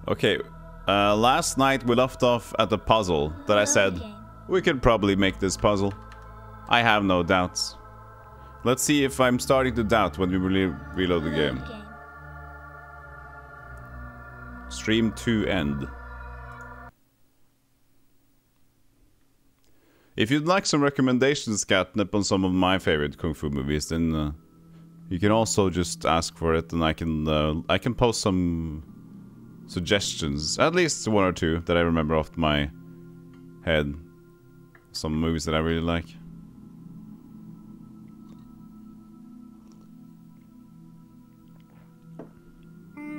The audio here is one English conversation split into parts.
Okay, last night we left off at the puzzle that I said we could probably make this puzzle. I have no doubts. Let's see if I'm starting to doubt when we reload the game. Stream 2 end. If you'd like some recommendations, Catnip, on some of my favorite Kung Fu movies, then you can also just ask for it, and I can post some suggestions, at least one or two that I remember off my head. Some movies that I really like.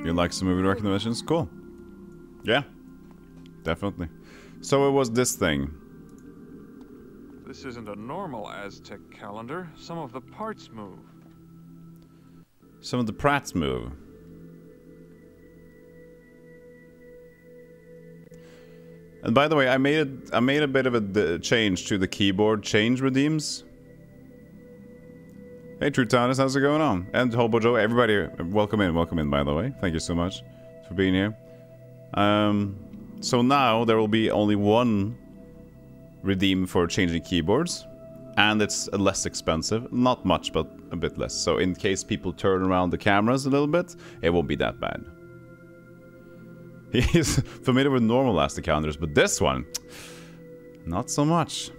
You like some movie recommendations? Cool. Yeah, definitely. So it was this thing. This isn't a normal Aztec calendar. Some of the parts move. Some of the Pratts move. And by the way, I made a bit of a change to the keyboard change redeems. Hey True Thomas, how's it going on? And Hobo Joe, everybody, welcome in by the way. Thank you so much for being here. So now there will be only one redeem for changing keyboards, and it's less expensive. Not much, but a bit less. So in case people turn around the cameras a little bit, it won't be that bad. He's familiar with normal Aztec calendars, but this one, not so much.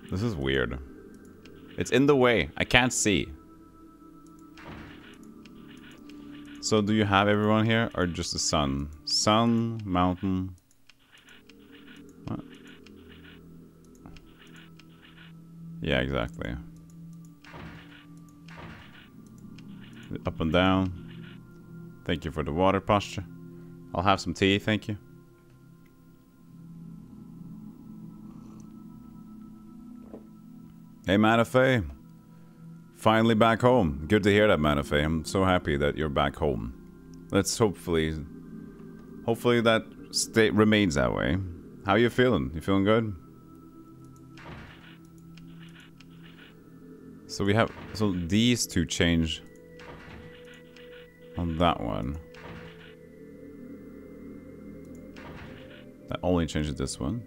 This is weird. It's in the way. I can't see. So do you have everyone here, or just the sun? Sun, mountain. What? Yeah, exactly. Up and down. Thank you for the water posture. I'll have some tea, thank you. Hey Manafay. Finally back home. Good to hear that, Manafay. I'm so happy that you're back home. Let's hopefully that state remains that way. How you feeling? You feeling good? So we have, so these two change on that one. That only changes this one.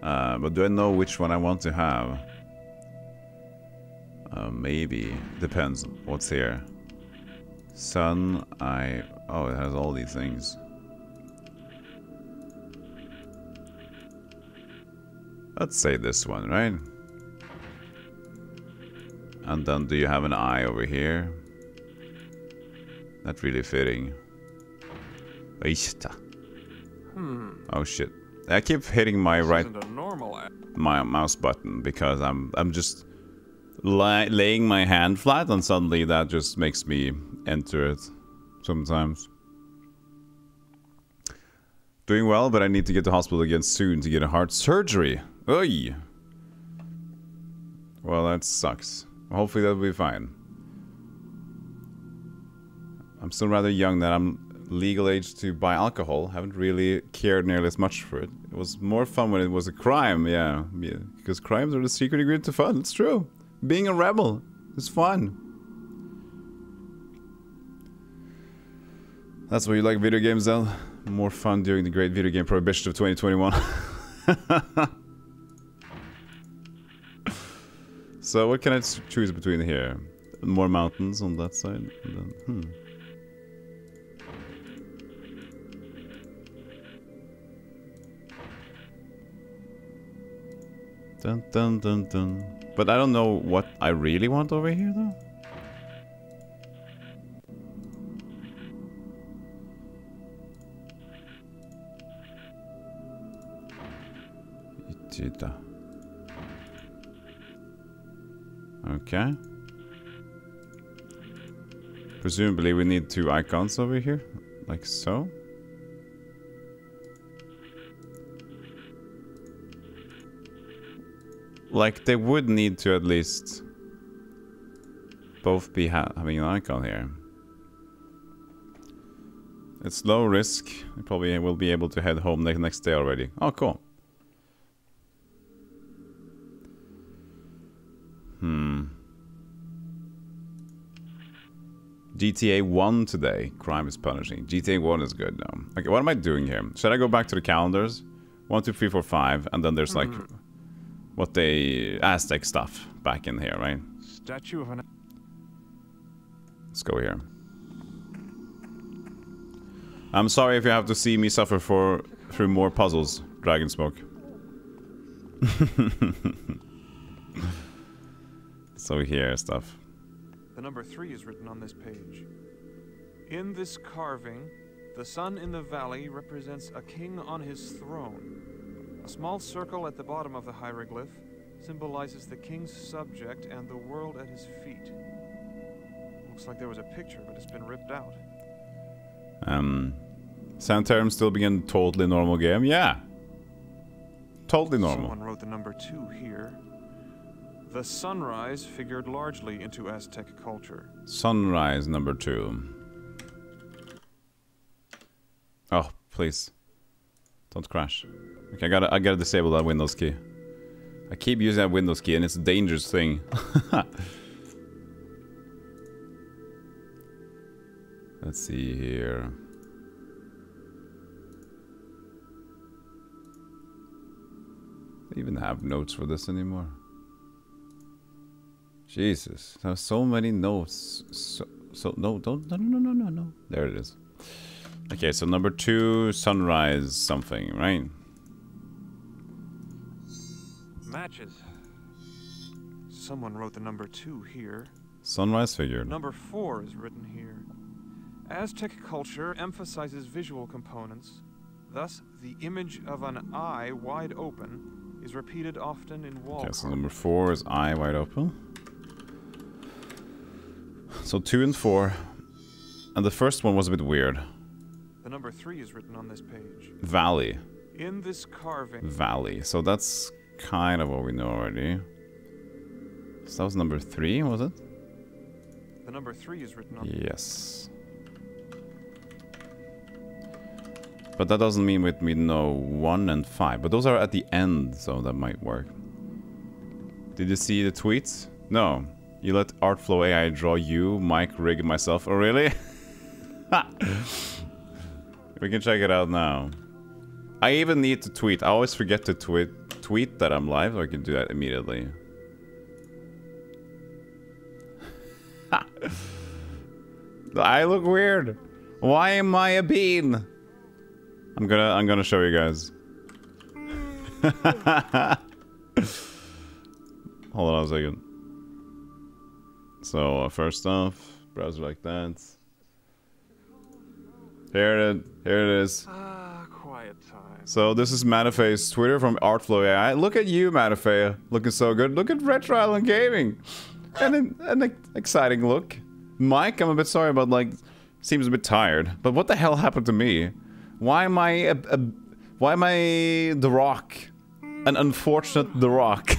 But do I know which one I want to have? Maybe. Depends what's here. Sun, oh, it has all these things. Let's say this one, right? And then do you have an eye over here? Not really fitting. Oh shit. I keep hitting my my mouse button because I'm just laying my hand flat, and suddenly that just makes me enter it sometimes. Doing well, but I need to get to hospital again soon to get a heart surgery. Oy. Well, that sucks. Hopefully that'll be fine. I'm still rather young that I'm legal age to buy alcohol. Haven't really cared nearly as much for it. It was more fun when it was a crime, yeah. Because crimes are the secret ingredient to fun. It's true. Being a rebel is fun. That's why you like video games, then. More fun during the great video game prohibition of 2021. So what can I choose between here? More mountains on that side. And then, Dun dun dun dun. But I don't know what I really want over here though. Okay. Presumably we need two icons over here, like so. Like, they would need to at least both be having an icon here. It's low risk. You probably will be able to head home the next day already. Oh, cool. GTA 1 today. Crime is punishing. GTA 1 is good now. Okay, what am I doing here? Should I go back to the calendars? 1, 2, 3, 4, 5, and then there's like what they Aztec stuff back in here, right? Statue of an. Let's go here. I'm sorry if you have to see me suffer through more puzzles, Dragon Smoke. So here stuff. The number 3 is written on this page. In this carving, the sun in the valley represents a king on his throne. A small circle at the bottom of the hieroglyph symbolizes the king's subject and the world at his feet. Looks like there was a picture, but it's been ripped out. Sanitarium still being totally normal game? Yeah. Totally normal. Someone wrote the number 2 here. The sunrise figured largely into Aztec culture. Sunrise number 2. Oh, please. Don't crash. Okay, I gotta disable that Windows key. I keep using that Windows key and it's a dangerous thing. Let's see here. I even have notes for this anymore. Jesus, there's so many notes. No. There it is. Okay, so number 2, sunrise something, right? Matches. Someone wrote the number 2 here. Sunrise figured. Number 4 is written here. Aztec culture emphasizes visual components. Thus, the image of an eye wide open is repeated often in wall. Okay, so number 4 is eye wide open. So 2 and 4. And the first one was a bit weird. The number 3 is written on this page. Valley. In this carving. Valley. So that's kind of what we know already. So that was number 3, was it? The number 3 is written on. Yes. But that doesn't mean we know 1 and 5. But those are at the end, so that might work. Did you see the tweets? No. You let Artflow AI draw you, Mike, Rig, and myself. Oh, really? We can check it out now. I even need to tweet. I always forget to tweet that I'm live, so I can do that immediately. I look weird. Why am I a bean? I'm gonna show you guys. Hold on a second. So first off, browser like that. Here it is. Quiet time. So this is Matafe's Twitter from Artflow AI. Look at you, Matafe, looking so good. Look at Retro Island Gaming, and an exciting look. Mike, I'm a bit sorry, but like, seems a bit tired. But what the hell happened to me? Why am I The Rock? An unfortunate The Rock.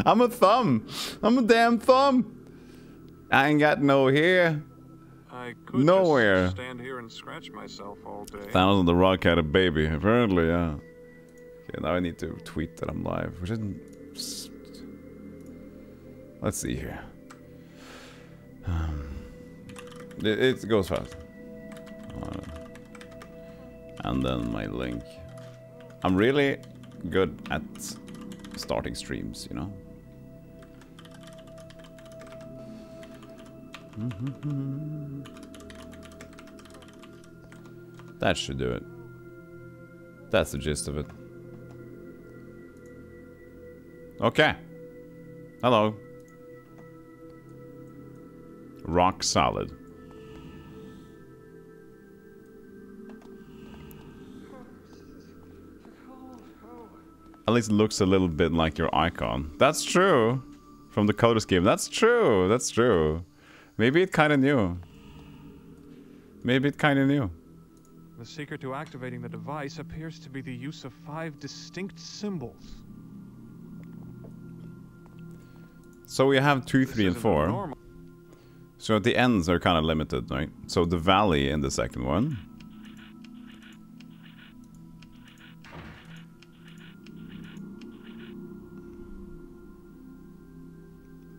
I'm a thumb. I'm a damn thumb. I ain't got no hair. I could nowhere. Just stand here and scratch myself all day. Thousand The Rock had a baby, apparently, yeah. Okay, now I need to tweet that I'm live, which isn't. Let's see here. It goes fast. And then my link. I'm really good at starting streams, you know? That should do it. That's the gist of it. Okay. Hello. Rock solid. At least it looks a little bit like your icon. That's true. From the Coda scheme. That's true. That's true. Maybe it kind of knew. Maybe it kind of knew. The secret to activating the device appears to be the use of 5 distinct symbols. So we have 2, 3, and 4. So at the ends are kind of limited, right? So the valley in the second one.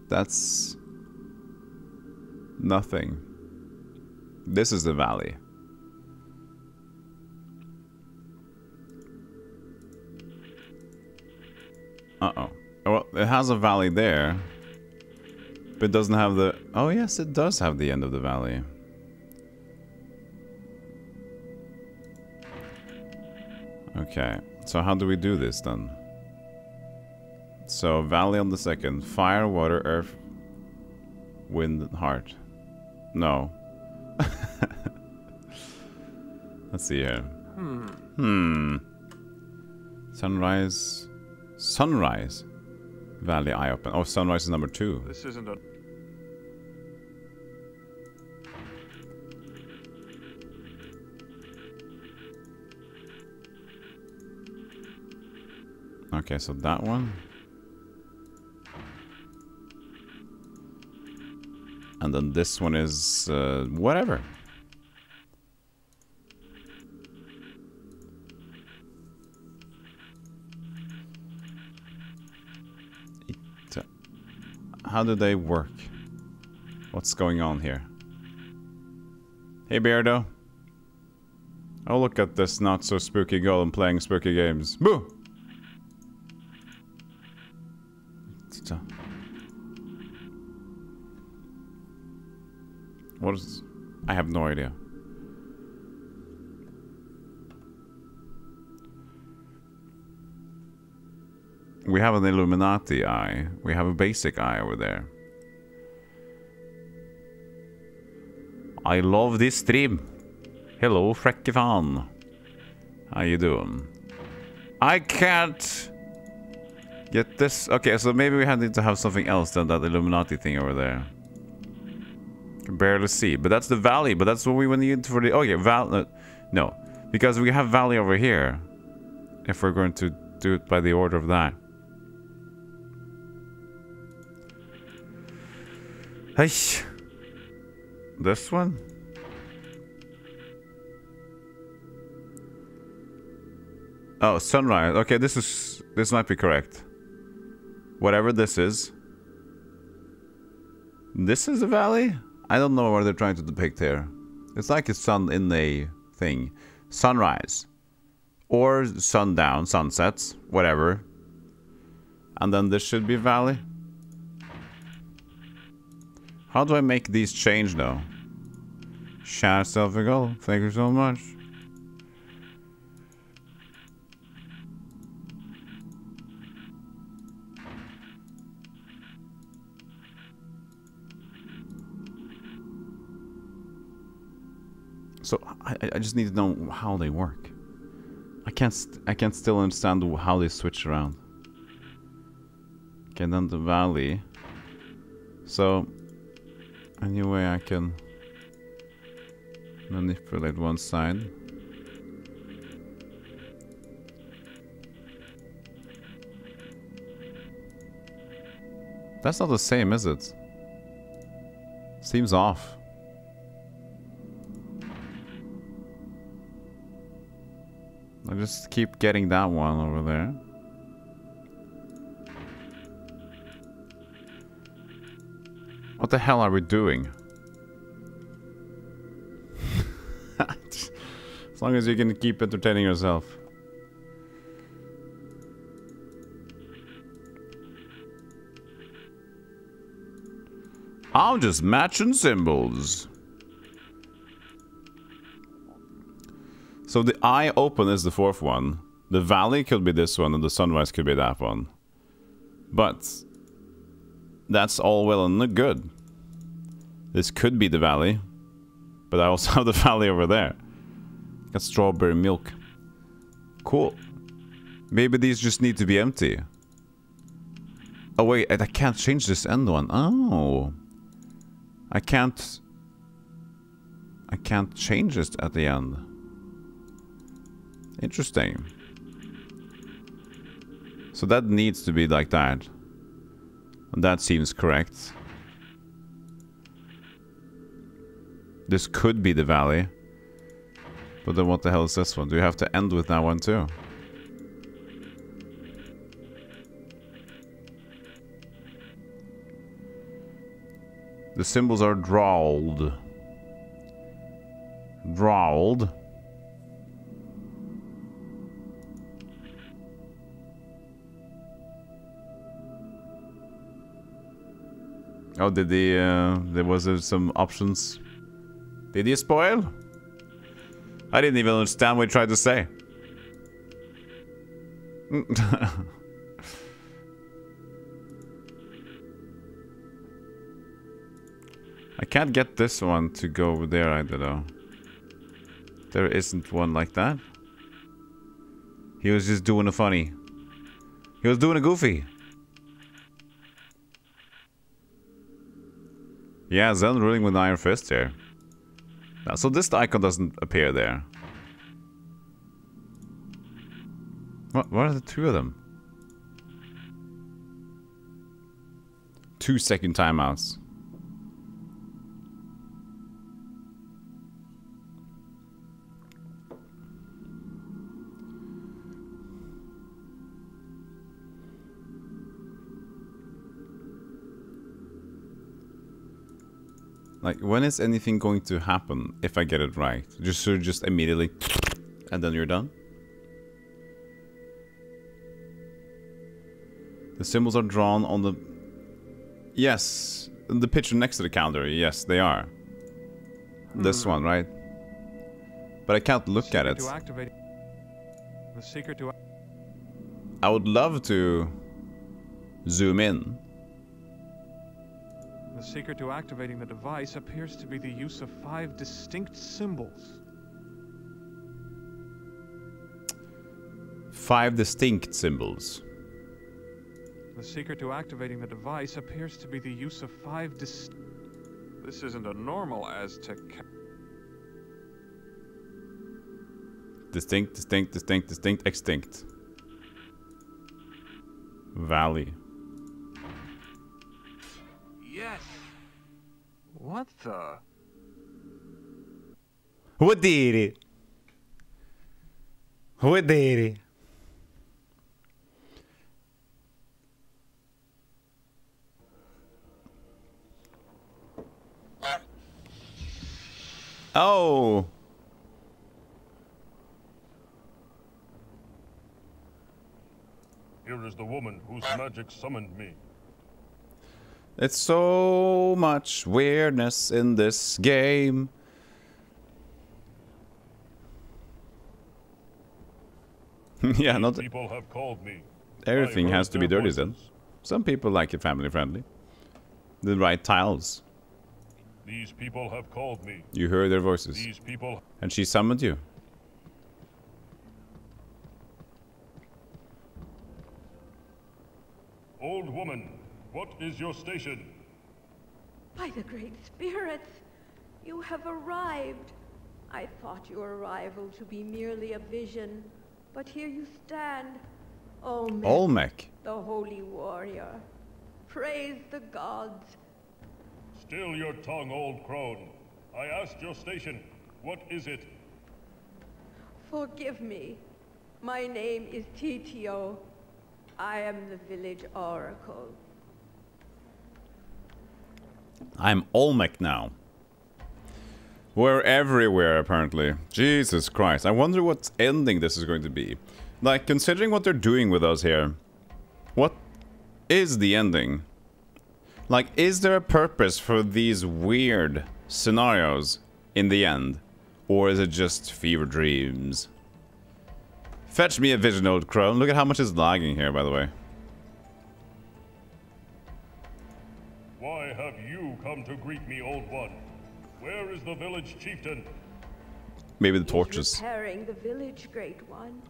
That's nothing. This is the valley. Uh-oh. Well, it has a valley there. But it doesn't have the... Oh, yes, it does have the end of the valley. Okay. So how do we do this, then? So, valley on the second. Fire, water, earth, wind, heart. No. Let's see here. Sunrise. Sunrise. Valley eye open. Oh, sunrise is number 2. This isn't a... Okay, so that one. And then this one is whatever. How do they work? What's going on here? Hey, Beardo. Oh, look at this not so spooky golem playing spooky games. Boo! What is... I have no idea. We have an Illuminati eye. We have a basic eye over there. I love this stream. Hello, Frekkefan. How you doing? I can't get this. Okay, so maybe we need to have something else than that Illuminati thing over there. Can barely see, but that's the valley. But that's what we need for the... Oh yeah, valley. No, because we have valley over here. If we're going to do it by the order of that. Hey, this one. Oh, sunrise. Okay, this might be correct. Whatever this is. This is a valley? I don't know what they're trying to depict here. It's like a sun in a thing. Sunrise. Or sundown, sunsets, whatever. And then this should be valley. How do I make these change though? Shout self a goal. Thank you so much. So I just need to know how they work. I can't still understand how they switch around. Okay, then the valley. So any way I can manipulate one side. That's not the same, is it? Seems off. I just keep getting that one over there. What the hell are we doing? As long as you can keep entertaining yourself. I'm just matching symbols. So the eye open is the fourth one. The valley could be this one and the sunrise could be that one. But that's all well and good. This could be the valley. But I also have the valley over there. Got strawberry milk. Cool. Maybe these just need to be empty. Oh wait, I can't change this end one. Oh. I can't change this at the end. Interesting. So that needs to be like that. And that seems correct. This could be the valley. But then what the hell is this one? Do you have to end with that one too? The symbols are drawled. Drawled. Oh, did the there was some options? Did you spoil? I didn't even understand what he tried to say. I can't get this one to go over there either, though. There isn't one like that. He was just doing a funny. He was doing a goofy. Yeah, Zen ruling with Iron Fist here. Now, so this icon doesn't appear there. What are the two of them? 2-second timeouts. Like, when is anything going to happen if I get it right? Just immediately, and then you're done? The symbols are drawn on the... Yes, the picture next to the counter. Yes, they are. This one, right? But I can't look at it. The secret to... I would love to zoom in. The secret to activating the device appears to be the use of 5 distinct symbols. 5 distinct symbols. The secret to activating the device appears to be the use of 5 distinct... This isn't a normal Aztec... Distinct, distinct, distinct, distinct, extinct. Valley. Yes! What the... Who did it? Who did it? Oh! Here is the woman whose magic summoned me. It's so much weirdness in this game. Yeah, not people have called me. Everything has to be dirty voices. then. Some people like it family friendly. The right tiles. These people have called me. You heard their voices. These people. And she summoned you. Old woman, what is your station? By the Great Spirits, you have arrived. I thought your arrival to be merely a vision, but here you stand. Olmec. The holy warrior. Praise the gods. Still your tongue, old crone. I asked your station. What is it? Forgive me. My name is Titio. I am the village oracle. I'm Olmec now. We're everywhere, apparently. Jesus Christ. I wonder what ending this is going to be. Like, considering what they're doing with us here, what is the ending? Like, is there a purpose for these weird scenarios in the end? Or is it just fever dreams? Fetch me a vision, old crone. Look at how much is lagging here, by the way. Why have you come to greet me, old one? Where is the village chieftain? Maybe the He's torches. repairing the village, Great One.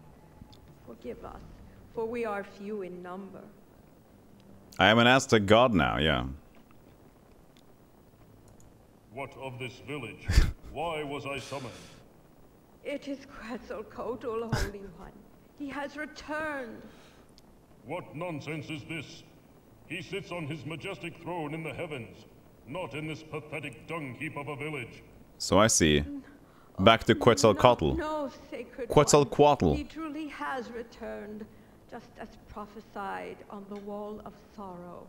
Forgive us, for we are few in number. I am an Aztec god now, yeah. What of this village? Why was I summoned? It is Quetzalcoatl, Holy One. He has returned. What nonsense is this? He sits on his majestic throne in the heavens, not in this pathetic dung heap of a village. So I see. Back to Quetzalcoatl. No, sacred Quetzalcoatl. one. He truly has returned, just as prophesied on the Wall of Sorrow.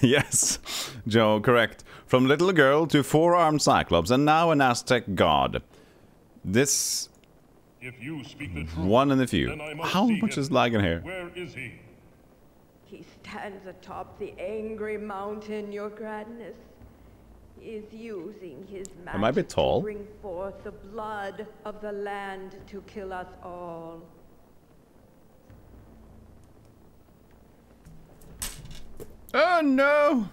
Yes, Joe, correct. From little girl to four-armed cyclops, and now an Aztec god. This If you speak the truth, one in a few. then I must How see much him. is lagging here? Where is he? He stands atop the angry mountain, your grandness. He is using his magic Am I a bit tall? to bring forth the blood of the land to kill us all. Oh no!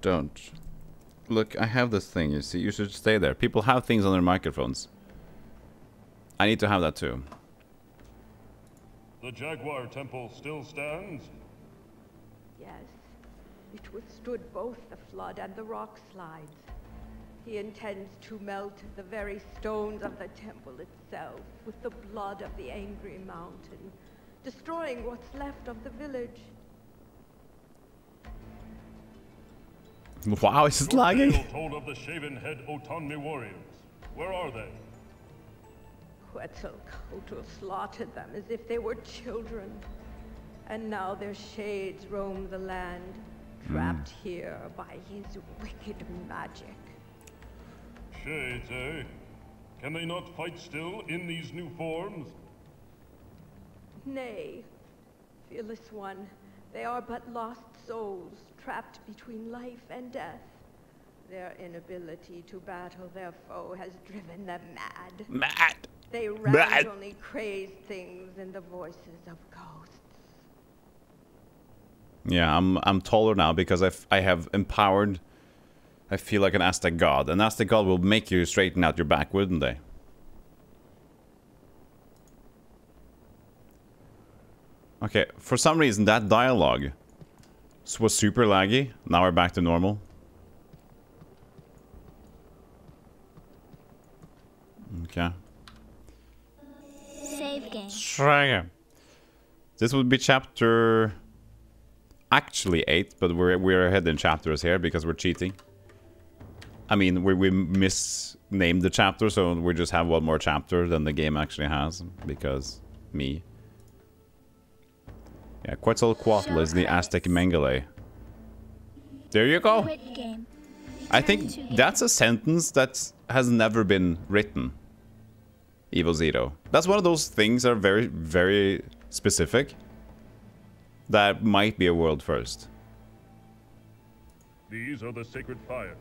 Don't. Look, I have this thing, you see. You should stay there. People have things on their microphones. I need to have that too. The Jaguar Temple still stands? Yes, it withstood both the flood and the rock slides. He intends to melt the very stones of the temple itself with the blood of the angry mountain, destroying what's left of the village. Wow, it's Your lagging. tale told of the shaven-head Otanmi warriors. Where are they? Quetzalcoatl slaughtered them as if they were children. And now their shades roam the land, trapped here by his wicked magic. Shades, eh? Can they not fight still in these new forms? Nay, fearless one, they are but lost souls, trapped between life and death. Their inability to battle their foe has driven them mad. Mad. They Mad. rant only crazed things in the voices of ghosts. Yeah, I'm taller now because I have empowered. I feel like an Aztec god. An Aztec god will make you straighten out your back, wouldn't they? Okay, for some reason that dialogue was super laggy. Now we're back to normal. Okay. Save game. Try again. This would be chapter actually 8, but we're ahead in chapters here because we're cheating. I mean, we misnamed the chapter, so we just have one more chapter than the game actually has, because me. Yeah, Quetzalcoatl is the Aztec Mengele. There you go. Quit game. I Turn think to game. that's a sentence that has never been written. Evo Zero. That's one of those things that are very, very specific. That might be a world first. These are the sacred fires.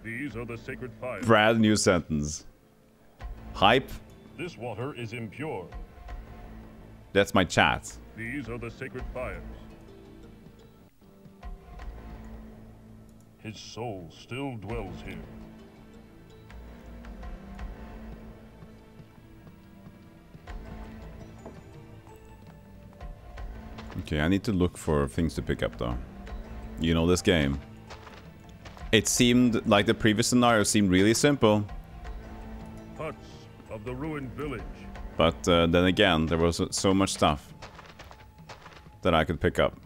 These are the sacred fires. Brand new sentence. Hype. This water is impure. That's my chat. These are the sacred fires. His soul still dwells here. Okay, I need to look for things to pick up though. You know this game. It seemed like the previous scenario seemed really simple. Huts of the ruined village. But then again, there was so much stuff that I could pick up.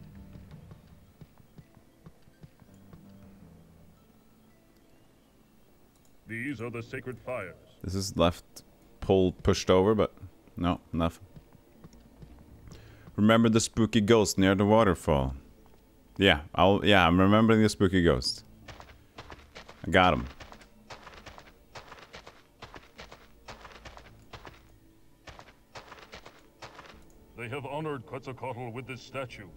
These are the sacred fires. This is left pushed over, but no, nothing. Remember the spooky ghost near the waterfall? Yeah, I'm remembering the spooky ghost. I got him. They have honored Quetzalcoatl with this statue,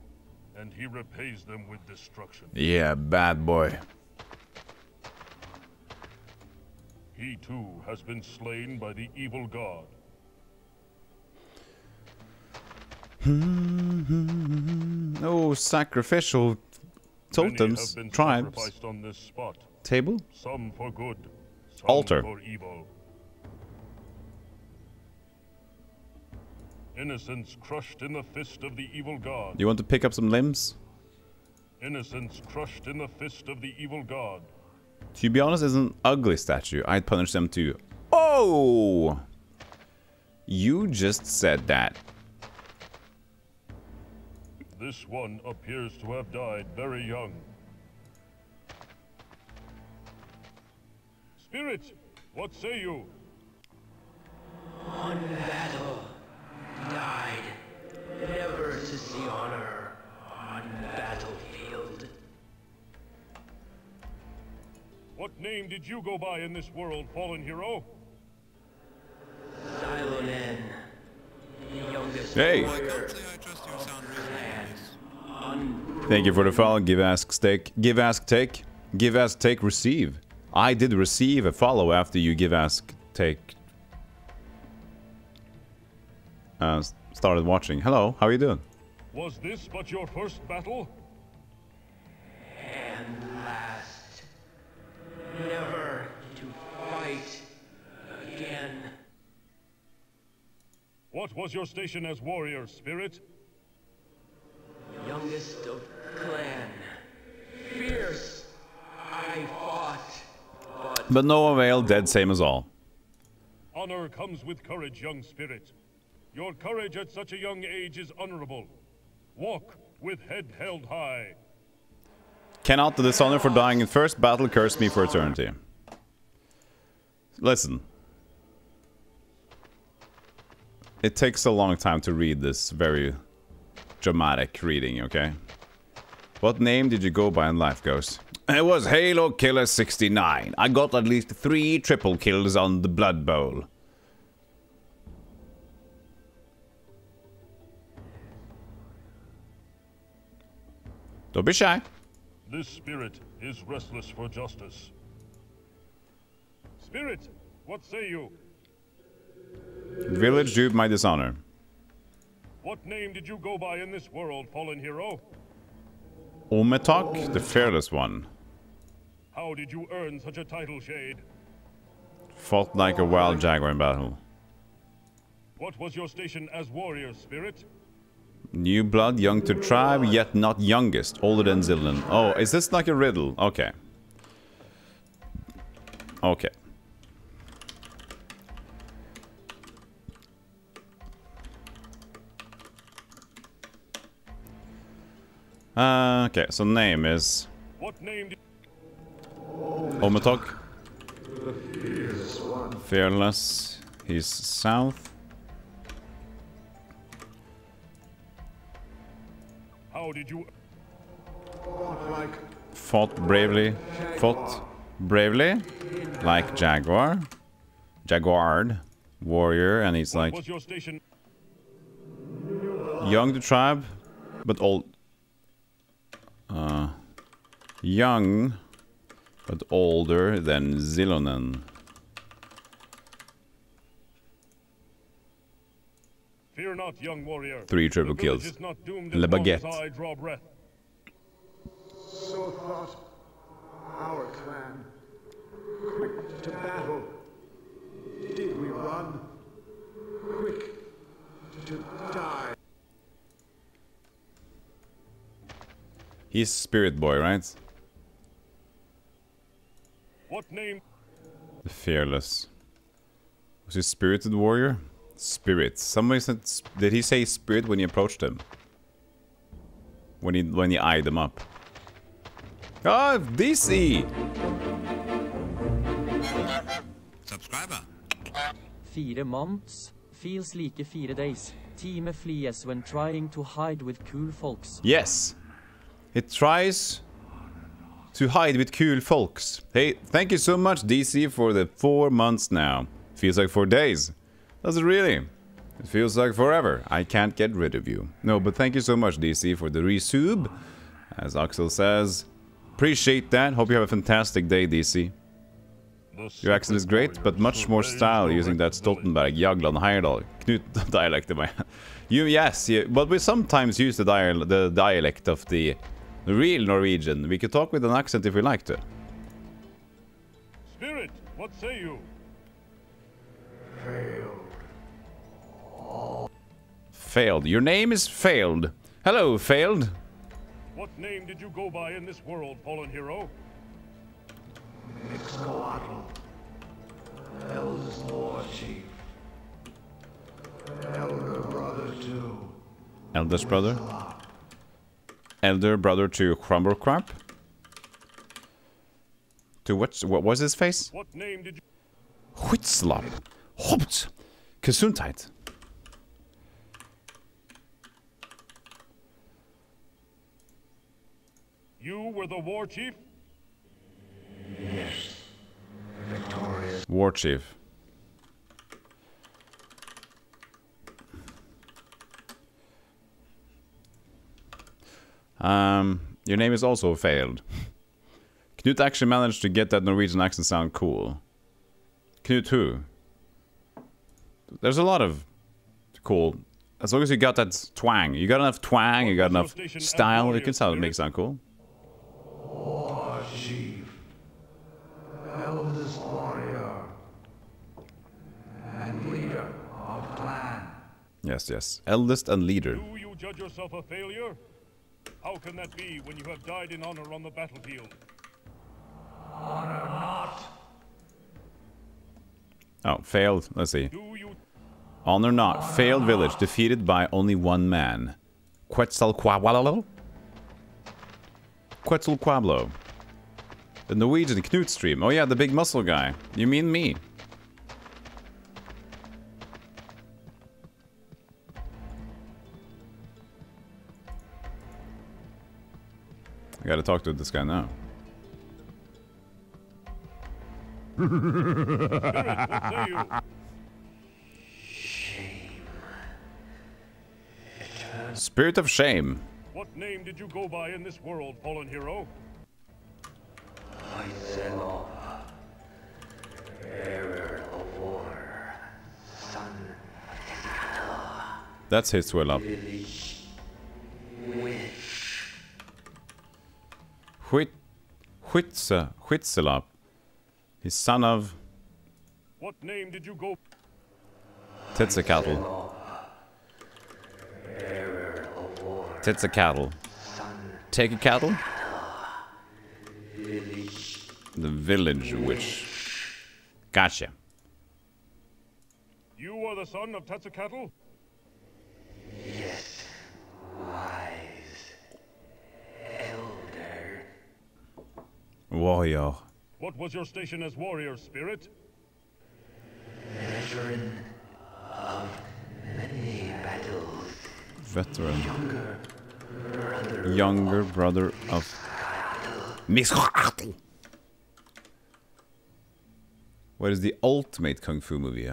and he repays them with destruction. Yeah, bad boy. He too has been slain by the evil god. Oh, sacrificial totems, Many have been tribes, sacrificed on this spot. table. Some for good, some Altar. for evil. Innocents crushed in the fist of the evil god. You want to pick up some limbs? Innocents crushed in the fist of the evil god. To be honest, it's an ugly statue. I'd punish them too. Oh! You just said that. This one appears to have died very young. Spirit, what say you? One battle died, never to see honor. battlefield. What name did you go by in this world, fallen hero? Silonen, the youngest Hey. warrior Say I trust you sound reasonable. clan. Thank you for the follow. Give, ask, take. Give, ask, take. Give, ask, take, receive. I did receive a follow after you give, ask, take. Started watching. Hello, how are you doing? Was this but your first battle? And last. Never to fight again. What was your station as warrior, Spirit? Youngest of clan. Fierce. I fought, But no avail, dead same as all. Honor comes with courage, young Spirit. Your courage at such a young age is honorable. Walk with head held high. Cannot the dishonor for dying in first battle curse me for eternity. Listen. It takes a long time to read this very dramatic reading, okay? What name did you go by in life, Ghost? It was Halo Killer 69. I got at least 3 triple kills on the Blood Bowl. Don't be shy. This spirit is restless for justice. Spirit, what say you? Village duped my dishonor. What name did you go by in this world, fallen hero? Olmec, the fearless one. How did you earn such a title, Shade? Fought like a wild jaguar in battle. What was your station as warrior, Spirit? New blood, young to tribe, yet not youngest, older than Zillion. Oh, is this like a riddle? Okay. Okay. Okay, so name is What name did... Ometok. Fearless. He's south. How did you... Fought bravely. Fought bravely. Like jaguar. Jaguar. Warrior. And he's like was your station? young to tribe. But old. Young. But older than Zilonen. Fear not, young warrior. 3 triple The village kills. is not doomed Le as long as Baguette. I draw breath. So thought our clan. Quick to battle. Did we run? Quick to die. He's spirit boy, right? What name? The fearless. Was he spirited warrior? Spirit. Somebody said. Did he say spirit when he approached him? When he eyed him up. Ah, DC. Subscriber. 4 months. Feels like 4 days. Time flees when trying to hide with cool folks. Yes. It tries to hide with cool folks. Hey, thank you so much, DC, for the 4 months now. Feels like 4 days. Does it really? It feels like forever. I can't get rid of you. No, but thank you so much, DC, for the resub. As Axel says. Appreciate that. Hope you have a fantastic day, DC. Your accent is great, but much more style using that Stoltenberg, Jagland, Heyerdahl, Knut dialect in my... Yes, but we sometimes use the dialect of the real Norwegian. We could talk with an accent if we like to. Spirit, what say you? Failed. Your name is Failed. Hello, Failed. What name did you go by in this world, fallen hero? Mixcoatl. Eldest War Chief. Elder brother too. Eldest brother. Elder brother to Crumbercrap. To what was his face? What name did you... Huitslap. Hopt. Gesundheit. You were the war chief? Yes. Victorious. War chief. Your name is also failed. Knut actually managed to get that Norwegian accent sound cool. Knut who? There's a lot of cool. As long as you got that twang. You got enough twang, you got enough style, it can sound, make it sound cool. War chief. Eldest warrior. And leader of clan. Yes, yes. Eldest and leader. Do you judge yourself a failure? How can that be when you have died in honor on the battlefield? Honor not. Oh, failed. Let's see. Do you... Honor not. Failed village. Defeated by only one man. Quetzalcoatl? Quetzalcoatl. The Norwegian Knut stream. Oh yeah, the big muscle guy. You mean me? I gotta talk to this guy now. Spirit, what say you? Spirit of shame. What name did you go by in this world, fallen hero? That's his swell up. Huitzelap. He's son of What name did you go? Tetzalcoatl. Tetzalcoatl. Take a cattle? The village witch. Gotcha. You are the son of Tetzalcoatl? Yes, wise elder. Warrior. What was your station as warrior, Spirit? Veteran of many battles. Veteran. Younger brother of Miscoatl. What is the ultimate kung fu movie?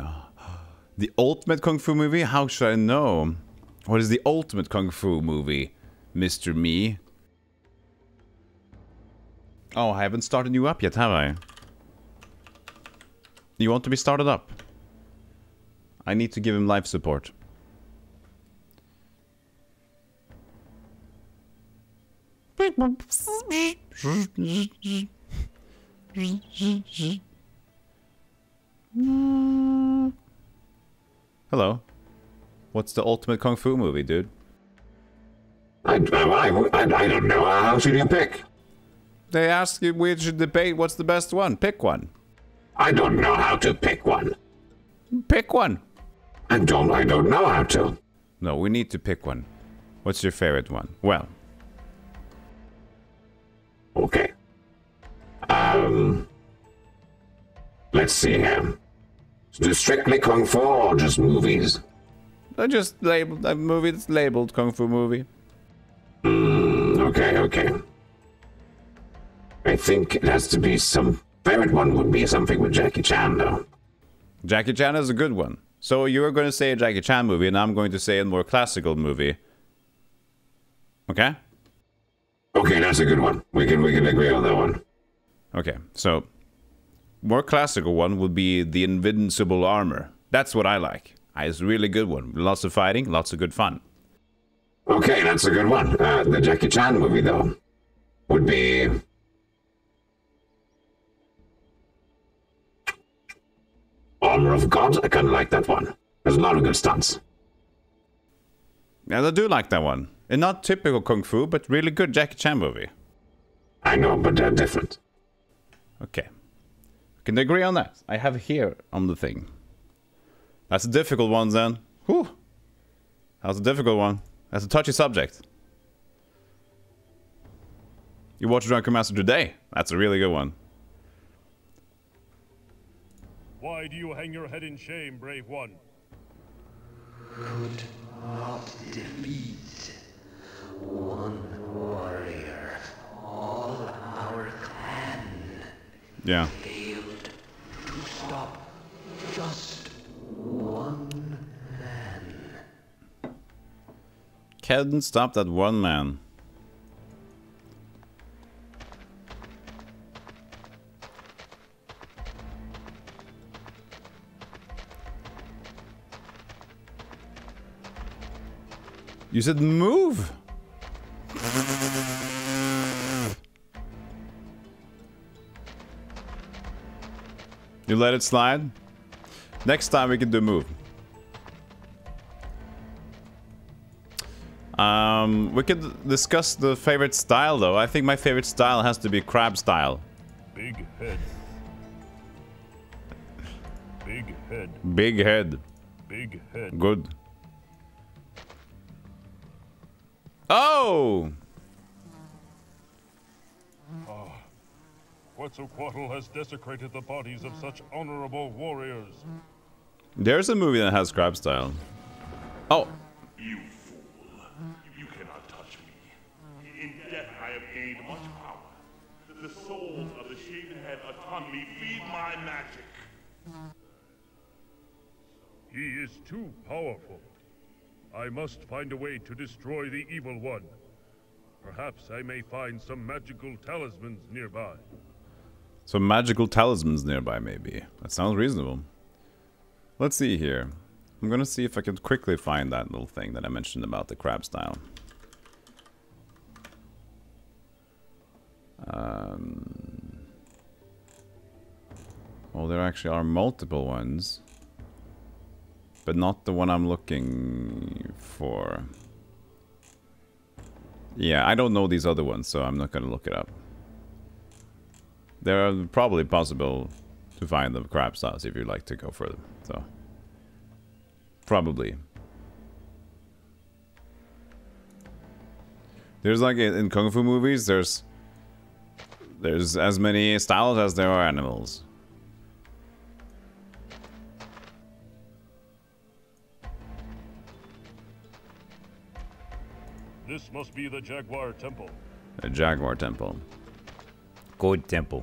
The ultimate kung fu movie? How should I know? What is the ultimate kung fu movie, Mr. Me? Oh, I haven't started you up yet, have I? You want to be started up? I need to give him life support. Hello. What's the ultimate kung fu movie, dude? I don't know. How should you pick? They ask you we should debate what's the best one. Pick one. I don't know how to pick one. Pick one. I don't know how to. No, we need to pick one. What's your favorite one? Well. Okay. Let's see here. Do strictly kung fu or just movies? I just labeled a movie that's labeled kung fu movie. Okay. I think it has to be some... Favorite one would be something with Jackie Chan, though. Jackie Chan is a good one. So you're going to say a Jackie Chan movie, and I'm going to say a more classical movie. Okay? Okay, that's a good one. We can agree on that one. Okay, so... More classical one would be The Invincible Armor. That's what I like. It's a really good one. Lots of fighting, lots of good fun. Okay, that's a good one. The Jackie Chan movie, though, would be... Armor of God. I kind of like that one. There's a lot of good stunts. Yeah, I do like that one. And not typical kung fu, but really good Jackie Chan movie. I know, but they're different. Okay. Can they agree on that? I have here on the thing. That's a difficult one, then. Whew. That's a difficult one. That's a touchy subject. You watched Drunken Master today. That's a really good one. Why do you hang your head in shame, brave one? Could not defeat one warrior Yeah. failed to stop just one man. Couldn't stop that one man. You said move. You let it slide? Next time we can do move. We could discuss the favorite style though. I think my favorite style has to be crab style. Big head. Big head. Big head. Big head. Good. Oh! Quetzalcoatl has desecrated the bodies of such honorable warriors. There's a movie that has crab style. Oh. You fool. You cannot touch me. In death I have gained much power. The souls of the shaven head autonomy feed my magic. He is too powerful. I must find a way to destroy the evil one. Perhaps I may find some magical talismans nearby. Some magical talismans nearby, maybe. That sounds reasonable. Let's see here. I'm gonna see if I can quickly find that little thing that I mentioned about the crab style. Well, there actually are multiple ones. But not the one I'm looking for. Yeah, I don't know these other ones, so I'm not gonna look it up. There are probably possible to find the crab styles if you'd like to go further. So, probably. There's like in kung fu movies, there's as many styles as there are animals. This must be the Jaguar Temple. The Jaguar Temple. Good temple.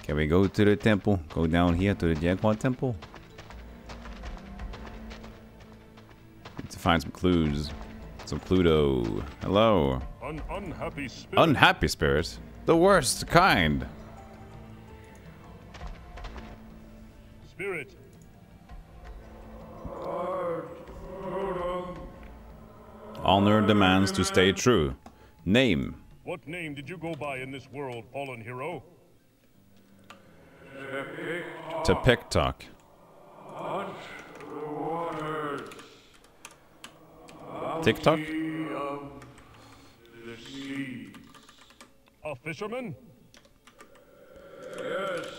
Can we go to the temple? Go down here to the Jaguar Temple? Need to find some clues. Some Pluto. Hello. An unhappy spirit. Unhappy spirit? The worst kind. Spirit. Honor demands to stay true. Name. What name did you go by in this world, fallen hero? TikTok. TikTok? A fisherman?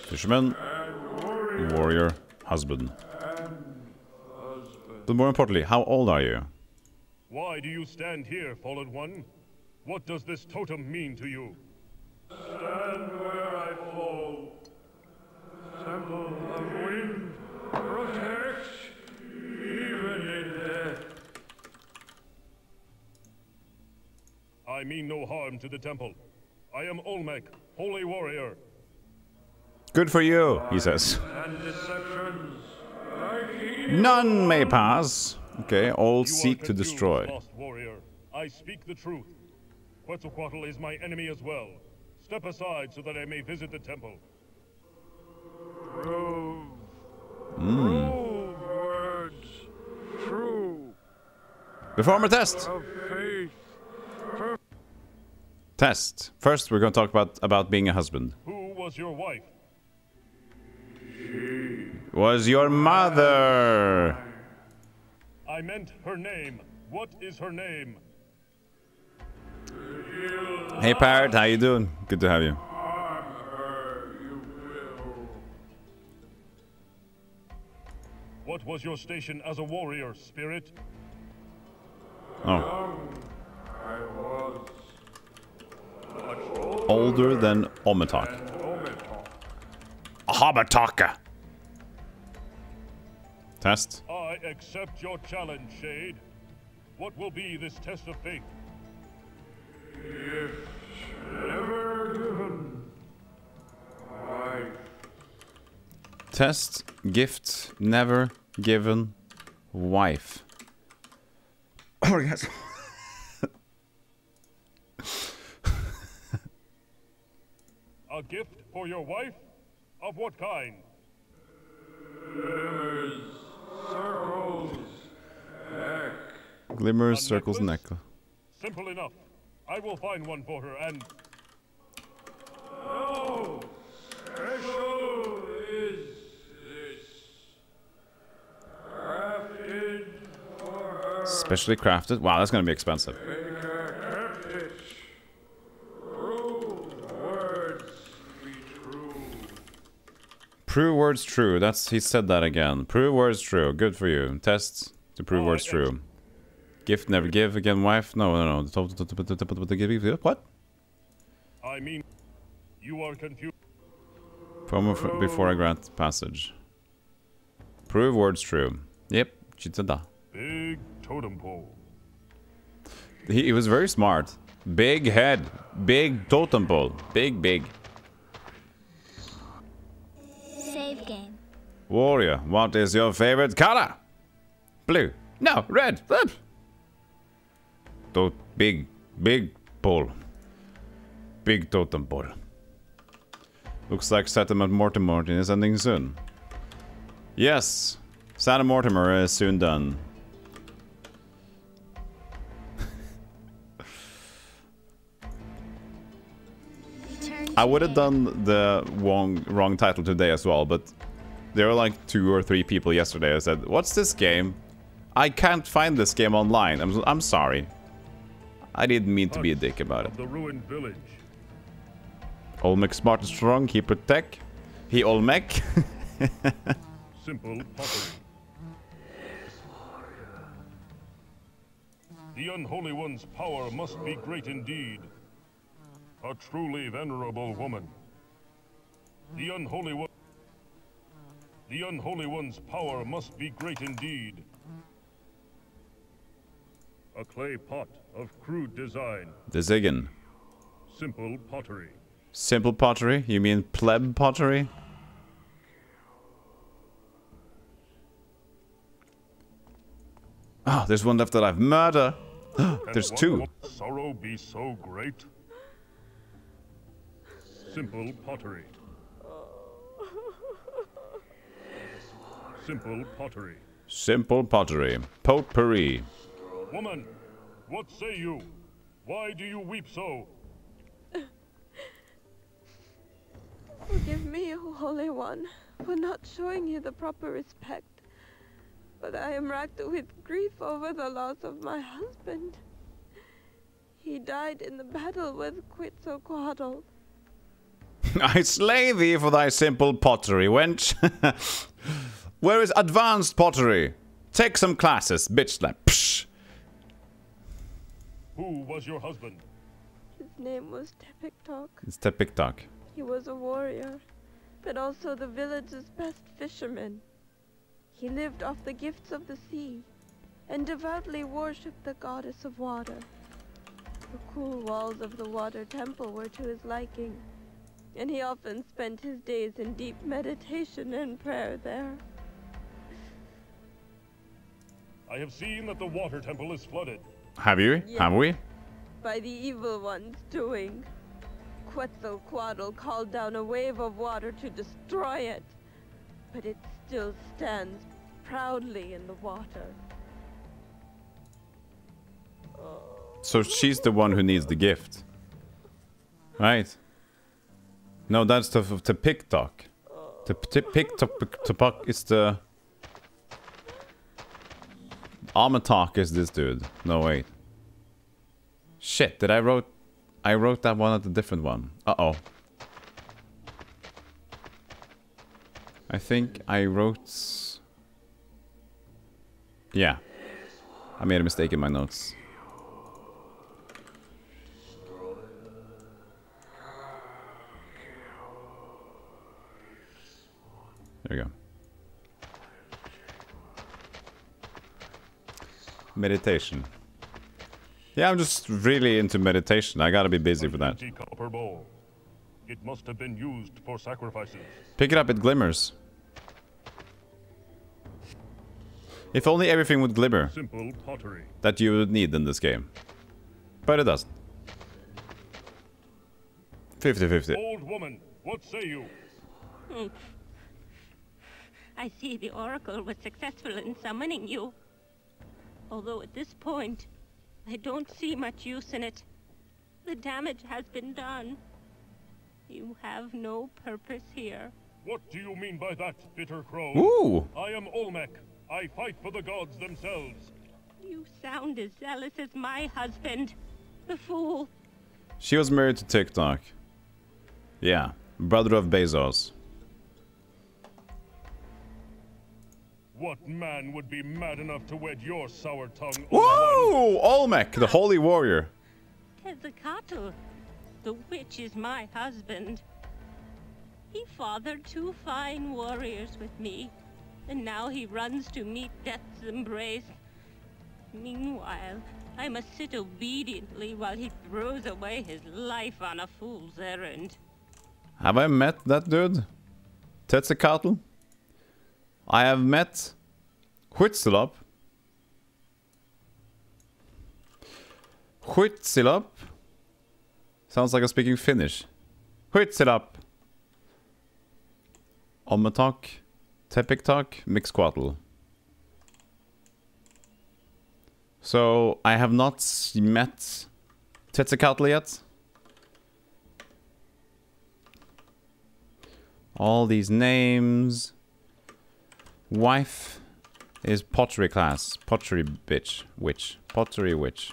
Fisherman. Warrior. Husband. But more importantly, how old are you? Why do you stand here, fallen one? What does this totem mean to you? Stand where I fall. Temple of wind protects even in death. I mean no harm to the temple. I am Olmec, holy warrior. Good for you, he says. And deceptions like None may pass. Okay, all You seek are to confused, destroy. lost warrior. I speak the truth. Quetzalcoatl is my enemy as well. Step aside so that I may visit the temple. prove. Prove words true. Perform a test. Of faith. Test. First, we're going to talk about being a husband. Who was your wife? Was your mother? I meant her name. What is her name? Hey, Parrot, how you doing? Good to have you. What was your station as a warrior, spirit? Oh. Older than Ometok. Hobbitaka. Test. I accept your challenge, Shade. What will be this test of faith? If ever given, Test, gift, never given, wife. Orgasm. A gift for your wife? Of what kind? Glimmers, circles, neck. Glimmers, circles, necklace. Simple enough. I will find one for her and... How special is this? Crafted for her. Specially crafted? Wow, that's gonna be expensive. Make her kept it. True words be true. Prove words true. That's he said that again. Prove words true. Good for you. Test to prove words true. Gift never give again. Wife? No. What? I mean, you are confused. Promo before I grant passage. Prove words true. Yep. Chittada. Big totem pole. He was very smart. Big head. Big totem pole. Big. Save game. Warrior, what is your favorite color? Blue. No, red. Big pole. Big totem pole. Looks like Settlement Mortimer is ending soon. Yes, Santa Mortimer is soon done. I would have done the wrong title today as well, but there were like 2 or 3 people yesterday who said, "What's this game? I can't find this game online." I'm sorry. I didn't mean to be a dick about it. The ruined village. Olmec smart and strong, he protect. He Olmec. Simple pottery. The Unholy One's power must be great indeed. A truly venerable woman. The Unholy One's power must be great indeed. A clay pot of crude design. The Ziggin. Simple pottery. Simple pottery? You mean pleb pottery? Oh, there's one left that I've murdered. There's 2. Sorrow be so great. Simple pottery. Simple pottery. Simple pottery. Potpourri. Woman, what say you? Why do you weep so? Forgive me, O Holy One, for not showing you the proper respect. But I am racked with grief over the loss of my husband. He died in the battle with Quetzalcoatl. I slay thee for thy simple pottery, wench. Where is advanced pottery? Take some classes, bitch slap. Psh. Who was your husband? His name was Tepiktok. It's Tepiktok. He was a warrior, but also the village's best fisherman. He lived off the gifts of the sea, and devoutly worshipped the goddess of water. The cool walls of the water temple were to his liking, and he often spent his days in deep meditation and prayer there. I have seen that the water temple is flooded. Have you? Yes. Have we? By the evil one's doing. Quetzalcoatl called down a wave of water to destroy it, but it still stands proudly in the water. So she's the one who needs the gift. Right? No, that's the Tepiktok. Tepiktok is the... Amatok is this dude. No, wait. Shit, I wrote that one at a different one. Uh-oh. I think I wrote... Yeah. I made a mistake in my notes. There we go. Meditation. Yeah, I'm just really into meditation. I gotta be busy for that. Copper bowl. It must have been used for sacrifices. Pick it up, it glimmers. If only everything would glimmer. Simple pottery. That you would need in this game. But it doesn't. 50-50. Old woman, what say you? I see the Oracle was successful in summoning you. Although at this point, I don't see much use in it. The damage has been done. You have no purpose here. What do you mean by that, bitter crow? Ooh! I am Olmec. I fight for the gods themselves. You sound as zealous as my husband, the fool. She was married to TikTok. Yeah, brother of Bezos. What man would be mad enough to wed your sour tongue? Whoa! Olmec, the holy warrior. Tezcatl, the witch is my husband. He fathered 2 fine warriors with me, and now he runs to meet death's embrace. Meanwhile, I must sit obediently while he throws away his life on a fool's errand. Have I met that dude? Tezcatl? I have met Huitzilopp. Huitzilopp? Sounds like I'm speaking Finnish. Huitzilopp. Olmec, Tepiktok, Mixquatl. So, I have not met Tezcatl yet. All these names. Wife is pottery class. Pottery bitch. Witch. Pottery witch.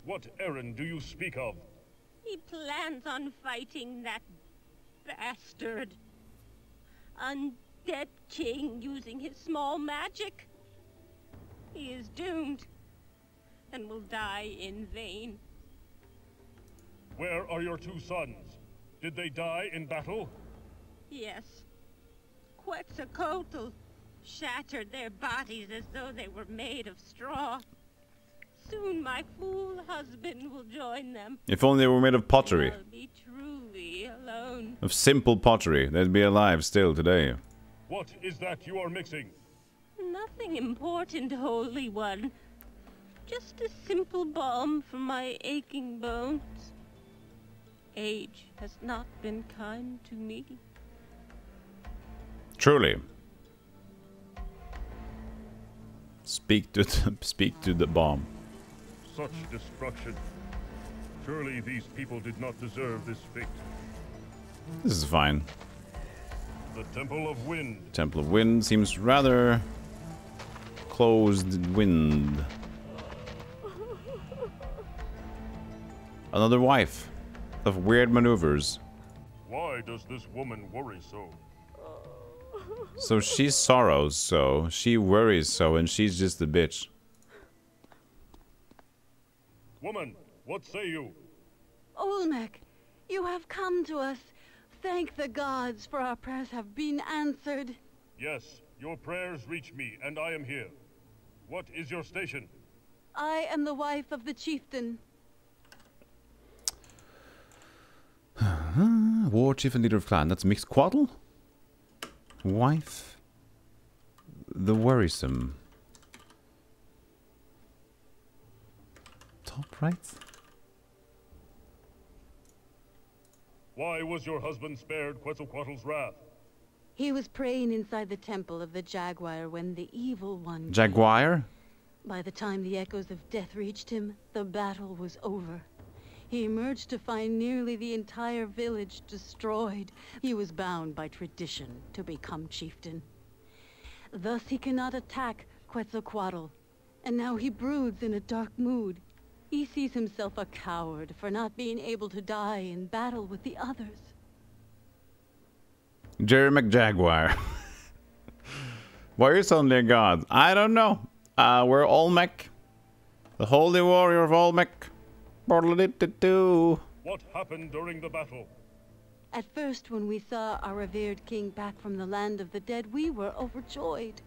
What errand do you speak of? He plans on fighting that bastard. Undead king using his small magic. He is doomed and will die in vain. Where are your 2 sons? Did they die in battle? Yes. Quetzalcoatl shattered their bodies as though they were made of straw. Soon my fool husband will join them. If only they were made of pottery. I'll be truly alone. Of simple pottery. They'd be alive still today. What is that you are mixing? Nothing important, Holy One. Just a simple balm for my aching bones. Age has not been kind to me. Truly. Speak to the bomb. Such destruction. Surely these people did not deserve this fate. This is fine. The Temple of Wind. Temple of Wind seems rather closed wind. Another wife of weird maneuvers. Why does this woman worry so? So she sorrows so, she worries so, and she's just a bitch. Woman, what say you? Olmec, you have come to us. Thank the gods, for our prayers have been answered. Yes, your prayers reach me, and I am here. What is your station? I am the wife of the chieftain. War chief and leader of clan. That's Mixquatl? Wife. The worrisome. Top right? Why was your husband spared Quetzalcoatl's wrath? He was praying inside the temple of the Jaguar when the evil one Jaguar? came. By the time the echoes of death reached him, the battle was over. He emerged to find nearly the entire village destroyed. He was bound by tradition to become chieftain. Thus he cannot attack Quetzalcoatl, and now he broods in a dark mood. He sees himself a coward for not being able to die in battle with the others. Jerry McJaguar. Why are you suddenly a god? I don't know. We're Olmec. The holy warrior of Olmec. What happened during the battle? At first, when we saw our revered king back from the land of the dead, we were overjoyed.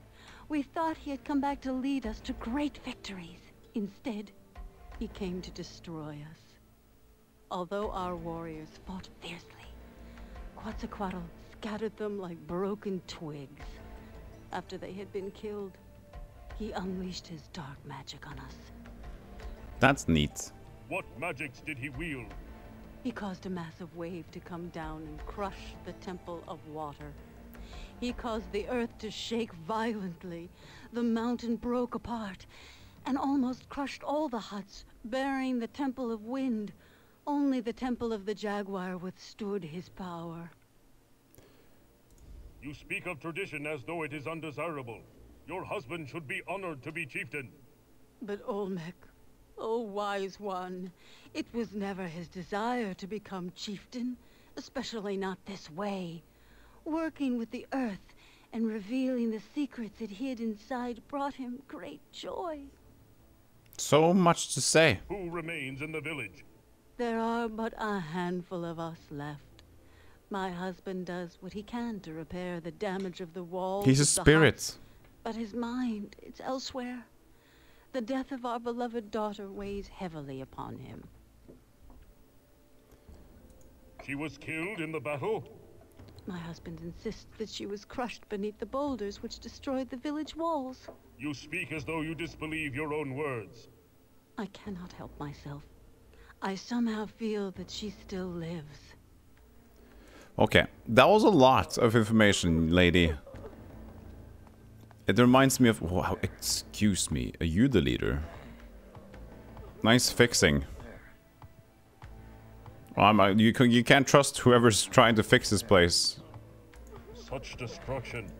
We thought he had come back to lead us to great victories. Instead, he came to destroy us. Although our warriors fought fiercely, Quetzalcoatl scattered them like broken twigs. After they had been killed, he unleashed his dark magic on us. That's neat. What magics did he wield? He caused a massive wave to come down and crush the Temple of Water. He caused the earth to shake violently. The mountain broke apart and almost crushed all the huts, burying the Temple of Wind. Only the Temple of the Jaguar withstood his power. You speak of tradition as though it is undesirable. Your husband should be honored to be chieftain. But Olmec, oh wise one, it was never his desire to become chieftain, especially not this way. Working with the earth and revealing the secrets it hid inside brought him great joy. So much to say. Who remains in the village? There are but a handful of us left. My husband does what he can to repair the damage of the walls. He's a spirit. Huts, but his mind, it's elsewhere. The death of our beloved daughter weighs heavily upon him. She was killed in the battle? My husband insists that she was crushed beneath the boulders which destroyed the village walls. You speak as though you disbelieve your own words. I cannot help myself. I somehow feel that she still lives. Okay, that was a lot of information, lady. It reminds me of... Wow, excuse me, are you the leader? Nice fixing. Well, you can't trust whoever's trying to fix this place. Such destruction.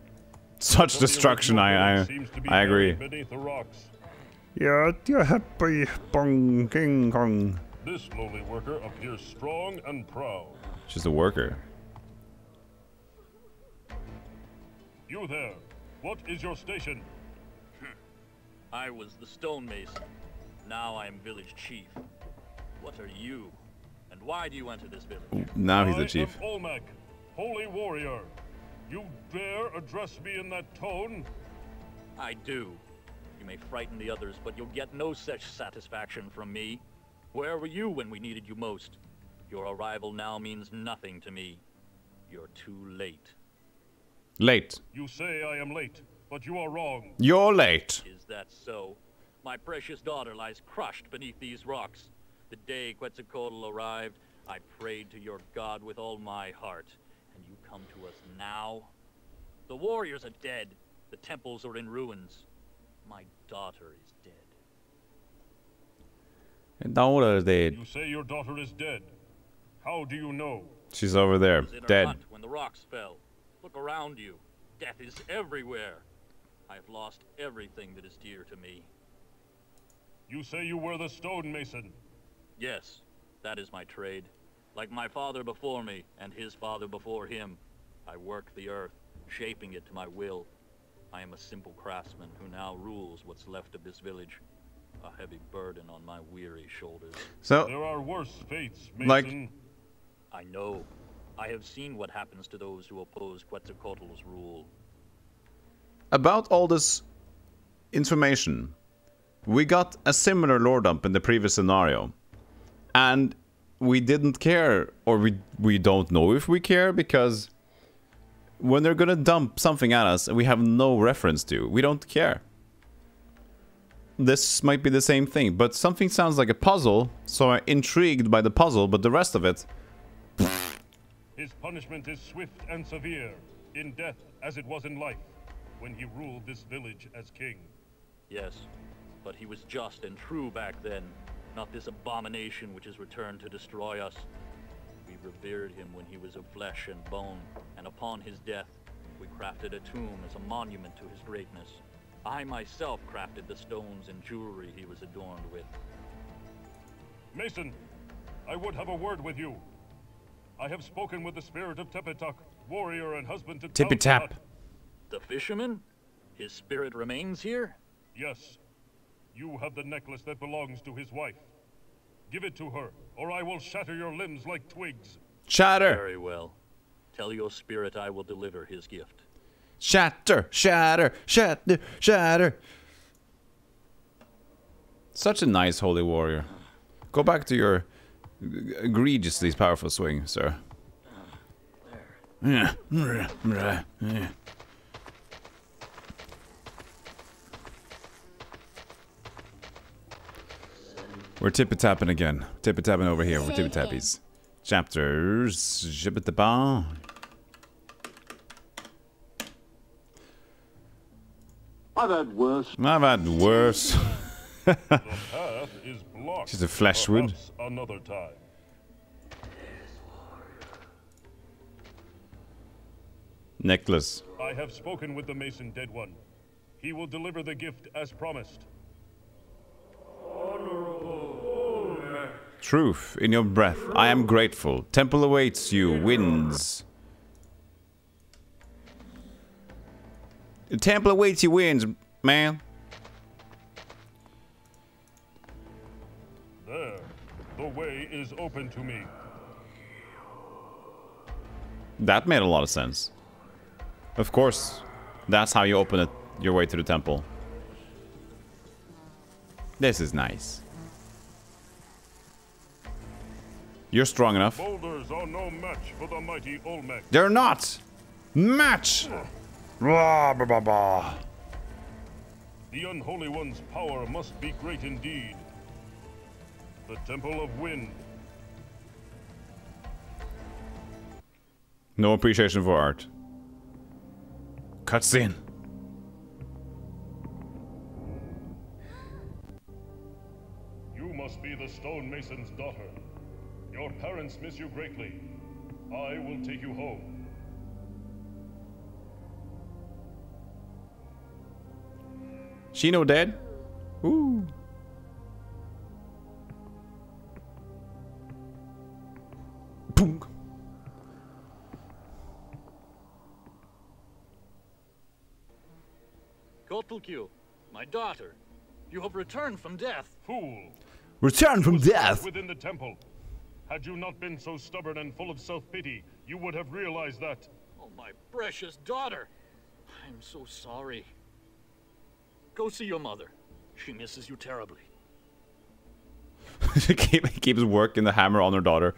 Such destruction, I agree. Beneath the rocks. Yeah, happy bong king kong. This lowly worker appears strong and proud. She's a worker. You there, what is your station? I was the stonemason. Now I am village chief. What are you? And why do you enter this village? Ooh, now he's the chief. I am Olmec, holy warrior. You dare address me in that tone? I do. You may frighten the others, but you'll get no such satisfaction from me. Where were you when we needed you most? Your arrival now means nothing to me. You're too late. Late. You say I am late, but you are wrong. You're late. Is that so? My precious daughter lies crushed beneath these rocks. The day Quetzalcoatl arrived, I prayed to your god with all my heart. And you come to us now? The warriors are dead. The temples are in ruins. My daughter is dead. Daughter dead. You say your daughter is dead. How do you know? She's over there, dead. When the rocks fell. Look around you. Death is everywhere. I've lost everything that is dear to me. You say you were the stonemason? Yes, that is my trade. Like my father before me, and his father before him, I work the earth, shaping it to my will. I am a simple craftsman who now rules what's left of this village. A heavy burden on my weary shoulders. So there are worse fates, Mason. Like, I know. I have seen what happens to those who oppose Quetzalcoatl's rule. About all this information, we got a similar lore dump in the previous scenario. And we didn't care, or we don't know if we care, because when they're gonna dump something at us and we have no reference to, we don't care. This might be the same thing, but something sounds like a puzzle, so I'm intrigued by the puzzle, but the rest of it... His punishment is swift and severe, in death as it was in life, when he ruled this village as king. Yes, but he was just and true back then, not this abomination which has returned to destroy us. We revered him when he was of flesh and bone, and upon his death, we crafted a tomb as a monument to his greatness. I myself crafted the stones and jewelry he was adorned with. Mason, I would have a word with you. I have spoken with the spirit of Tepetuck, warrior and husband to Tippy-tap. The fisherman? His spirit remains here? Yes. You have the necklace that belongs to his wife. Give it to her, or I will shatter your limbs like twigs. Shatter! Very well. Tell your spirit I will deliver his gift. Shatter! Shatter! Shatter! Shatter! Such a nice holy warrior. Go back to your egregiously powerful swing, sir. We're tippy-tapping again. Tippy-tapping over here. We're tippy-tappies. Chapters. Jibbit-the-ba. I've had worse. I've had worse. The path is blocked. She's a fleshwood. Perhaps another time. Necklace. I have spoken with the Mason Dead One. He will deliver the gift as promised. Truth in your breath. I am grateful. Temple awaits you. Winds. The temple awaits you. Winds, man. There. The way is open to me. That made a lot of sense. Of course, that's how you open it, your way to the temple. This is nice. You're strong enough. Boulders are no match for the mighty Olmec. They're not! Match! Rah, bah, bah, bah. The Unholy One's power must be great indeed. The Temple of Wind. No appreciation for art. Cutscene. You must be the stonemason's daughter. Your parents miss you greatly. I will take you home. She no dead? Ooh. Boom. Kotulkyu, my daughter, you have returned from death. Fool! Return from death! Within the temple. Had you not been so stubborn and full of self-pity, you would have realized that. Oh, my precious daughter. I'm so sorry. Go see your mother. She misses you terribly. She keeps working the hammer on her daughter.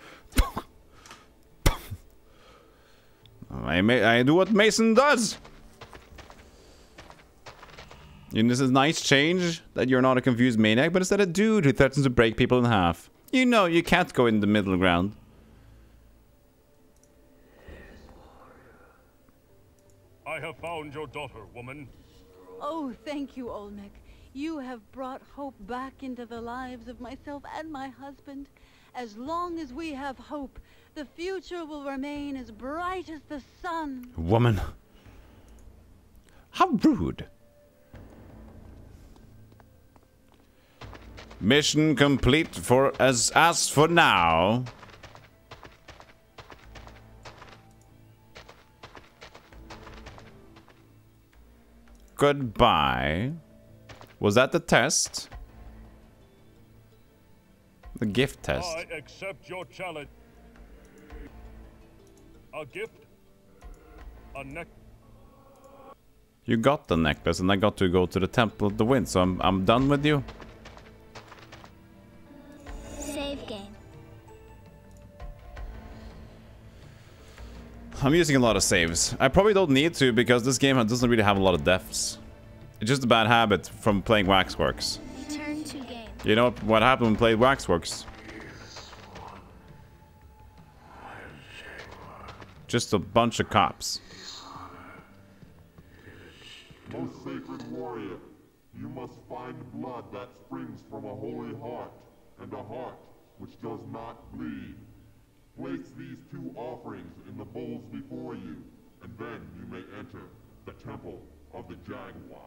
I do what Mason does. And this is a nice change that you're not a confused maniac, but instead a dude who threatens to break people in half. You know, you can't go in the middle ground. I have found your daughter, woman. Oh, thank you, Olmec. You have brought hope back into the lives of myself and my husband. As long as we have hope, the future will remain as bright as the sun. Woman. How rude. Mission complete for as for now. Goodbye. Was that the test? The gift test. I accept your challenge. A gift? A neck? You got the necklace and I got to go to the Temple of the Wind, so I'm done with you. Save game. I'm using a lot of saves. I probably don't need to because this game doesn't really have a lot of deaths. It's just a bad habit from playing Waxworks. Return to game. You know what happened when played Waxworks? Just a bunch of cops. Most sacred warrior, you must find blood that springs from a holy heart, and a heart which does not bleed. Place these two offerings in the bowls before you, and then you may enter the Temple of the Jaguar.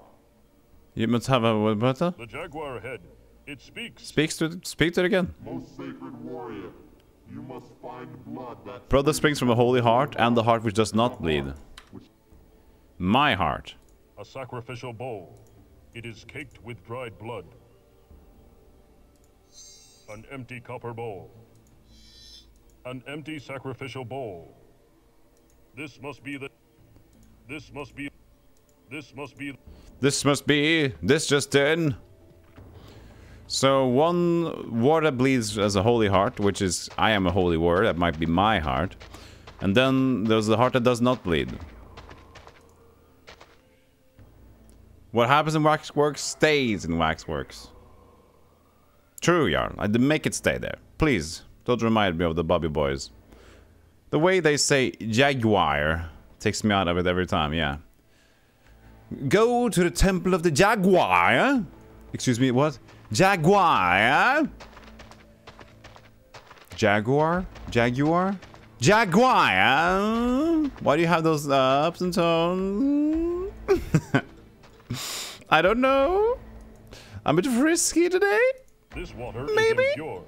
You must have a what? The Jaguar head. It speaks. Speak to it again. Most sacred warrior, you must find blood that Blood that springs from a holy heart and the heart which does not bleed. My heart. A sacrificial bowl. It is caked with dried blood. An empty copper bowl. An empty sacrificial bowl. This must be the... This must be... This must be... This must be... This just in. So one word that bleeds as a holy heart, which is I am a holy word, that might be my heart. And then there's the heart that does not bleed. What happens in Waxworks stays in Waxworks. True, Jarl. I did make it stay there. Please, don't remind me of the Bobby Boys. The way they say Jaguar takes me out of it every time, yeah. Go to the Temple of the Jaguar. Excuse me, what? Jaguar? Jaguar? Jaguar? Jaguar? Why do you have those ups and tones? I don't know. I'm a bit frisky today. This water maybe? is impure.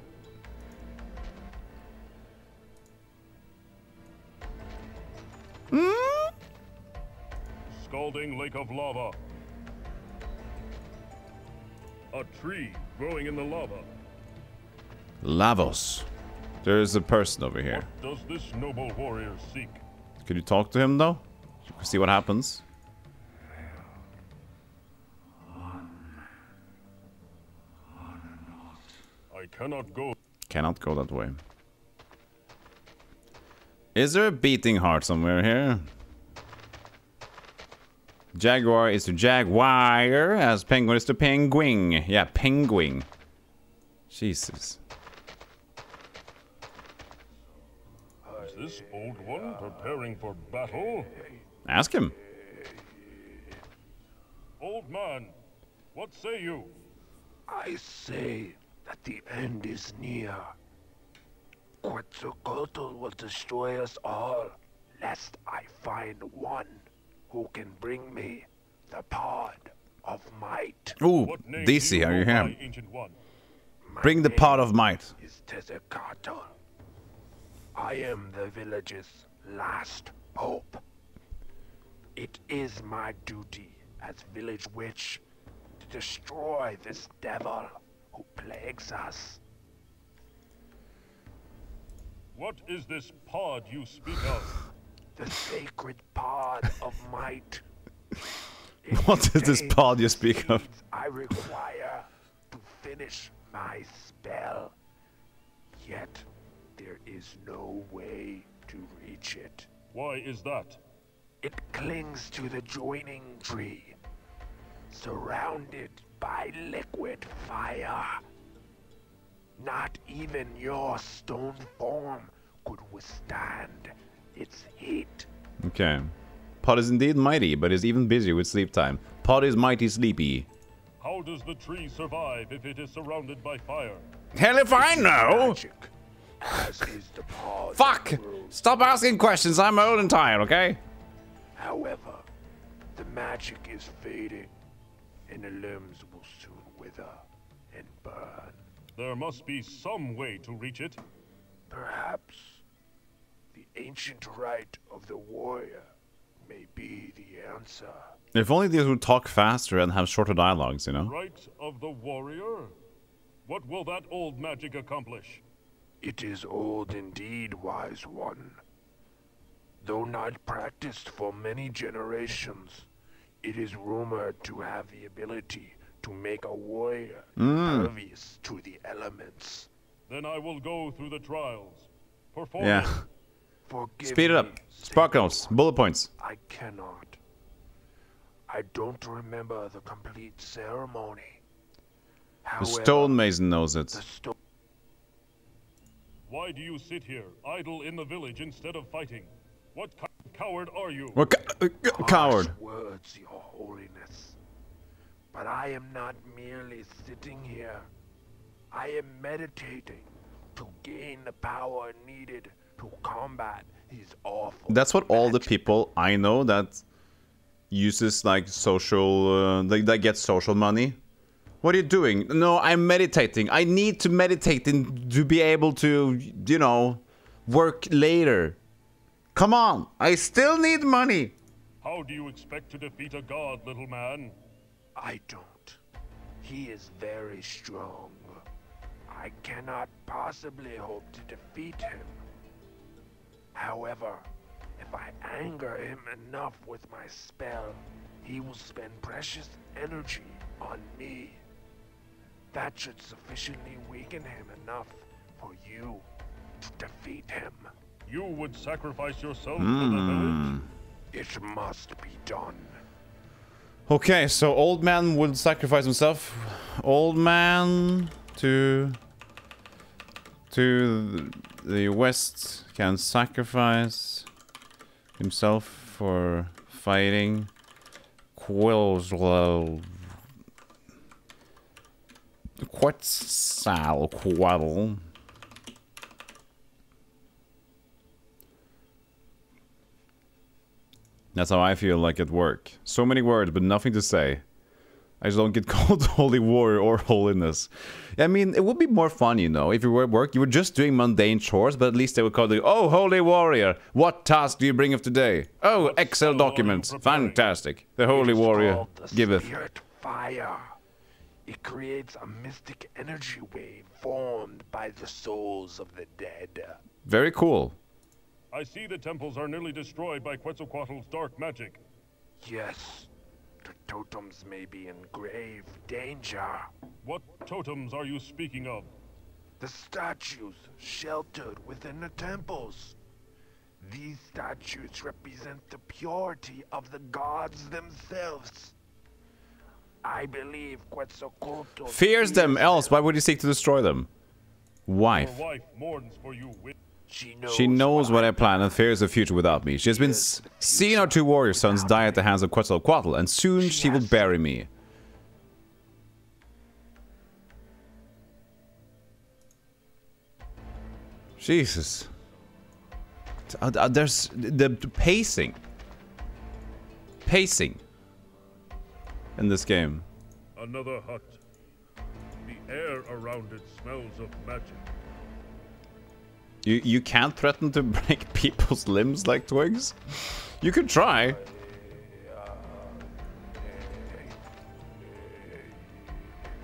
Scalding lake of lava. A tree growing in the lava. Lavos. There's a person over here. What does this noble warrior seek? Can you talk to him though? See what happens. I cannot go. Cannot go that way. Is there a beating heart somewhere here? Jaguar is to jaguar, as penguin is to penguin. Yeah, penguin. Jesus. Is this old one preparing for battle? Ask him. Old man, what say you? I say that the end is near. Quetzalcoatl will destroy us all, lest I find one who can bring me the pod of might. Ooh, DC, are you here? Bring the pod of might. Is Tezcatl. I am the village's last hope. It is my duty as village witch to destroy this devil who plagues us. What is this pod you speak of? The sacred pod of might. What is this pod you speak of? I require to finish my spell. Yet there is no way to reach it. Why is that? It clings to the joining tree, surrounded by liquid fire. Not even your stone form could withstand its heat. Okay. Pod is indeed mighty, but is even busy with sleep time. Pod is mighty sleepy. How does the tree survive if it is surrounded by fire? Hell if I know! Magic, as is the pod. Fuck! Stop asking questions, I'm old and tired, okay? However, the magic is fading, and the limbs will soon wither and burn. There must be some way to reach it. Perhaps the ancient rite of the warrior may be the answer. If only they would talk faster and have shorter dialogues, you know? Rite of the warrior? What will that old magic accomplish? It is old indeed, wise one. Though not practiced for many generations, it is rumored to have the ability to make a warrior impervious to the elements. Then I will go through the trials. Perform. Yeah. Forgive Speed it up. me, Sparkles. Bullet points. I cannot. I don't remember the complete ceremony. The However, stonemason knows it. Why do you sit here, idle in the village instead of fighting? What coward are you? What coward? Harsh words, your holiness. But I am not merely sitting here. I am meditating to gain the power needed to combat his awful That's what all the people I know that uses like social, that get social money. What are you doing? No, I'm meditating. I need to meditate to be able to, you know, work later. Come on, I still need money. How do you expect to defeat a god, little man? I don't. He is very strong. I cannot possibly hope to defeat him. However, if I anger him enough with my spell, he will spend precious energy on me. That should sufficiently weaken him enough for you to defeat him. You would sacrifice yourself for the village? It must be done. Okay, so old man would sacrifice himself. Old man to the west can sacrifice himself for fighting Quetzalcoatl. That's how I feel like at work. So many words, but nothing to say. I just don't get called Holy Warrior or Holiness. I mean, it would be more fun, you know, if you were at work, you were just doing mundane chores, but at least they would call you, oh, Holy Warrior, what task do you bring of today? Oh, Excel documents. Fantastic. The Holy Warrior giveth. Spirit fire. It creates a mystic energy wave formed by the souls of the dead. Very cool. I see the temples are nearly destroyed by Quetzalcoatl's dark magic. Yes. The totems may be in grave danger. What totems are you speaking of? The statues sheltered within the temples. These statues represent the purity of the gods themselves. I believe Quetzalcoatl Fears them, else why would you seek to destroy them? Wife. Your wife mourns for you. She knows what I plan and fears the future without me. She has been seen our two warrior sons die at the hands of Quetzalcoatl, and soon she will bury me. Jesus. There's the pacing. Pacing. In this game. Another hut. The air around it smells of magic. You can't threaten to break people's limbs like twigs? You could try.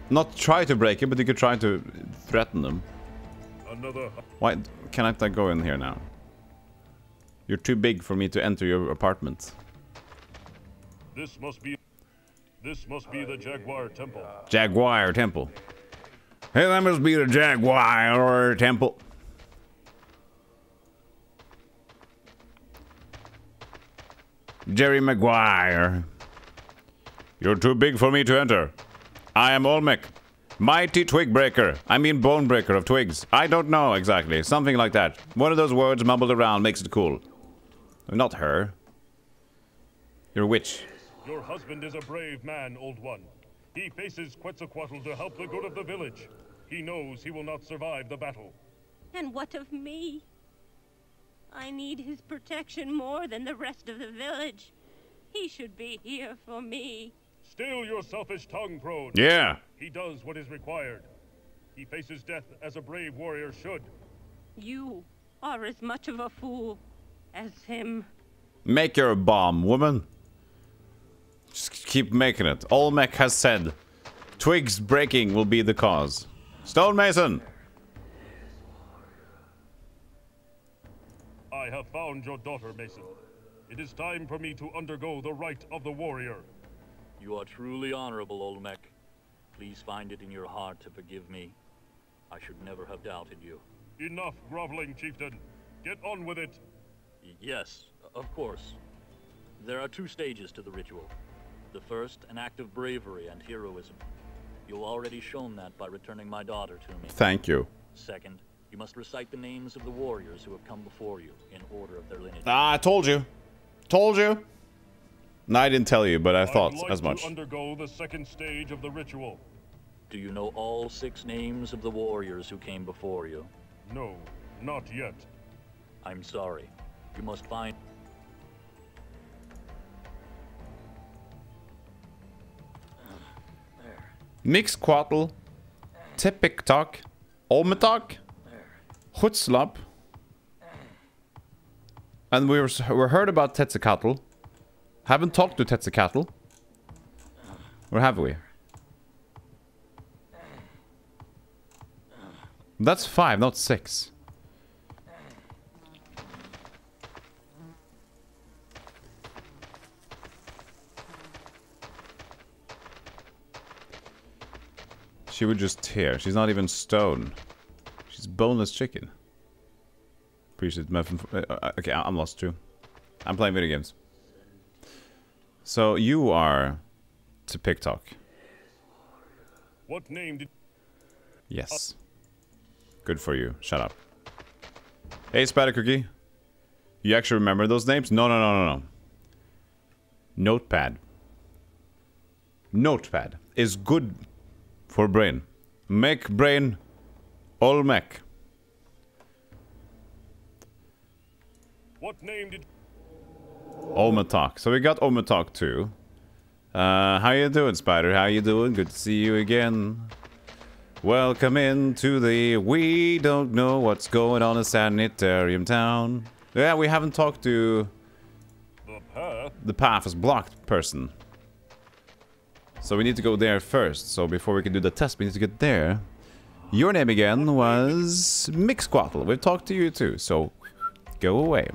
Not try to break it, but you could try to threaten them. Why can't I go in here now? You're too big for me to enter your apartment. This must be the Jaguar Temple. Jaguar Temple. Hey, that must be the Jaguar Temple. Jerry Maguire. You're too big for me to enter. I am Olmec. Mighty twig breaker. I mean bone breaker of twigs. I don't know exactly. Something like that. One of those words mumbled around makes it cool. Not her. You're a witch. Your husband is a brave man, old one. He faces Quetzalcoatl to help the good of the village. He knows he will not survive the battle. And what of me? I need his protection more than the rest of the village. He should be here for me. Still your selfish tongue, Prone. Yeah. He does what is required. He faces death as a brave warrior should. You are as much of a fool as him. Make your bomb, woman. Just keep making it. Olmec has said, twigs breaking will be the cause. Stonemason! I have found your daughter, Mason. It is time for me to undergo the rite of the warrior. You are truly honorable, Olmec. Please find it in your heart to forgive me. I should never have doubted you. Enough groveling, chieftain. Get on with it. Yes, of course. There are two stages to the ritual. The first, an act of bravery and heroism. You've already shown that by returning my daughter to me. Thank you. Second, you must recite the names of the warriors who have come before you in order of their lineage. Ah, I told you. Told you. No, I didn't tell you, but I thought as much. To undergo the second stage of the ritual. Do you know all 6 names of the warriors who came before you? No, not yet. I'm sorry. You must find... Mixquatl, Tipiktok, Olmetok, Hutzlap, and we heard about Tetzicatl. Haven't talked to Tetzicatl. Or have we? That's 5, not 6. She would just tear. She's not even stone. She's boneless chicken. Appreciate muffin. Okay, I'm lost too. I'm playing video games. So you are to TikTok. What name did... Yes. Good for you. Shut up. Hey, Spider Cookie. You actually remember those names? No, no, no, no, no. Notepad. Notepad is good for brain. Make brain Olmec. What name did... Olmec. So we got Olmec too. How you doing, Spider? How you doing? Good to see you again. Welcome into the we don't know what's going on in Sanitarium Town. Yeah, we haven't talked to the path is blocked person. So we need to go there first. So before we can do the test, we need to get there. Your name again was Mixquattle. We've talked to you too, so go away.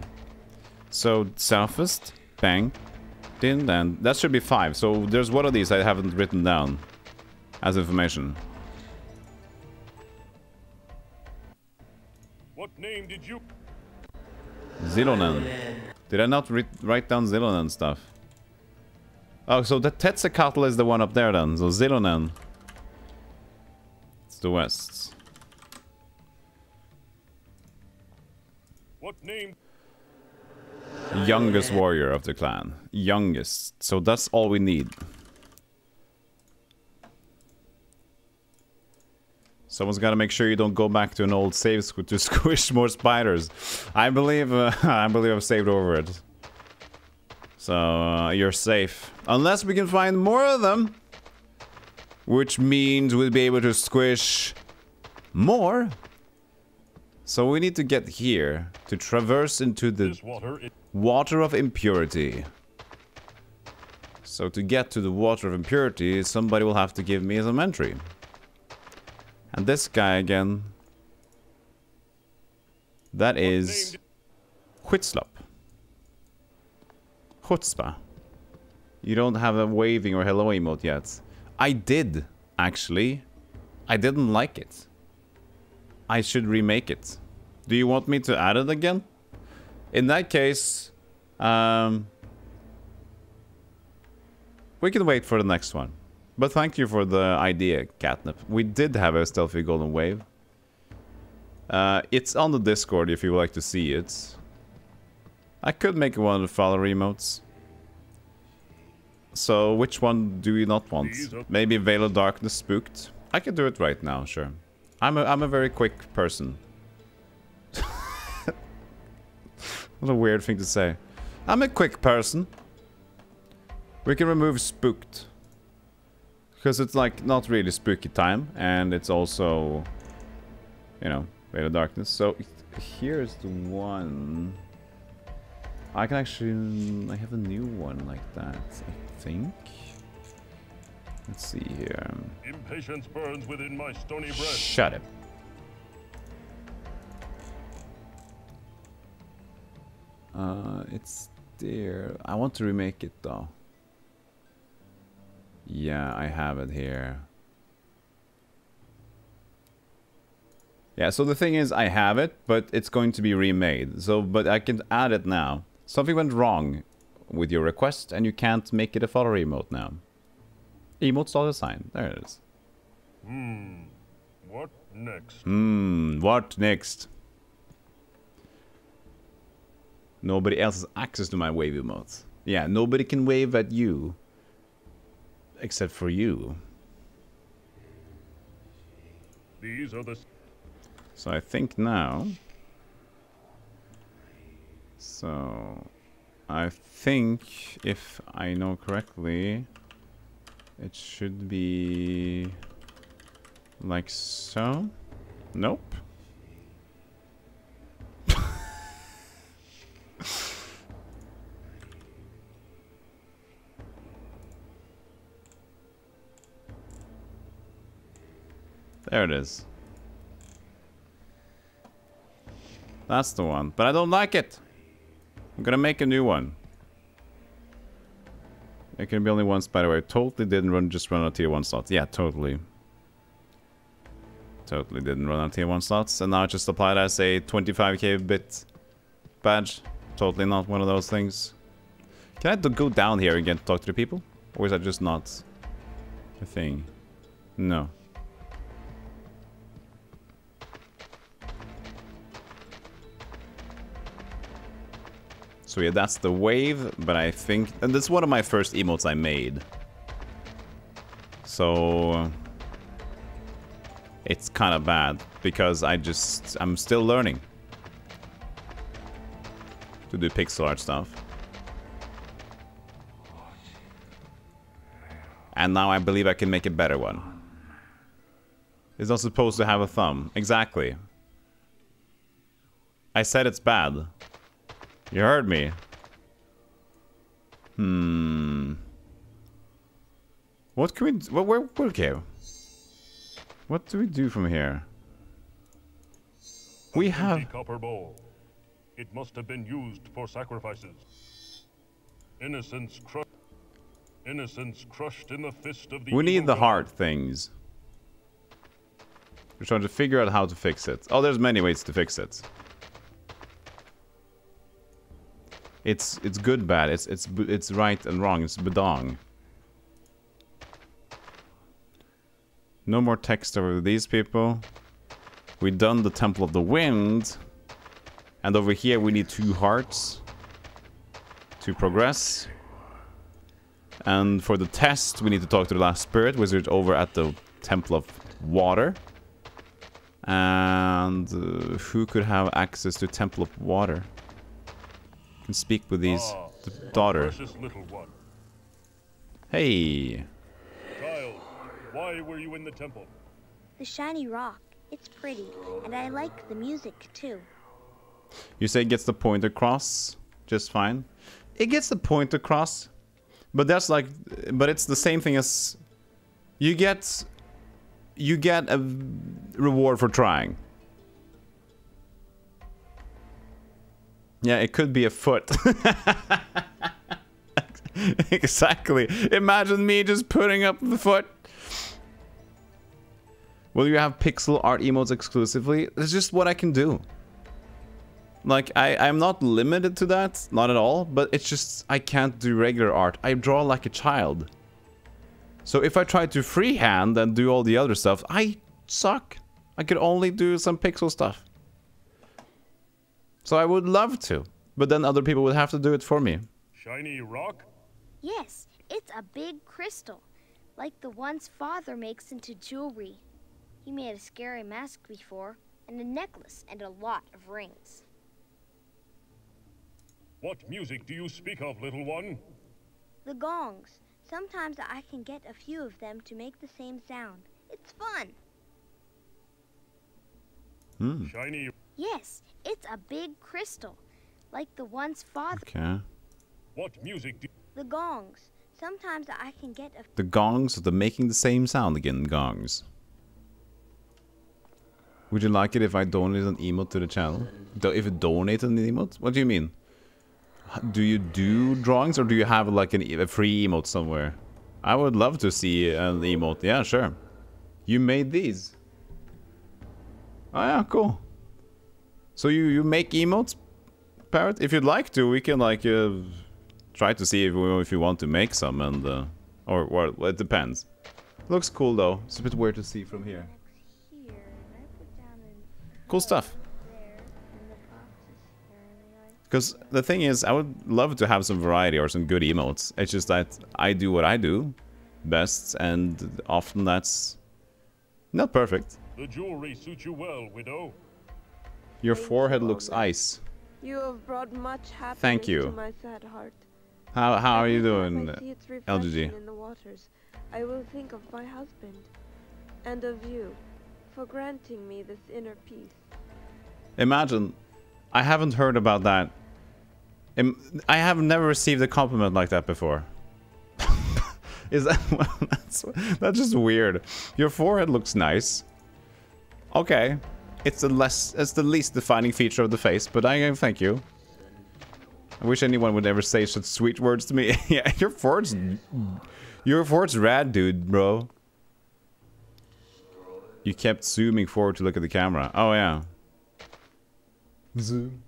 So southwest, bang, din, and that should be 5. So there's one of these I haven't written down as information. What name did you... Zilonen. Did I not write down Zilonen stuff? Oh, so the Tetzecatl is the one up there then. So Zilonen. It's the west. What name? Youngest warrior of the clan. Youngest. So that's all we need. Someone's got to make sure you don't go back to an old save to squish more spiders. I believe I've saved over it. So you're safe. Unless we can find more of them. Which means we'll be able to squish more. So we need to get here to traverse into the water of impurity. So to get to the water of impurity, somebody will have to give me some entry. And this guy again, that is Huitzlop. Chutzpah. You don't have a waving or hello emote yet. I did, actually. I didn't like it. I should remake it. Do you want me to add it again? In that case, we can wait for the next one. But thank you for the idea, Catnip. We did have a stealthy golden wave. It's on the Discord if you would like to see it. I could make one of the follower emotes. So, which one do you not want? Maybe Veil of Darkness Spooked? I can do it right now, sure. I'm a very quick person. What a weird thing to say. I'm a quick person. We can remove Spooked. Because it's like not really spooky time, and it's also, you know, Veil of Darkness. So here's the one. I can actually, I have a new one like that, I think. Let's see here. Impatience burns within my stony breast. Shut it. It's there. I want to remake it though. Yeah, I have it here. Yeah, so the thing is, I have it, but it's going to be remade. So, but I can add it now. Something went wrong with your request, and you can't make it a follower emote now. Emote's all assigned. There it is. What next? What next? Nobody else has access to my wave emotes. Yeah, nobody can wave at you. Except for you. These are the... So I think now... So... I think, if I know correctly, it should be... like so? Nope. There it is. That's the one. But I don't like it. I'm gonna make a new one. There can be only one spider wave. Totally didn't just run out tier 1 slots. Yeah, totally. Totally didn't run out tier 1 slots. And now I just applied as a 25k bit badge. Totally not one of those things. Can I go down here again to talk to the people? Or is that just not a thing? No. So yeah, that's the wave, but I think... And this is one of my first emotes I made. So... It's kind of bad, because I'm still learning to do pixel art stuff. And now I believe I can make a better one. It's not supposed to have a thumb. Exactly. I said it's bad. You heard me. What can we do? Where, okay. What do we do from here? We have... copper bowl. It must have been used for sacrifices. Innocents crushed in the fist of the... We need evil the god. hard things. We're trying to figure out how to fix it. Oh, there's many ways to fix it. It's good, bad. It's right and wrong. It's bedong. No more text over these people. We've done the Temple of the Wind. And over here we need 2 hearts to progress. And for the test, we need to talk to the last spirit wizard over at the Temple of Water. And who could have access to Temple of Water? Can speak with these daughter. Precious little one. Hey. Child, why were you in the temple? The shiny rock. It's pretty, and I like the music too. You say it gets the point across just fine. It gets the point across, but that's like, but it's the same thing as you get a reward for trying. Yeah, it could be a foot. Exactly. Imagine me just putting up the foot. Will you have pixel art emotes exclusively? It's just what I can do. Like, I'm not limited to that, not at all, but it's just I can't do regular art. I draw like a child. So if I try to freehand and do all the other stuff, I suck. I could only do some pixel stuff. So I would love to, but then other people would have to do it for me. Shiny rock? Yes, it's a big crystal, like the ones Father makes into jewelry. He made a scary mask before, and a necklace, and a lot of rings. What music do you speak of, little one? The gongs. Sometimes I can get a few of them to make the same sound. It's fun. Shiny. Yes, it's a big crystal, like the ones Father... Okay. What music do... The gongs. Sometimes I can get a... The gongs, they're making the same sound again, gongs. Would you like it if I donate an emote to the channel? If you donate an emote? What do you mean? Do you do drawings or do you have like a free emote somewhere? I would love to see an emote. Yeah, sure. You made these. Oh yeah, cool. So you make emotes, Parrot? If you'd like to, we can like try to see if you want to make some and or well, it depends. Looks cool though. It's a bit weird to see from here. Cool stuff. Because the thing is, I would love to have some variety or some good emotes. It's just that I do what I do best, and often that's not perfect. The jewelry suits you well, widow. Your forehead looks ice. You have brought much happiness Thank you. to my sad heart. How are you doing, I see its reflection LGG? in the waters. I will think of my husband and of you for granting me this inner peace. Imagine, I haven't heard about that. I have never received a compliment like that before. Is that that's just weird. Your forehead looks nice. Okay, it's the least defining feature of the face, but I thank you. I wish anyone would ever say such sweet words to me. Yeah, your forehead's rad, dude, bro. You kept zooming forward to look at the camera. Oh yeah. Zoom.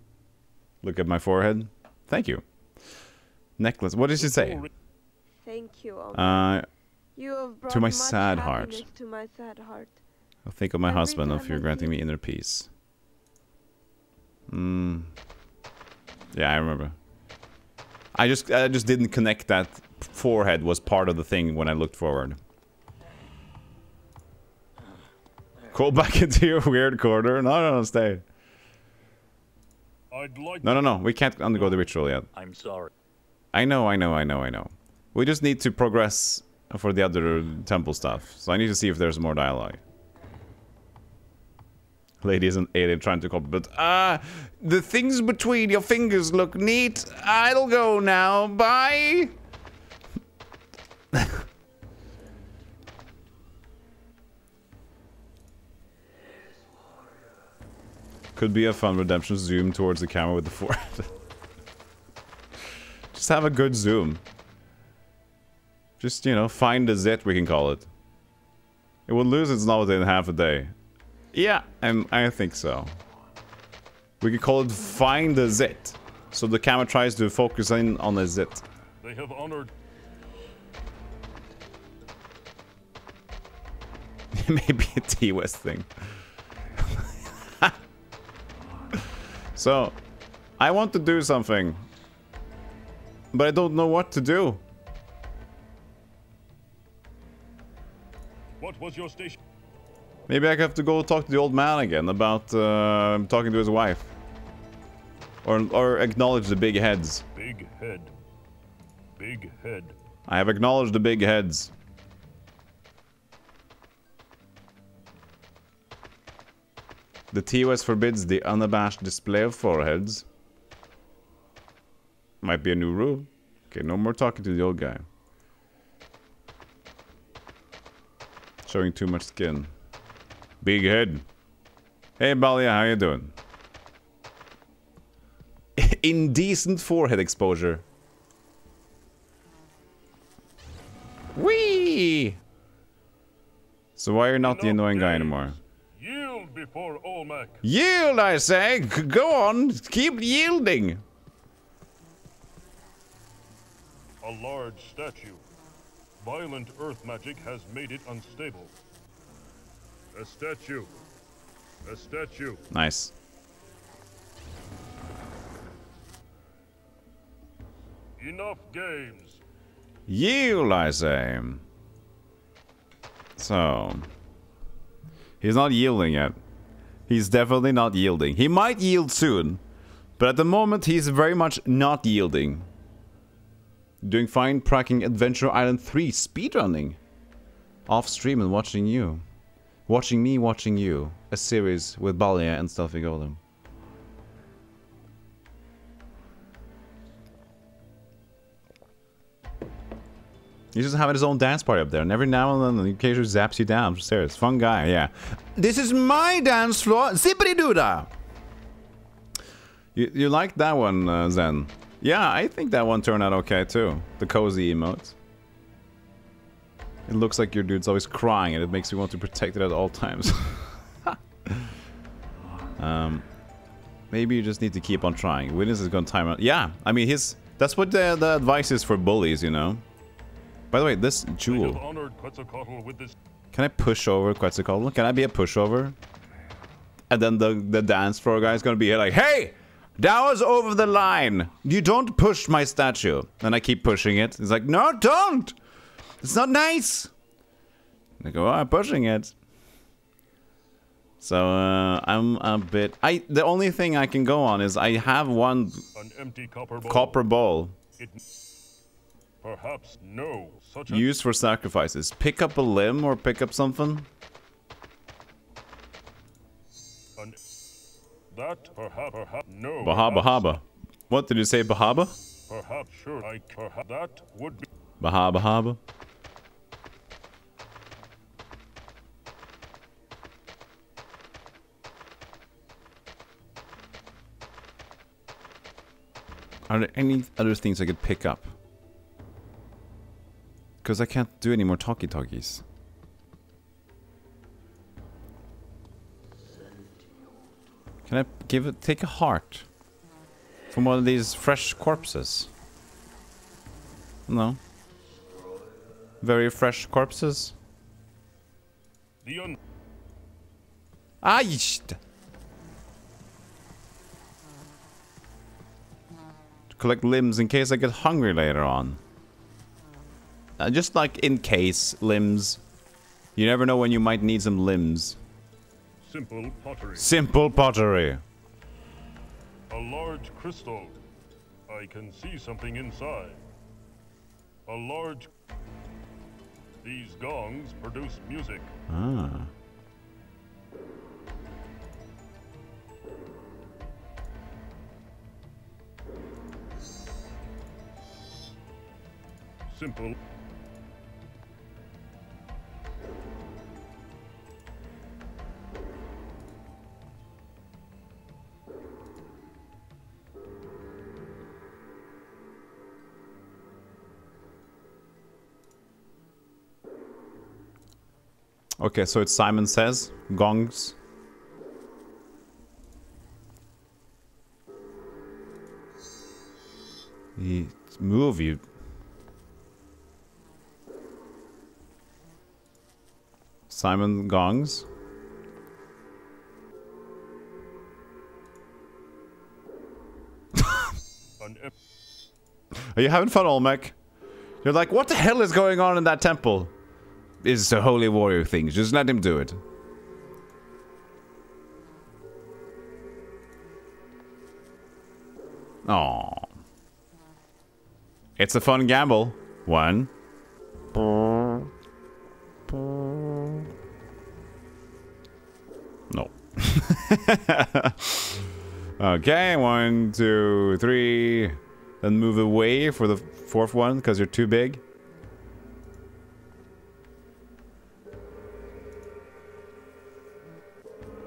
Look at my forehead. Thank you. Necklace. What did she say? Thank you, Olmec. You have brought to my much sad heart. happiness to my sad heart. I'll think of my Every husband if time you're I granting see- me inner peace. Yeah, I remember. I just didn't connect that forehead was part of the thing when I looked forward. Crawl back into your weird corner. No, stay. I'd like No. We can't undergo the ritual yet. I'm sorry. I know. We just need to progress for the other temple stuff. So I need to see if there's more dialogue. Lady is an alien trying to copy, but the things between your fingers look neat. I'll go now. Bye. Could be a fun redemption zoom towards the camera with the forehead. Just have a good zoom. Just, you know, find the zit, we can call it. It will lose its novelty in half a day. Yeah, I think so. We could call it find the zit. So the camera tries to focus in on the zit. They have honored. Maybe a T-West thing. So, I want to do something. But I don't know what to do. What was your station? Maybe I have to go talk to the old man again about talking to his wife. Or acknowledge the big heads. Big head. Big head. I have acknowledged the big heads. The TOS forbids the unabashed display of foreheads. Might be a new rule. Okay, no more talking to the old guy. Showing too much skin. Big head. Hey, Balia, how you doing? Indecent forehead exposure. Whee! So why are you not the annoying guy anymore? Yield before Olmec. Yield, I say! Go on! Keep yielding! A large statue. Violent earth magic has made it unstable. A statue. A statue. Nice. Enough games. Yield, I say. So... He's not yielding yet. He's definitely not yielding. He might yield soon. But at the moment, he's very much not yielding. Doing fine, tracking Adventure Island 3 speedrunning. Off stream and watching you. Watching me, watching you. A series with Balia and Stealthy Golem. He's just having his own dance party up there, and every now and then he occasionally zaps you down. Serious, fun guy, yeah. This is my dance floor, zippity-doo-dah! You like that one, Zen? Yeah, I think that one turned out okay too. The cozy emote. It looks like your dude's always crying, and it makes you want to protect it at all times. Maybe you just need to keep on trying. Witness is gonna time out. Yeah, I mean, that's what the advice is for bullies, you know. By the way, this jewel. Can I push over Quetzalcoatl? Can I be a pushover? And then the dance floor guy is gonna be here like, hey! That was over the line! You don't push my statue. And I keep pushing it. He's like, no, don't! It's not nice! And I go, oh, I'm pushing it. So, I'm a bit... The only thing I can go on is I have one An empty copper bowl. Perhaps no. Used for sacrifices. Pick up a limb or pick up something? That perhaps no. Bahaba. What did you say, Bahaba? Perhaps sure. Perhaps that would be Bahaba. Are there any other things I could pick up? Because I can't do any more talkie-talkies. Can I take a heart from one of these fresh corpses? No. Very fresh corpses? collect limbs in case I get hungry later on. Just like in case limbs. You never know when you might need some limbs. Simple pottery. Simple pottery. A large crystal. I can see something inside. A large... These gongs produce music. Ah. Simple. Okay, so it's Simon Says, gongs. Move, you. Simon gongs. Are you having fun, Olmec? You're like, what the hell is going on in that temple? It's a holy warrior thing. Just let him do it. Aww. It's a fun gamble. 1. No. Okay, 1, 2, 3. Then move away for the 4th one because you're too big.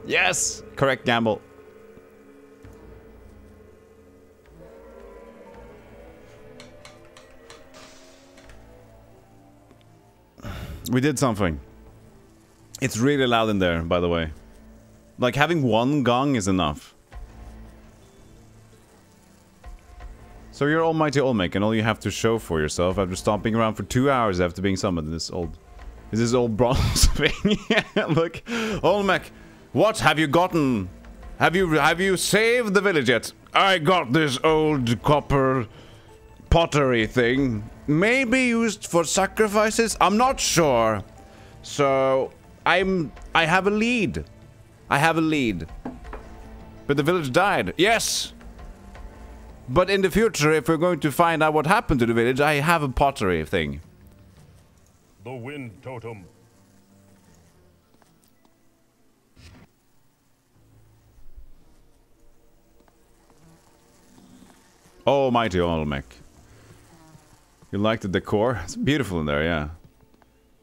Yes! Correct gamble. We did something. It's really loud in there, by the way. Like, having one gong is enough. So you're Almighty Olmec, and all you have to show for yourself after stomping around for 2 hours after being summoned is this old bronze thing. Look, Olmec, what have you gotten? Have you saved the village yet? I got this old copper pottery thing. Maybe used for sacrifices? I'm not sure. So I have a lead. I have a lead. But the village died. Yes. But in the future, if we're going to find out what happened to the village, I have a pottery thing. The wind totem. Oh, mighty Olmec. You like the decor? It's beautiful in there, yeah.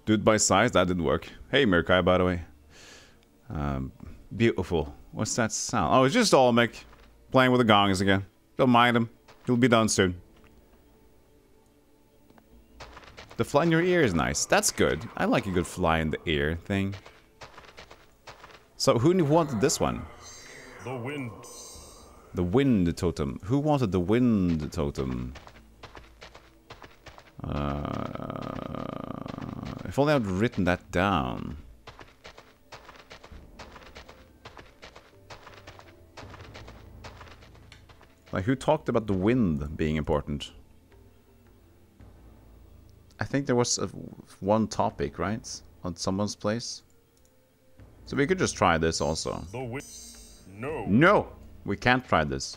Do it by size, that didn't work. Hey, Mirkai, by the way. Beautiful. What's that sound? Oh, it's just Olmec playing with the gongs again. Don't mind him. He'll be done soon. The fly in your ear is nice. That's good. I like a good fly in the ear thing. So, who wanted this one? The wind. The wind totem. Who wanted the wind totem? If only I'd written that down. Like, who talked about the wind being important? I think there was one topic, right? On someone's place. So we could just try this also. No. No! We can't try this.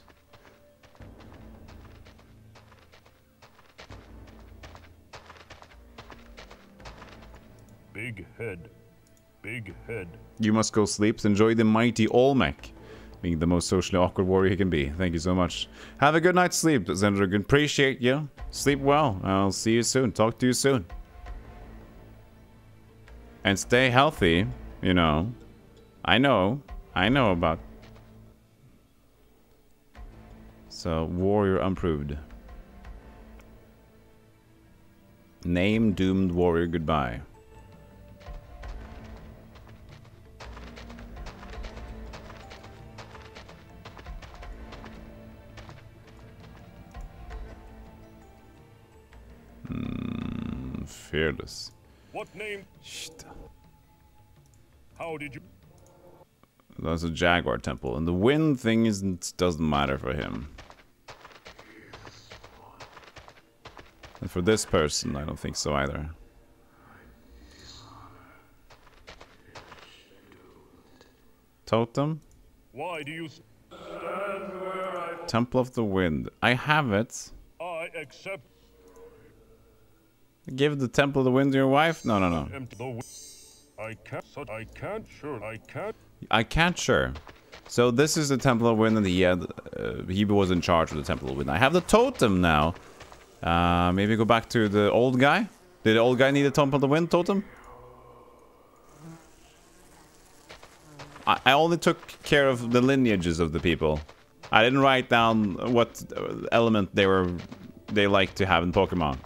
Big head. Big head. You must go sleep. Enjoy the mighty Olmec. Being the most socially awkward warrior he can be. Thank you so much. Have a good night's sleep, Zendragon. Appreciate you. Sleep well. I'll see you soon. Talk to you soon. And stay healthy, you know. I know about. So, warrior unproved. Name doomed warrior goodbye. Fearless. What name? How did you? That's a jaguar temple, and the wind thing doesn't matter for him. And for this person, I don't think so either. Totem? Why do you stand where I... Temple of the Wind. I have it. I accept. Give the Temple of the Wind to your wife? No, no, no. I can't, sure, I can't. I can't, sure. So this is the Temple of Wind, and he was in charge of the Temple of Wind. I have the totem now. Maybe go back to the old guy. Did the old guy need a Temple of the Wind totem? I only took care of the lineages of the people. I didn't write down what element they like to have in Pokemon.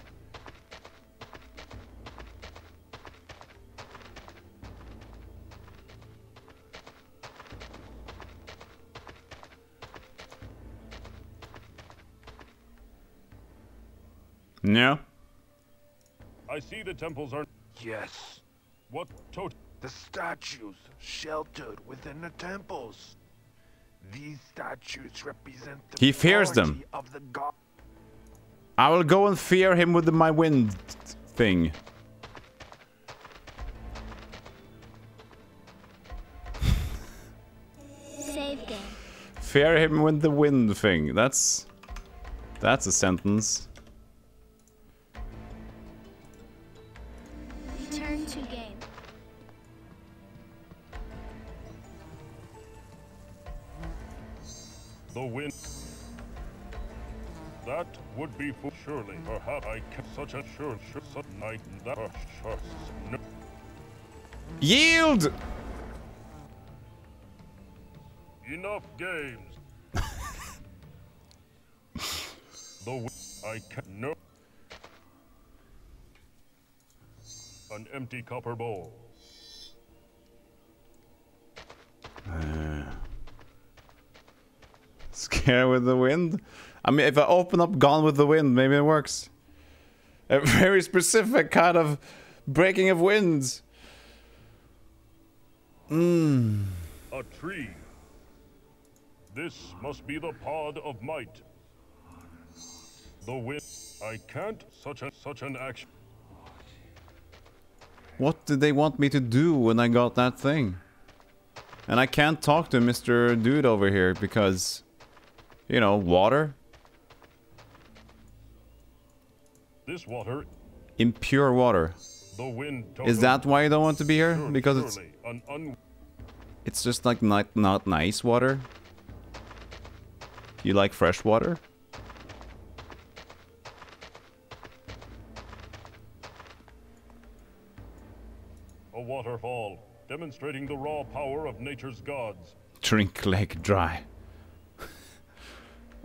No. I see the temples are... Yes. What totem? The statues sheltered within the temples. These statues represent the He fears them. of the god. I will go and fear him with my wind thing. Save game. Fear him with the wind thing. That's a sentence. Return to game. The wind. That would be for surely. Perhaps I can such a sure night that no. Yield! Enough games. I can no. An empty copper bowl. Scare with the wind? I mean, if I open up Gone with the Wind, maybe it works. A very specific kind of breaking of winds. A tree. This must be the pod of might. The wind. I can't such an action. What did they want me to do when I got that thing? And I can't talk to Mr. Dude over here because, you know, water. This water. Impure water. The wind. Is that why you don't want to be here? Because it's it's just like not nice water. You like fresh water? a waterfall, demonstrating the raw power of nature's gods. Drink lake dry.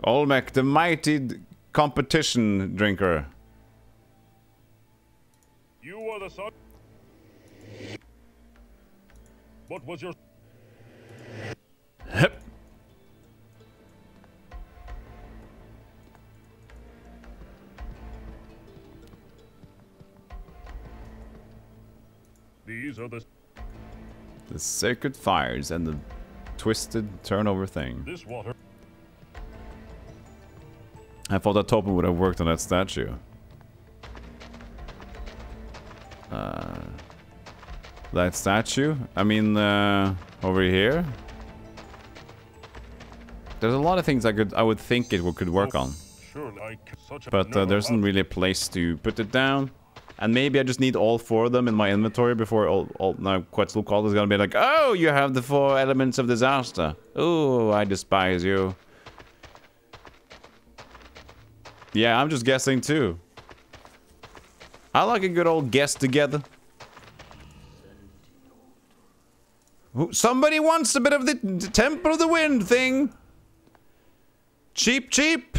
Olmec, the mighty competition drinker. You are the son. What was your... Hep. These are the sacred fires and the twisted turnover thing. This water. I thought that token would have worked on that statue. That statue? I mean, over here? There's a lot of things I would think it could work on. But there isn't really a place to put it down. And maybe I just need all four of them in my inventory before now Quetzalcoatl is gonna be like, oh, you have the 4 elements of disaster. Oh, I despise you. Yeah, I'm just guessing too. I like a good old guess together. Somebody wants a bit of the Temple of the Wind thing. Cheap, cheap.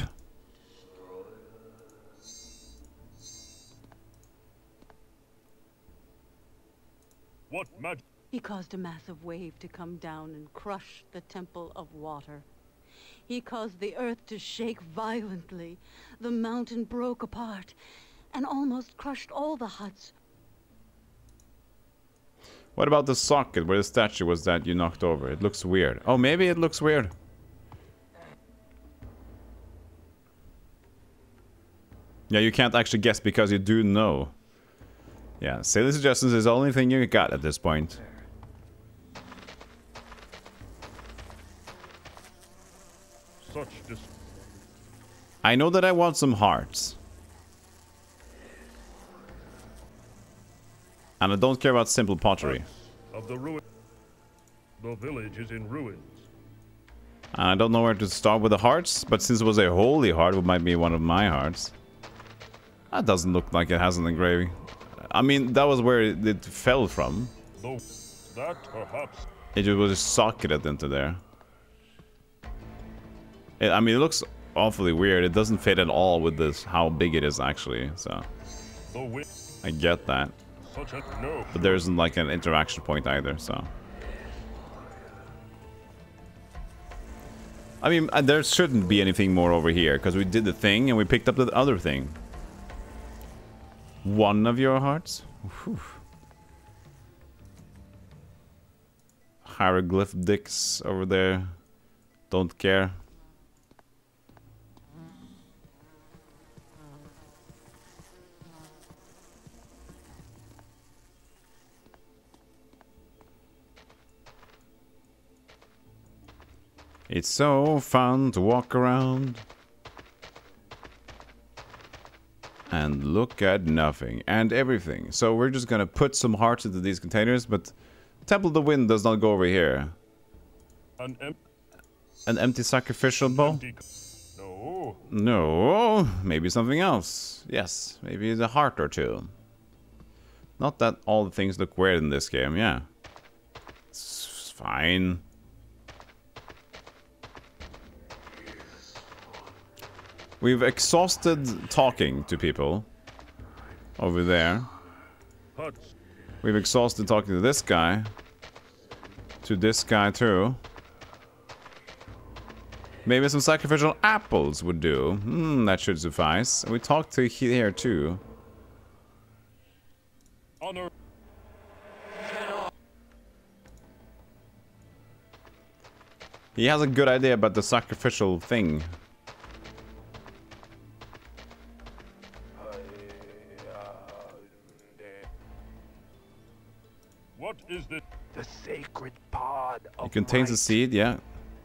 What magic? He caused a massive wave to come down and crush the Temple of Water. He caused the earth to shake violently. The mountain broke apart and almost crushed all the huts. What about the socket where the statue was that you knocked over? It looks weird. Oh, maybe it looks weird. Yeah, you can't actually guess because you do know. Yeah, silly suggestions is the only thing you got at this point. I know that I want some hearts. And I don't care about simple pottery. Of the ruin. The village is in ruins. I don't know where to start with the hearts, but since it was a holy heart, it might be one of my hearts. That doesn't look like it has an engraving. I mean, that was where it fell from. Though that perhaps. It just was socketed into there. I mean, it looks awfully weird. It doesn't fit at all with this, how big it is actually, so. I get that. But there isn't like an interaction point either, so. I mean, there shouldn't be anything more over here, because we did the thing and we picked up the other thing. One of your hearts? Whew. Hieroglyph dicks over there. Don't care. It's so fun to walk around and look at nothing and everything. So we're just gonna put some hearts into these containers, but Temple of the Wind does not go over here. An empty sacrificial bowl? No. No, maybe something else. Yes, maybe the heart or two. Not that all the things look weird in this game, yeah. It's fine. We've exhausted talking to people over there. We've exhausted talking to this guy. To this guy too. Maybe some sacrificial apples would do. That should suffice. We talked to here too. Honor. He has a good idea about the sacrificial thing. What is this? The sacred pod of It contains a seed, yeah.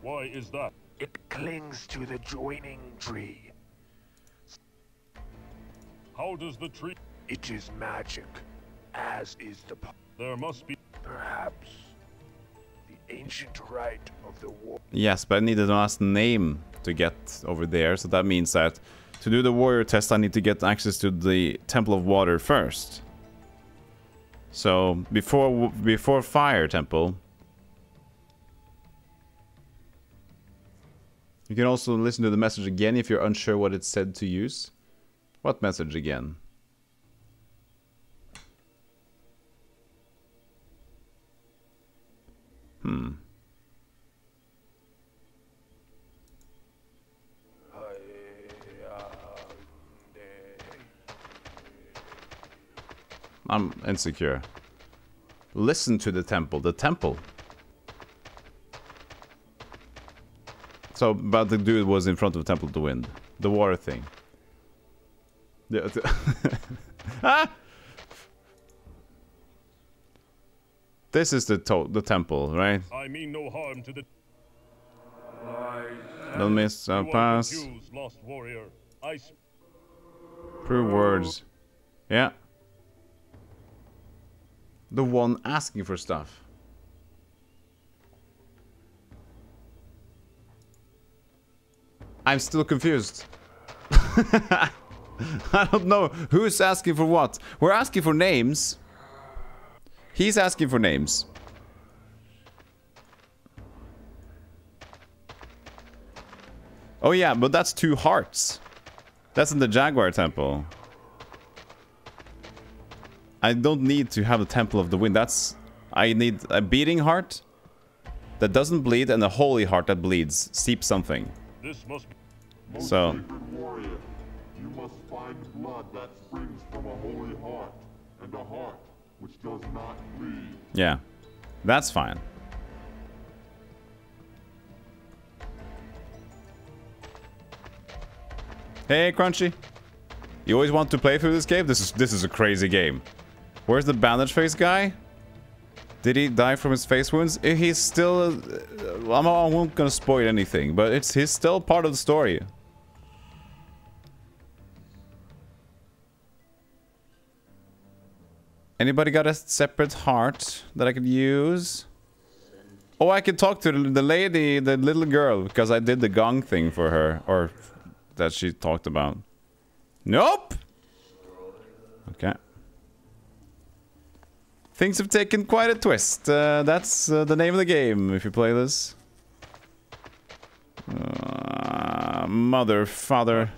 Why is that? It clings to the joining tree. How does the tree? It is magic, as is the pod. There must be. Perhaps the ancient rite of the war. Yes, but I need the last name to get over there, so that means that to do the warrior test I need to get access to the Temple of Water first. So before Fire Temple, you can also listen to the message again if you're unsure what it said to use. What message again? I'm insecure. Listen to the temple. The temple. So, but the dude was in front of the Temple of the Wind. The water thing. Yeah. Ah! This is the temple, right? I mean no harm to the. Don't miss a pass. Lost warrior. Prove words. Yeah. The one asking for stuff. I'm still confused. I don't know who's asking for what. We're asking for names. He's asking for names. Oh yeah, but that's 2 hearts. That's in the Jaguar Temple. I don't need to have the Temple of the Wind. I need a beating heart that doesn't bleed and a holy heart that bleeds. Seep something. This must be. So. Warrior, you must find blood that springs from a holy heart, and a heart which does not bleed. Yeah, that's fine. Hey, Crunchy. You always want to play through this game? This is a crazy game. Where's the bandage face guy? Did he die from his face wounds? He's still... I won't gonna spoil anything, but he's still part of the story. Anybody got a separate heart that I could use? Oh, I could talk to the lady, the little girl, because I did the gong thing for her, or that she talked about. Nope! Okay. Things have taken quite a twist. That's the name of the game, if you play this. Mother, father.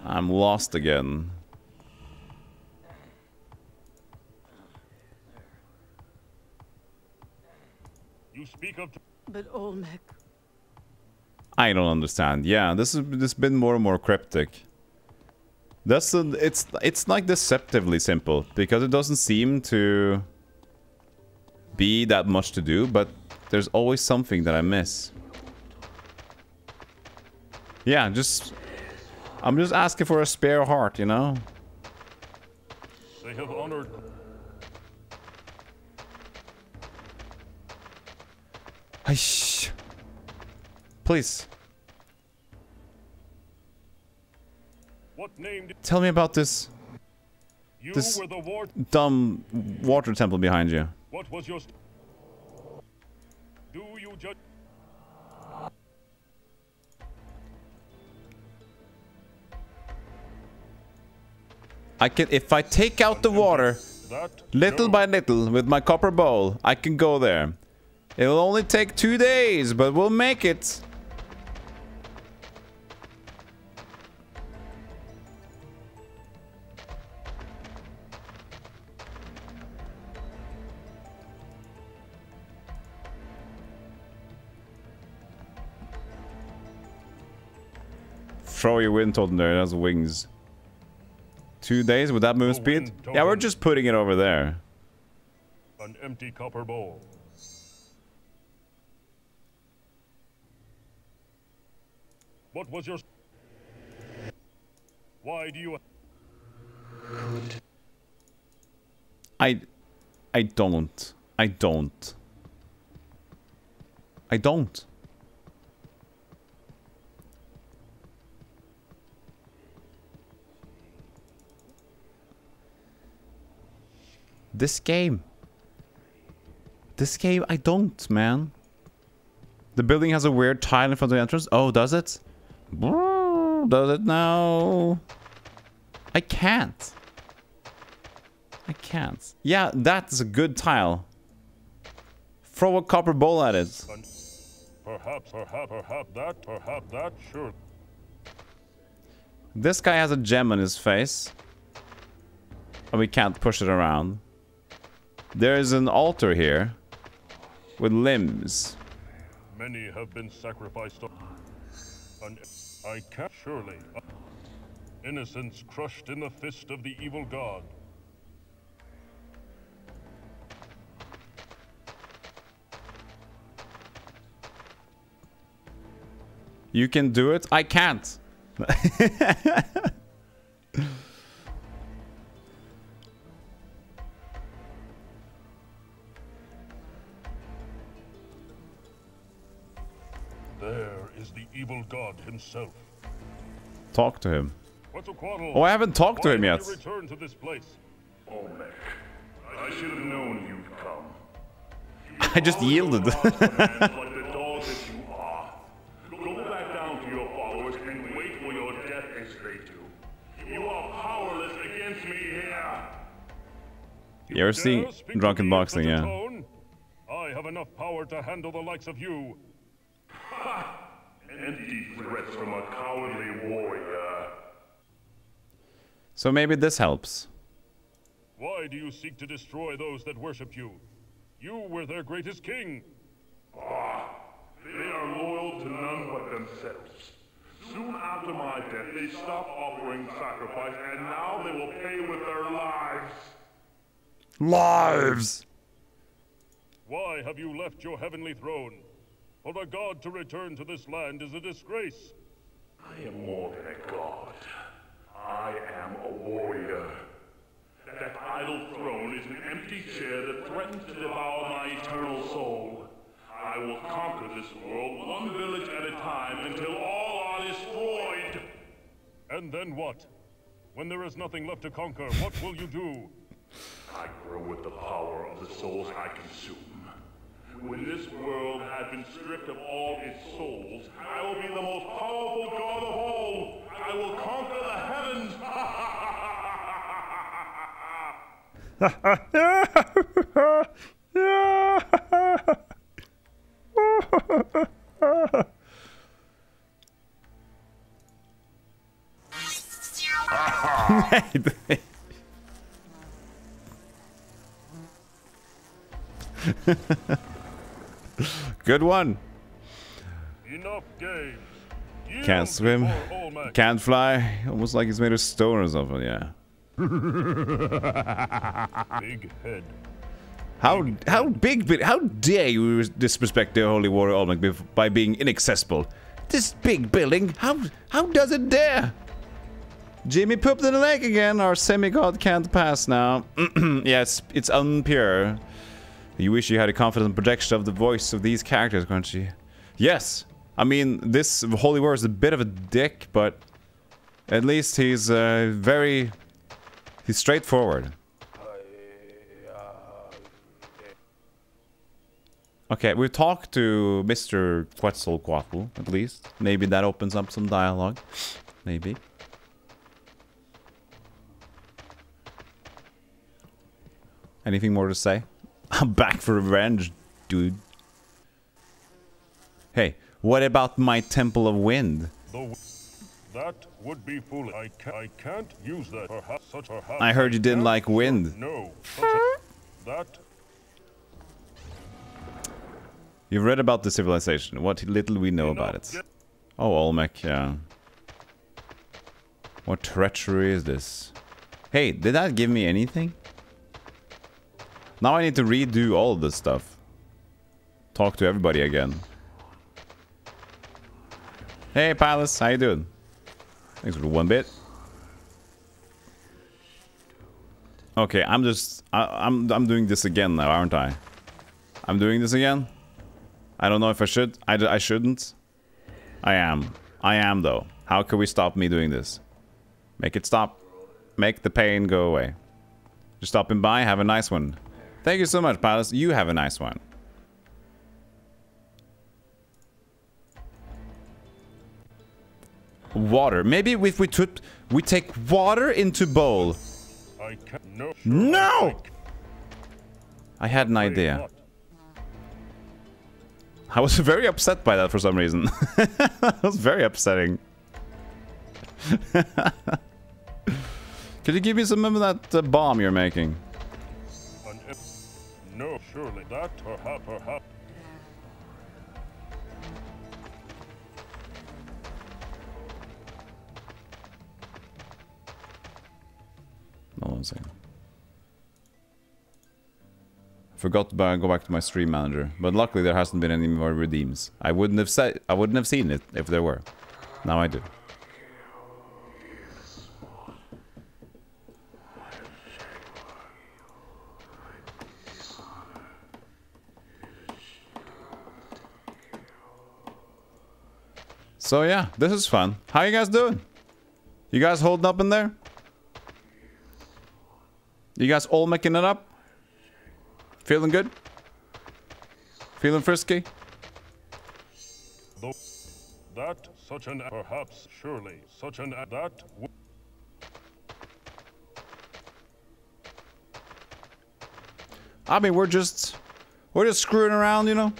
I'm lost again. You speak of... But Olmec... I don't understand. Yeah, this has been more and more cryptic. It's like deceptively simple because it doesn't seem to be that much to do, but there's always something that I miss. Yeah, I'm just asking for a spare heart, you know? They have honored... Aish. Please. What name did... Tell me about this were the dumb water temple behind you. What was your... Do you judge... If I take out the water, little by little, with my copper bowl, I can go there. It'll only take 2 days, but we'll make it. Throw your wind totem there, it has wings. 2 days with that move speed? Yeah, we're just putting it over there. An empty copper bowl. What was your... Why do you... I don't. This game, I don't, man. The building has a weird tile in front of the entrance. Oh, does it? Does it now? I can't. Yeah, that's a good tile. Throw a copper bowl at it. Perhaps that, sure. This guy has a gem on his face. And we can't push it around. There is an altar here. With limbs. Many have been sacrificed. And I can't surely. Innocence crushed in the fist of the evil god. You can do it? I can't. There is the evil god himself. Talk to him. Oh, I haven't talked to him yet. Why did you return to this place? Olmec, I should have known you'd come. I just yielded. Like the dog that you are. Go back down to your followers and wait for your death as they do. You are powerless against me here. You ever seen Drunken Boxing, yeah? I have enough power to handle the likes of you. Ha! Empty threats from a cowardly warrior. So maybe this helps. Why do you seek to destroy those that worshipped you? You were their greatest king. They are loyal to none but themselves. Soon after my death, they stopped offering sacrifice, and now they will pay with their lives. Lives! Why have you left your heavenly throne? For a god to return to this land is a disgrace. I am more than a god. I am a warrior. That idle throne is an empty chair that threatens to devour my eternal soul. I will conquer this world one village at a time until all are destroyed. And then what? When there is nothing left to conquer, what will you do? I grow with the power of the souls I consume. When this world has been stripped of all its souls, I will be the most powerful god of all. I will conquer the heavens. Good one. Enough games. Can't swim, can't fly. Almost like he's made of stone or something. Yeah. Big head. How big? How dare you disrespect the holy warrior Olmec by being inaccessible? This big building. How does it dare? Jimmy pooped in the lake again. Our semi-god can't pass now. Yes, it's unpure. You wish you had a confident projection of the voice of these characters, can't you? Yes. I mean, this holy warrior is a bit of a dick, but at least he's he's straightforward. Okay, we've talked to Mr. Quetzalcoatl, at least. Maybe that opens up some dialogue. Maybe. Anything more to say? I'm back for revenge, dude. Hey, what about my Temple of Wind? That would be foolish. I can't use that. Perhaps I heard you didn't like wind. No. That. You've read about the civilization. What little we know about it. Oh, Olmec, yeah. What treachery is this? Hey, did that give me anything? Now I need to redo all of this stuff. Talk to everybody again. Hey, Palace, how you doing? Thanks for the 1 bit. Okay, I'm doing this again now, aren't I? I'm doing this again? I don't know if I should. I shouldn't. I am. I am, though. How can we stop me doing this? Make it stop. Make the pain go away. Just stopping by. Have a nice one. Thank you so much, Palace. You have a nice one. Water. Maybe if we take water into bowl. I can't. No! I had an idea. I was very upset by that for some reason. That was very upsetting. Could you give me some of that bomb you're making? No, surely that perhaps. No one saying. Forgot to go back to my stream manager, but luckily there hasn't been any more redeems. I wouldn't have seen it if there were. Now I do. So yeah, this is fun. How you guys doing? You guys holding up in there? You guys all making it up? Feeling good? Feeling frisky? That such an perhaps surely such an that. I mean, we're just screwing around, you know,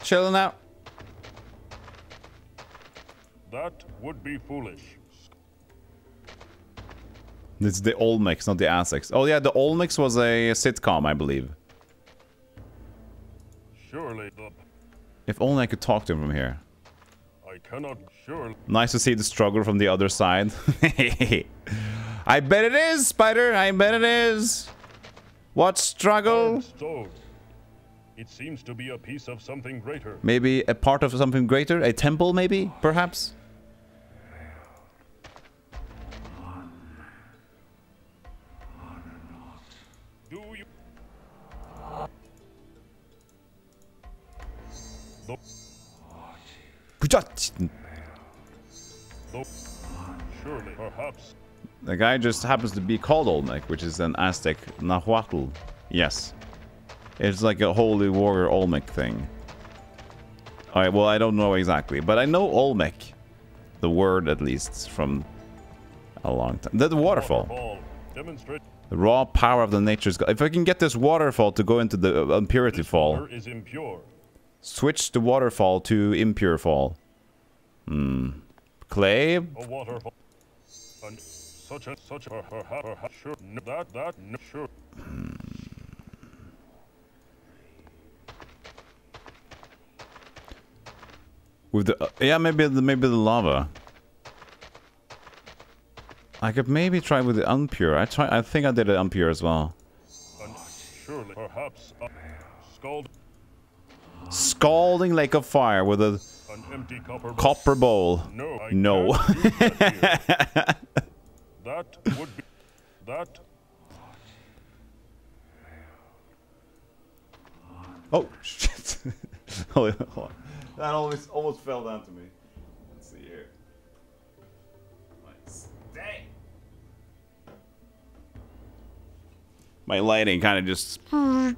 chilling out. That would be foolish. It's the Olmecs, not the Aztecs. Oh yeah, the Olmecs was a sitcom, I believe. Surely the... If only I could talk to him from here. I cannot surely... Nice to see the struggle from the other side. I bet it is, Spider! I bet it is! What struggle? It seems to be a piece of something greater. Maybe a part of something greater? A temple, maybe? Perhaps? Surely, perhaps. The guy just happens to be called Olmec, which is an Aztec Nahuatl. Yes. It's like a holy warrior Olmec thing. Alright, well, I don't know exactly, but I know Olmec. The word, at least, from a long time. The waterfall. Demonstrate. The raw power of the nature's god. If I can get this waterfall to go into the impurity fall. Is impure. Switch the waterfall to impure fall. Clay? A waterfall. And such a sure that sure. With the yeah, maybe the lava. I could maybe try with the unpure. I think I did it unpure as well. And surely, perhaps, Scalding lake of fire with an empty copper bowl. No. That would be that. Oh shit! Hold on. That almost fell down to me. Let's see here. Dang. My lighting kind of just. I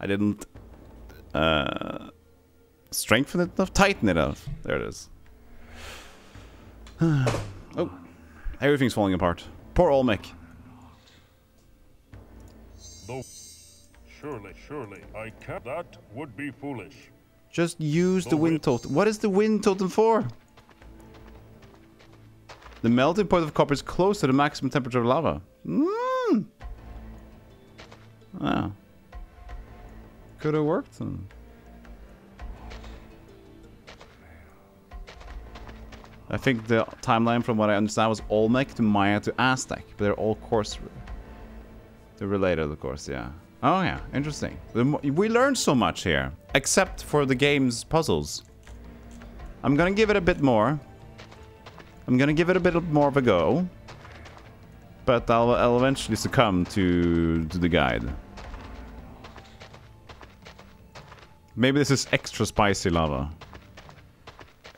didn't strengthen it enough, tighten it up. There it is. Oh, everything's falling apart. Poor Olmec. Though, surely, I can't. That would be foolish. Just use the wind totem. What is the wind totem for? The melting point of copper is close to the maximum temperature of lava. Wow. Could have worked. I think the timeline, from what I understand, was Olmec to Maya to Aztec. But they're all, of course, they're related, of course, yeah. Oh, yeah, interesting. We learned so much here, except for the game's puzzles. I'm gonna give it a bit more. I'm gonna give it a bit more of a go. But I'll eventually succumb to the guide. Maybe this is extra spicy lava.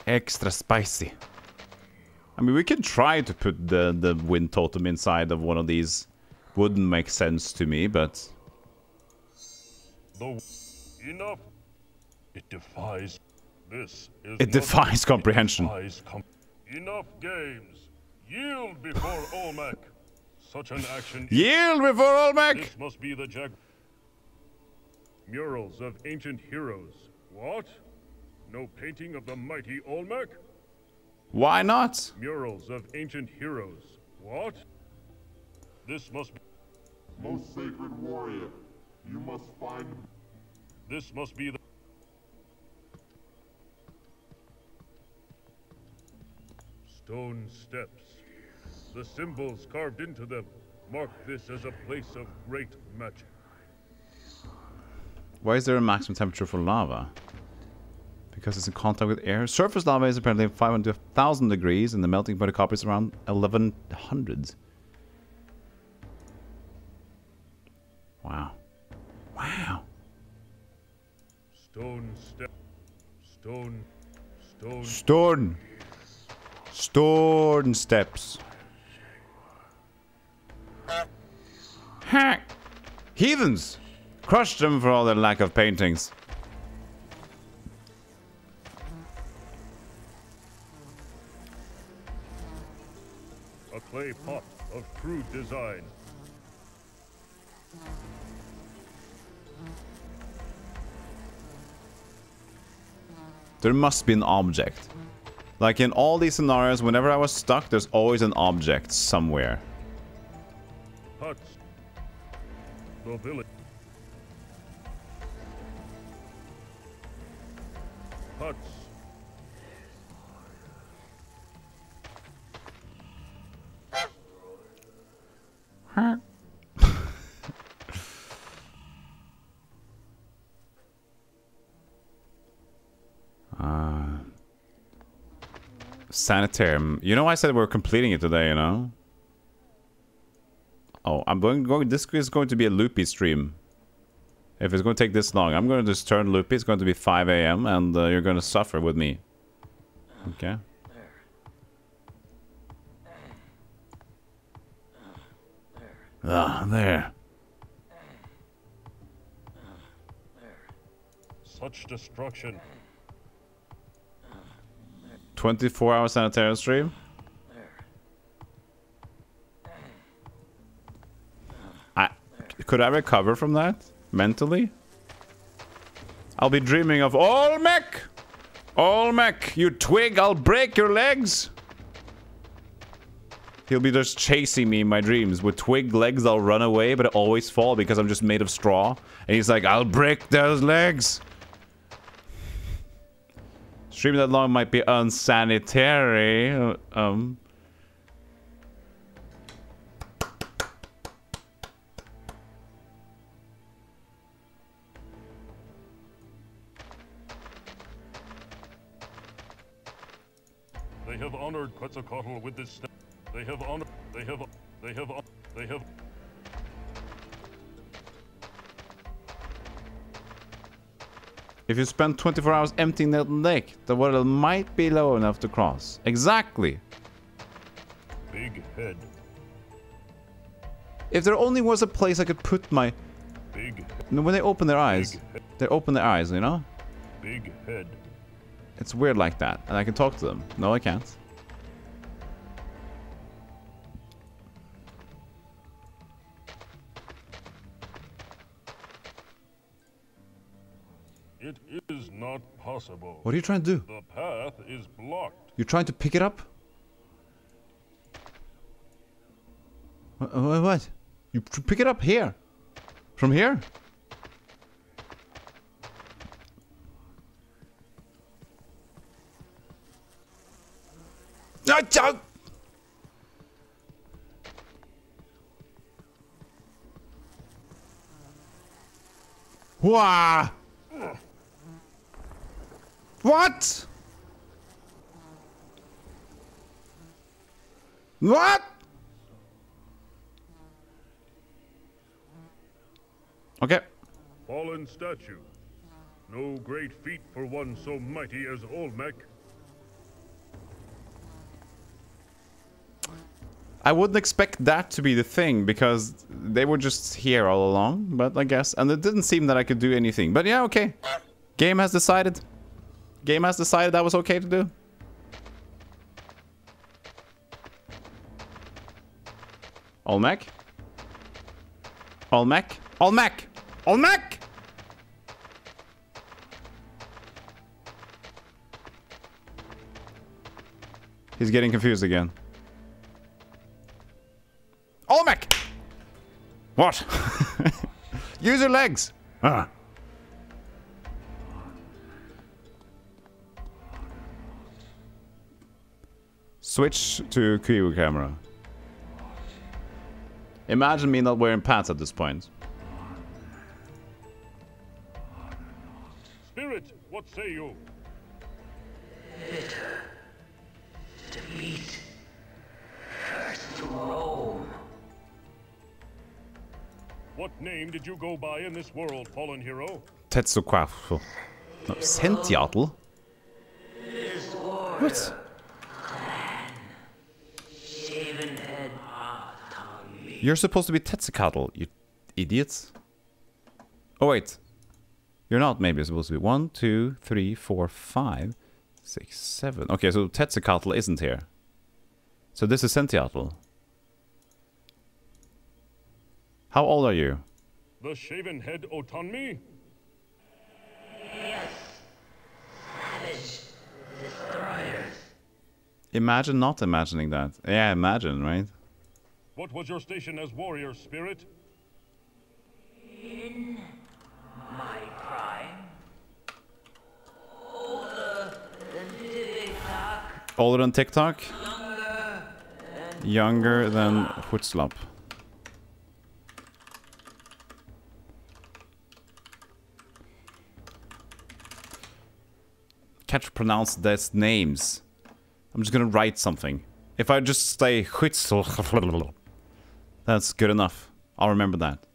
Extra spicy. I mean, we can try to put the wind totem inside of one of these. Wouldn't make sense to me, but... Though enough. It defies. This is. It defies comprehension. Enough games. Yield before Olmec. Such an action. Yield before Olmec. This must be the murals of ancient heroes. What? No painting of the mighty Olmec? Why not? Murals of ancient heroes. What? This must be. Most sacred warrior, you must find. This must be the. Stone steps. The symbols carved into them mark this as a place of great magic. Why is there a maximum temperature for lava? Because it's in contact with air. Surface lava is apparently 500 to 1,000 degrees, and the melting point of copper is around 1,100. Wow. Wow. Stone step. Stone. Stone steps. Hack! Heathens! Crush them for all their lack of paintings. A clay pot of crude design. There must be an object. Like in all these scenarios, whenever I was stuck, there's always an object somewhere. Huts. The village. Huts. Huh? Sanitarium. You know, I said we're completing it today, you know? Oh, I'm going this is going to be a loopy stream. If it's going to take this long, I'm going to just turn loopy. It's going to be 5 a.m. and you're going to suffer with me. Okay. Ah, there. Such destruction. 24-hour Sanitarium stream. Could I recover from that mentally? I'll be dreaming of Olmec! Olmec, you twig, I'll break your legs! He'll be just chasing me in my dreams. With twig legs, I'll run away, but I always fall because I'm just made of straw. And he's like, I'll break those legs! Streaming that long might be unsanitary. They have honored Quetzalcoatl with this step. They have honored. They have. If you spend 24 hours emptying that lake, the water might be low enough to cross. Exactly. Big head. If there only was a place I could put my... Big. When they open their eyes, they open their eyes, you know? Big head. It's weird like that, and I can talk to them. No, I can't. It is not possible. What are you trying to do? The path is blocked. You're trying to pick it up? What? You pick it up here? From here? Wah! What? What? Okay. Fallen statue. No great feat for one so mighty as Olmec. I wouldn't expect that to be the thing, because they were just here all along, but I guess... And it didn't seem that I could do anything. But yeah, okay. Game has decided. Game has decided that was okay to do. Olmec? Olmec? Olmec! Olmec! He's getting confused again. Olmec! What? Use your legs! Ah. Switch to Kyu camera. Imagine me not wearing pants at this point. Spirit, what say you? Bitter. Defeat. First to Rome. What name did you go by in this world, fallen hero? Tetsuquafu. No, Sentiatl? What? You're supposed to be Tetsucatl, you idiots. Oh wait. You're not maybe supposed to be 1, 2, 3, 4, 5, 6, 7. Okay, so Tetsucatl isn't here. So this is Sentiatl. How old are you? The shaven head Otanmi? Yes. Savage destroyers. Imagine not imagining that. Yeah, imagine, right? What was your station as warrior, Spirit? In my prime. Older than TikTok. Older than TikTok? Younger than Hutzlap. Can't pronounce these names. I'm just gonna write something. If I just say Hutzl, that's good enough. I'll remember that.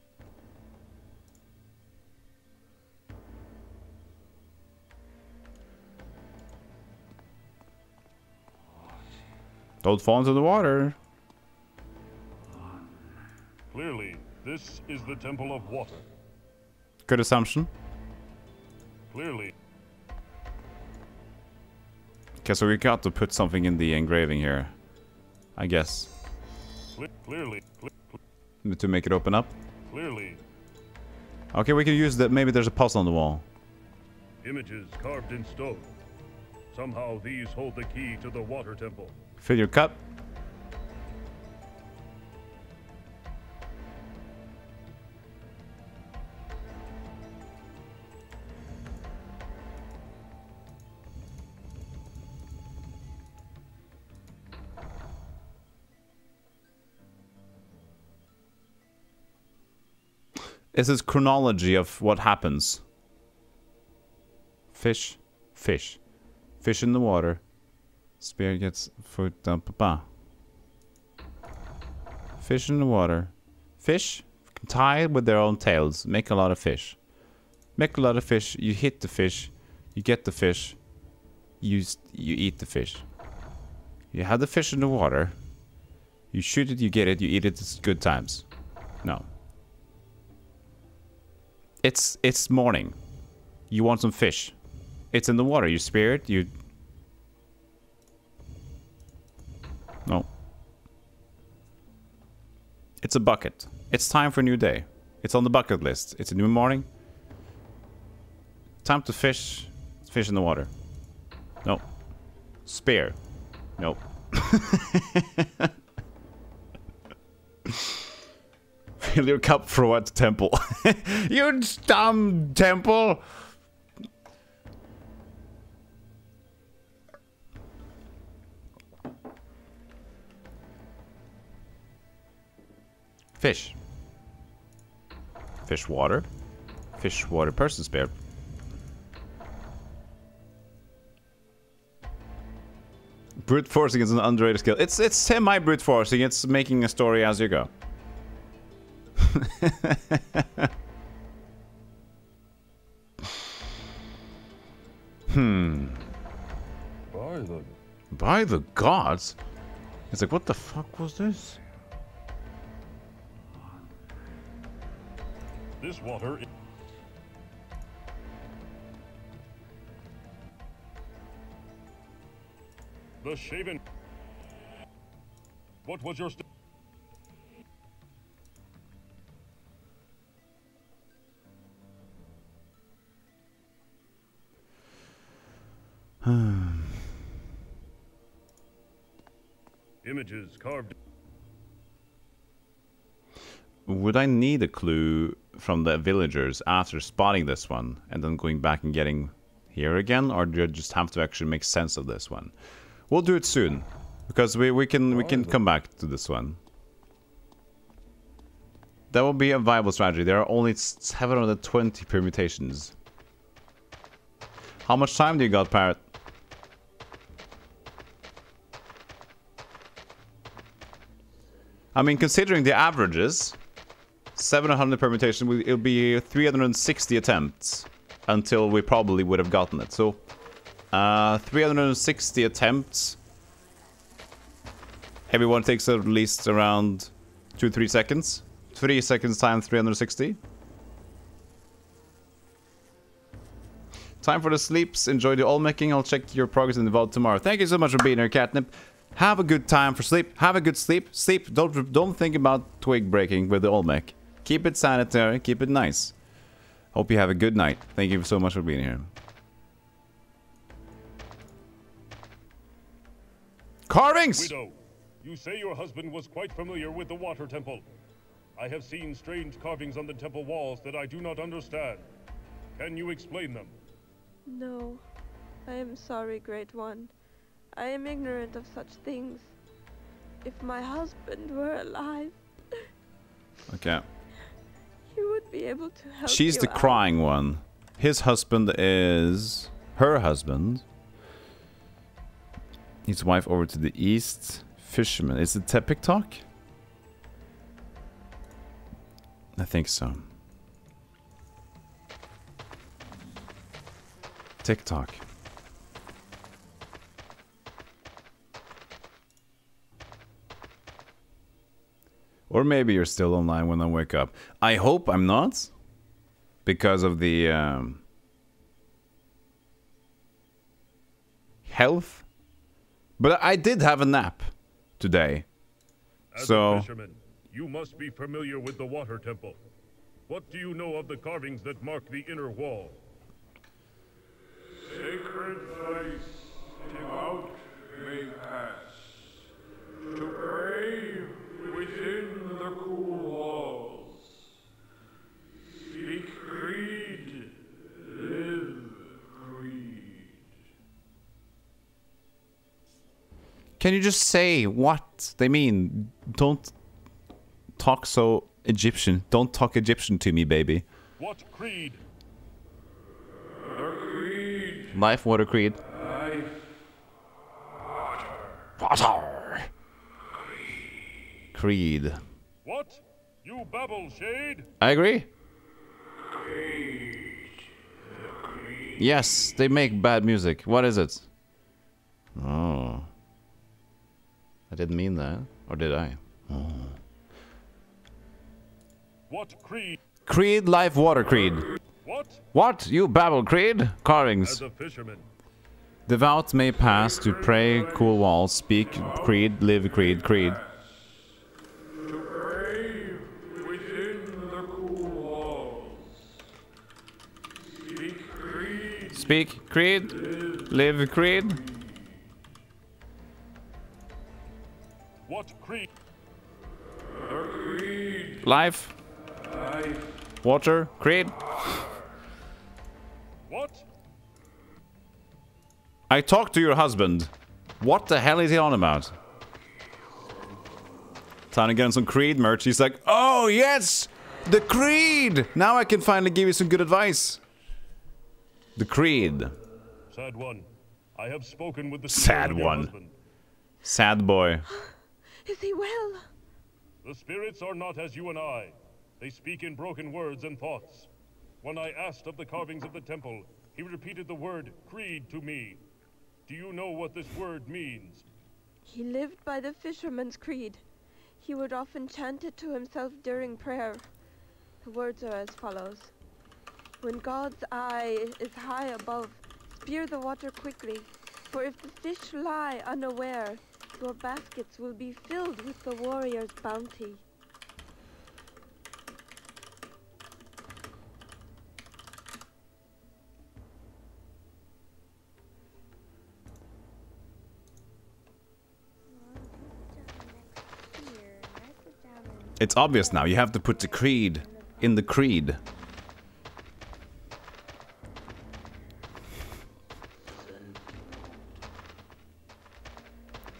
Don't fall into the water. Clearly, this is the Temple of Water. Good assumption. Clearly. Okay, so we got to put something in the engraving here. I guess. Clearly. To make it open up. Clearly. Okay, we can use that. Maybe there's a puzzle on the wall. Images carved in stone. Somehow these hold the key to the water temple. Fill your cup. This is chronology of what happens. Fish, fish. Fish in the water. Spear gets foot down. Fish in the water. Fish tie with their own tails. Make a lot of fish. Make a lot of fish. You hit the fish. You get the fish. You eat the fish. You have the fish in the water. You shoot it, you get it, you eat it. It's good times. No. It's morning. You want some fish. It's in the water. You spear it. You... No. It's a bucket. It's time for a new day. It's on the bucket list. It's a new morning. Time to fish. Fish in the water. No. Spear. No. Fill your cup for what temple? You dumb temple! Fish. Fish water. Fish water person spear. Brute forcing is an underrated skill. It's semi brute forcing. It's making a story as you go. By the gods? It's like, what the fuck was this? This water. The shaven. What was your images carved. Would I need a clue from the villagers after spotting this one and then going back and getting here again, or do you just have to actually make sense of this one? We'll do it soon because we can come back to this one. That will be a viable strategy. There are only 720 permutations. How much time do you got, Parrot? I mean, considering the averages, 700 permutation, it'll be 360 attempts until we probably would have gotten it. So, 360 attempts. Everyone takes at least around 2-3 seconds. 3 seconds times 360. Time for the sleeps. Enjoy the Olmecing. I'll check your progress in the vault tomorrow. Thank you so much for being here, Catnip. Have a good time for sleep. Have a good sleep. Sleep. Don't think about twig breaking with the Olmec. Keep it sanitary. Keep it nice. Hope you have a good night. Thank you so much for being here. Carvings! Widow, you say your husband was quite familiar with the water temple. I have seen strange carvings on the temple walls that I do not understand. Can you explain them? No. I am sorry, Great One. I am ignorant of such things. If my husband were alive... Okay. He would be able to help She's you the out. crying one. His husband is... her husband. His wife over to the east. Fisherman. Is it Tepic Talk? I think so. TikTok. Or maybe you're still online when I wake up. I hope I'm not. Because of the health. But I did have a nap today. As So a fisherman, you must be familiar with the water temple. What do you know of the carvings that mark the inner wall? Sacred place, devout may pass. To pray within the cool walls. Speak creed, live creed. can you just say what they mean? Don't talk so Egyptian. Don't talk Egyptian to me, baby. What creed? The creed. Life, water, creed. Life. Water. Creed. What? You babble, Shade? I agree. Creed. Yes, they make bad music. What is it? Oh. I didn't mean that. Or did I? Oh. What creed? Creed, life, water, creed. What? What? You babble, creed? Carvings. As a fisherman. Devout may pass to pray, cool walls, speak, creed, live, creed, creed. To pray within the cool walls. Speak creed. Speak, creed, live, creed. What creed? The creed. Life, Life. water, creed. What? I talked to your husband. What the hell is he on about? Time to get him some Creed merch. He's like, oh yes, the Creed. Now I can finally give you some good advice. The Creed. Sad one. I have spoken with the Sad spirit of your one. husband. Sad boy. Is he well? The spirits are not as you and I. They speak in broken words and thoughts. When I asked of the carvings of the temple, he repeated the word creed to me. Do you know what this word means? He lived by the fisherman's creed. He would often chant it to himself during prayer. The words are as follows. When God's eye is high above, spear the water quickly, for if the fish lie unaware, your baskets will be filled with the warrior's bounty. It's obvious now. You have to put the Creed in the Creed.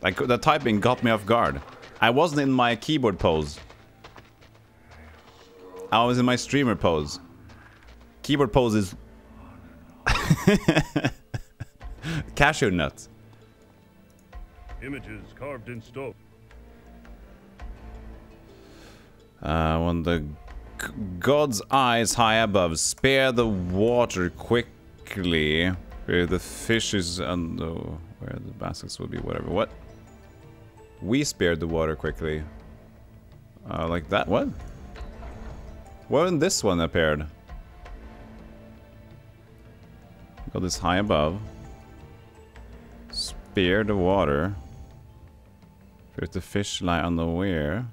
Like, the typing got me off guard. I wasn't in my keyboard pose. I was in my streamer pose. Keyboard pose is... cashew nut. Images carved in stone. When the God's eye is high above, spare the water quickly. Where the fishes and where the baskets will be, whatever. What? We spared the water quickly. Like that? What? When this one appeared? God is high above. Spare the water. Where the fish lie unaware.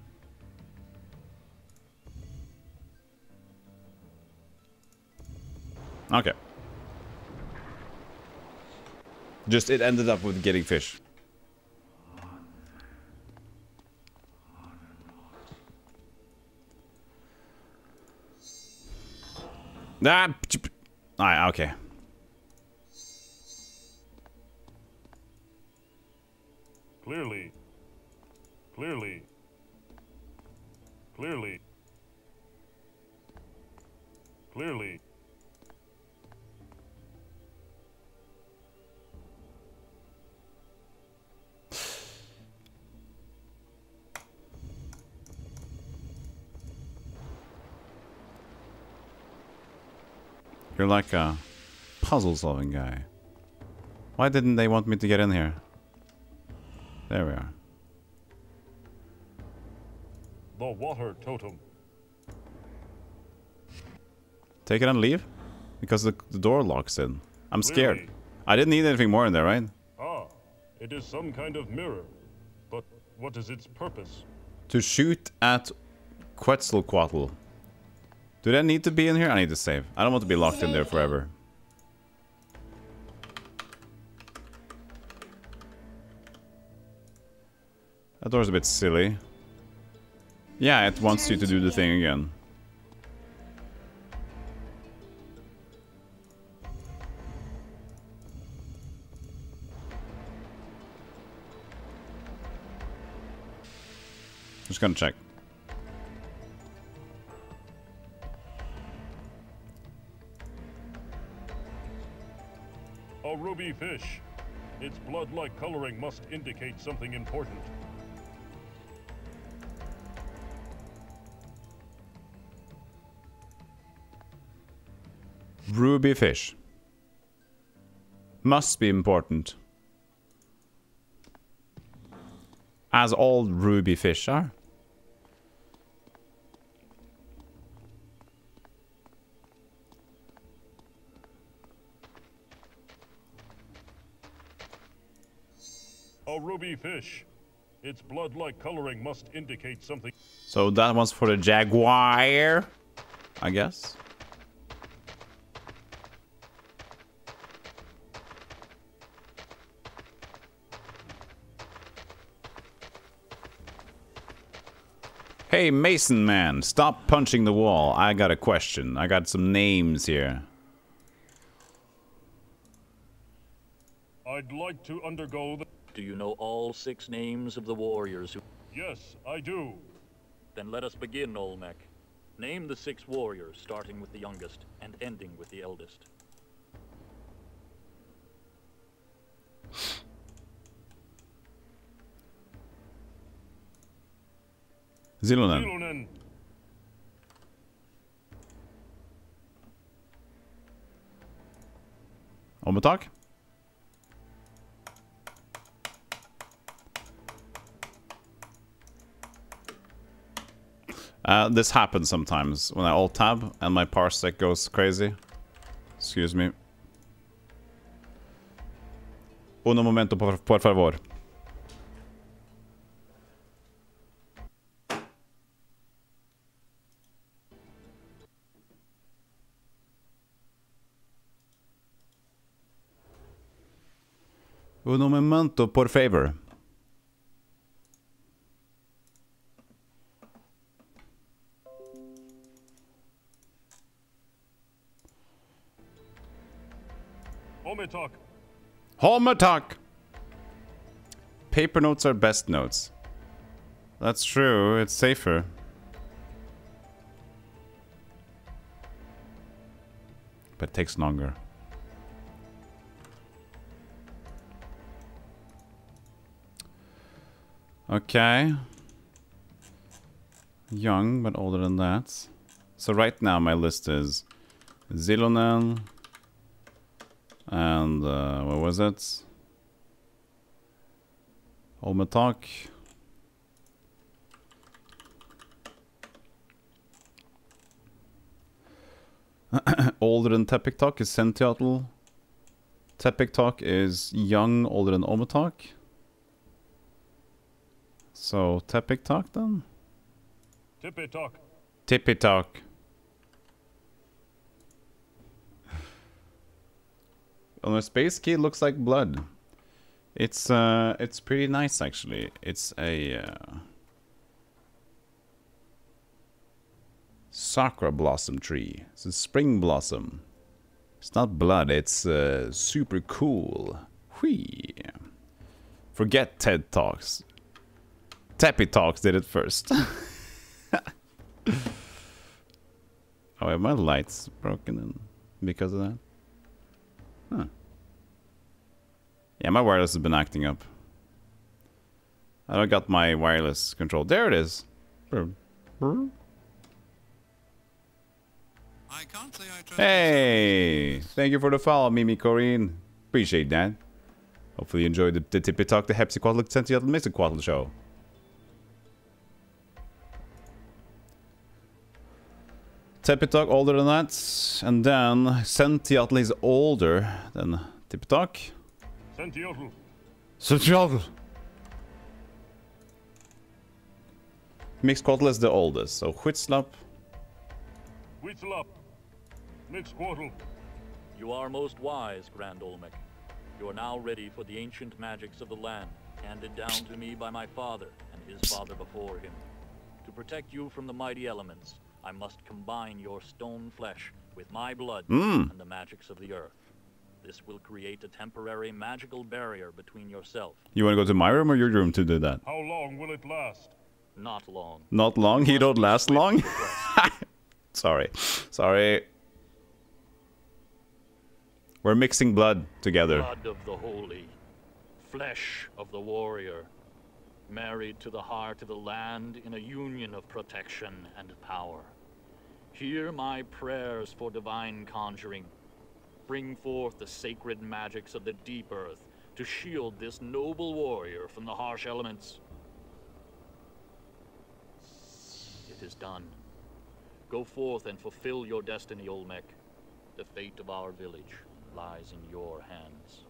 Okay. Just it ended up with getting fish. Ah, okay. Clearly. Clearly. Clearly. Clearly. You're like a puzzle-solving guy. Why didn't they want me to get in here? There we are. the water totem. Take it and leave? Because the door locks in. I'm scared. Really? I didn't need anything more in there, right? Ah, it is some kind of mirror. But what is its purpose? To shoot at Quetzalcoatl. Do they need to be in here? I need to save. I don't want to be locked in there forever. That door's a bit silly. Yeah, it wants you to do the thing again. Just gonna check. A ruby fish. Its blood-like coloring must indicate something important. Ruby fish. Must be important. As all ruby fish are. A ruby fish. Its blood-like coloring must indicate something. So that one's for the jaguar, I guess. Hey, Mason man, stop punching the wall. I got a question. I got some names here. I'd like to undergo the... Do you know all 6 names of the warriors who... Yes, I do. Then let us begin, Olmec. Name the 6 warriors, starting with the youngest and ending with the eldest. Zilonen. Zilonen. Olmec? This happens sometimes when I alt-tab and my parsec goes crazy. Excuse me. Uno momento, por favor. Uno momento, por favor. Ometok. Holmatok! Paper notes are best notes. That's true, it's safer. But it takes longer. Okay. Young, but older than that. So right now my list is Zilonen. And, what was it? Olmetok. Older than Tepiktok is Sanitarium. Tepiktok is young, older than Olmetok. So, Tepiktok then? Tipitok. Tipitok. On a space key, it looks like blood. It's pretty nice actually. It's a sakura blossom tree. It's a spring blossom. It's not blood. It's super cool. Whee! Forget TED Talks. Tappy Talks did it first. Oh, have my lights broken in because of that? Huh. Yeah, my wireless has been acting up. I don't got my wireless control. There it is. Hey! Thank you for the follow, Mimi Corrine. Appreciate that. Hopefully you enjoyed the Tippy Talk, the Hepsi Quadlic Sentinel Mixed Quadlic show. Tipitok older than that, and then Sentiatl is older than Tipitok. Sentiotl. Sentiatl. Mixquatl is the oldest, so Huitzlap. Huitzlap. Mixquatl. You are most wise, Grand Olmec. You are now ready for the ancient magics of the land, handed down to me by my father and his father before him. To protect you from the mighty elements, I must combine your stone flesh with my blood and the magics of the earth. This will create a temporary magical barrier between yourself. You want to go to my room or your room to do that? How long will it last? Not long. Not long? He don't last long? Sorry. Sorry. We're mixing blood together. Blood of the holy, flesh of the warrior, married to the heart of the land in a union of protection and power. Hear my prayers for divine conjuring. Bring forth the sacred magics of the deep earth to shield this noble warrior from the harsh elements. It is done. Go forth and fulfill your destiny, Olmec. The fate of our village lies in your hands.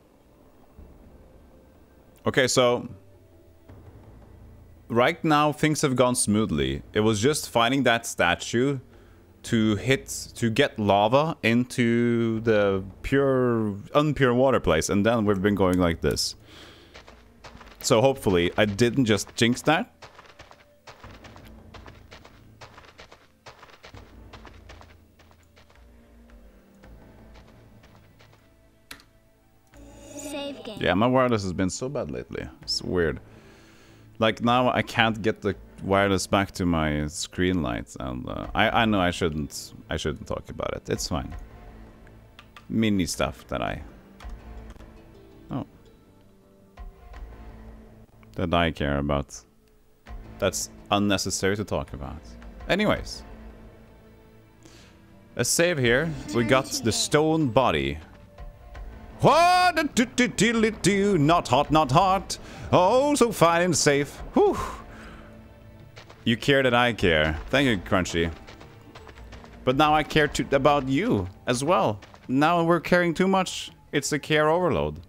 Okay, so right now things have gone smoothly. It was just finding that statue to get lava into the unpure water place, and then we've been going like this. So hopefully I didn't just jinx that. Save game. Yeah, my wireless has been so bad lately. It's weird. Like now I can't get the wireless back to my screen lights, and I know I shouldn't talk about it. It's fine. Mini stuff that I care about. That's unnecessary to talk about. Anyways, a save here. We got the stone body. What do? Not hot, not hot. Oh, so fine and safe. Whew. You care that I care. Thank you, Crunchy. But now I care about you as well. Now we're caring too much. It's a care overload.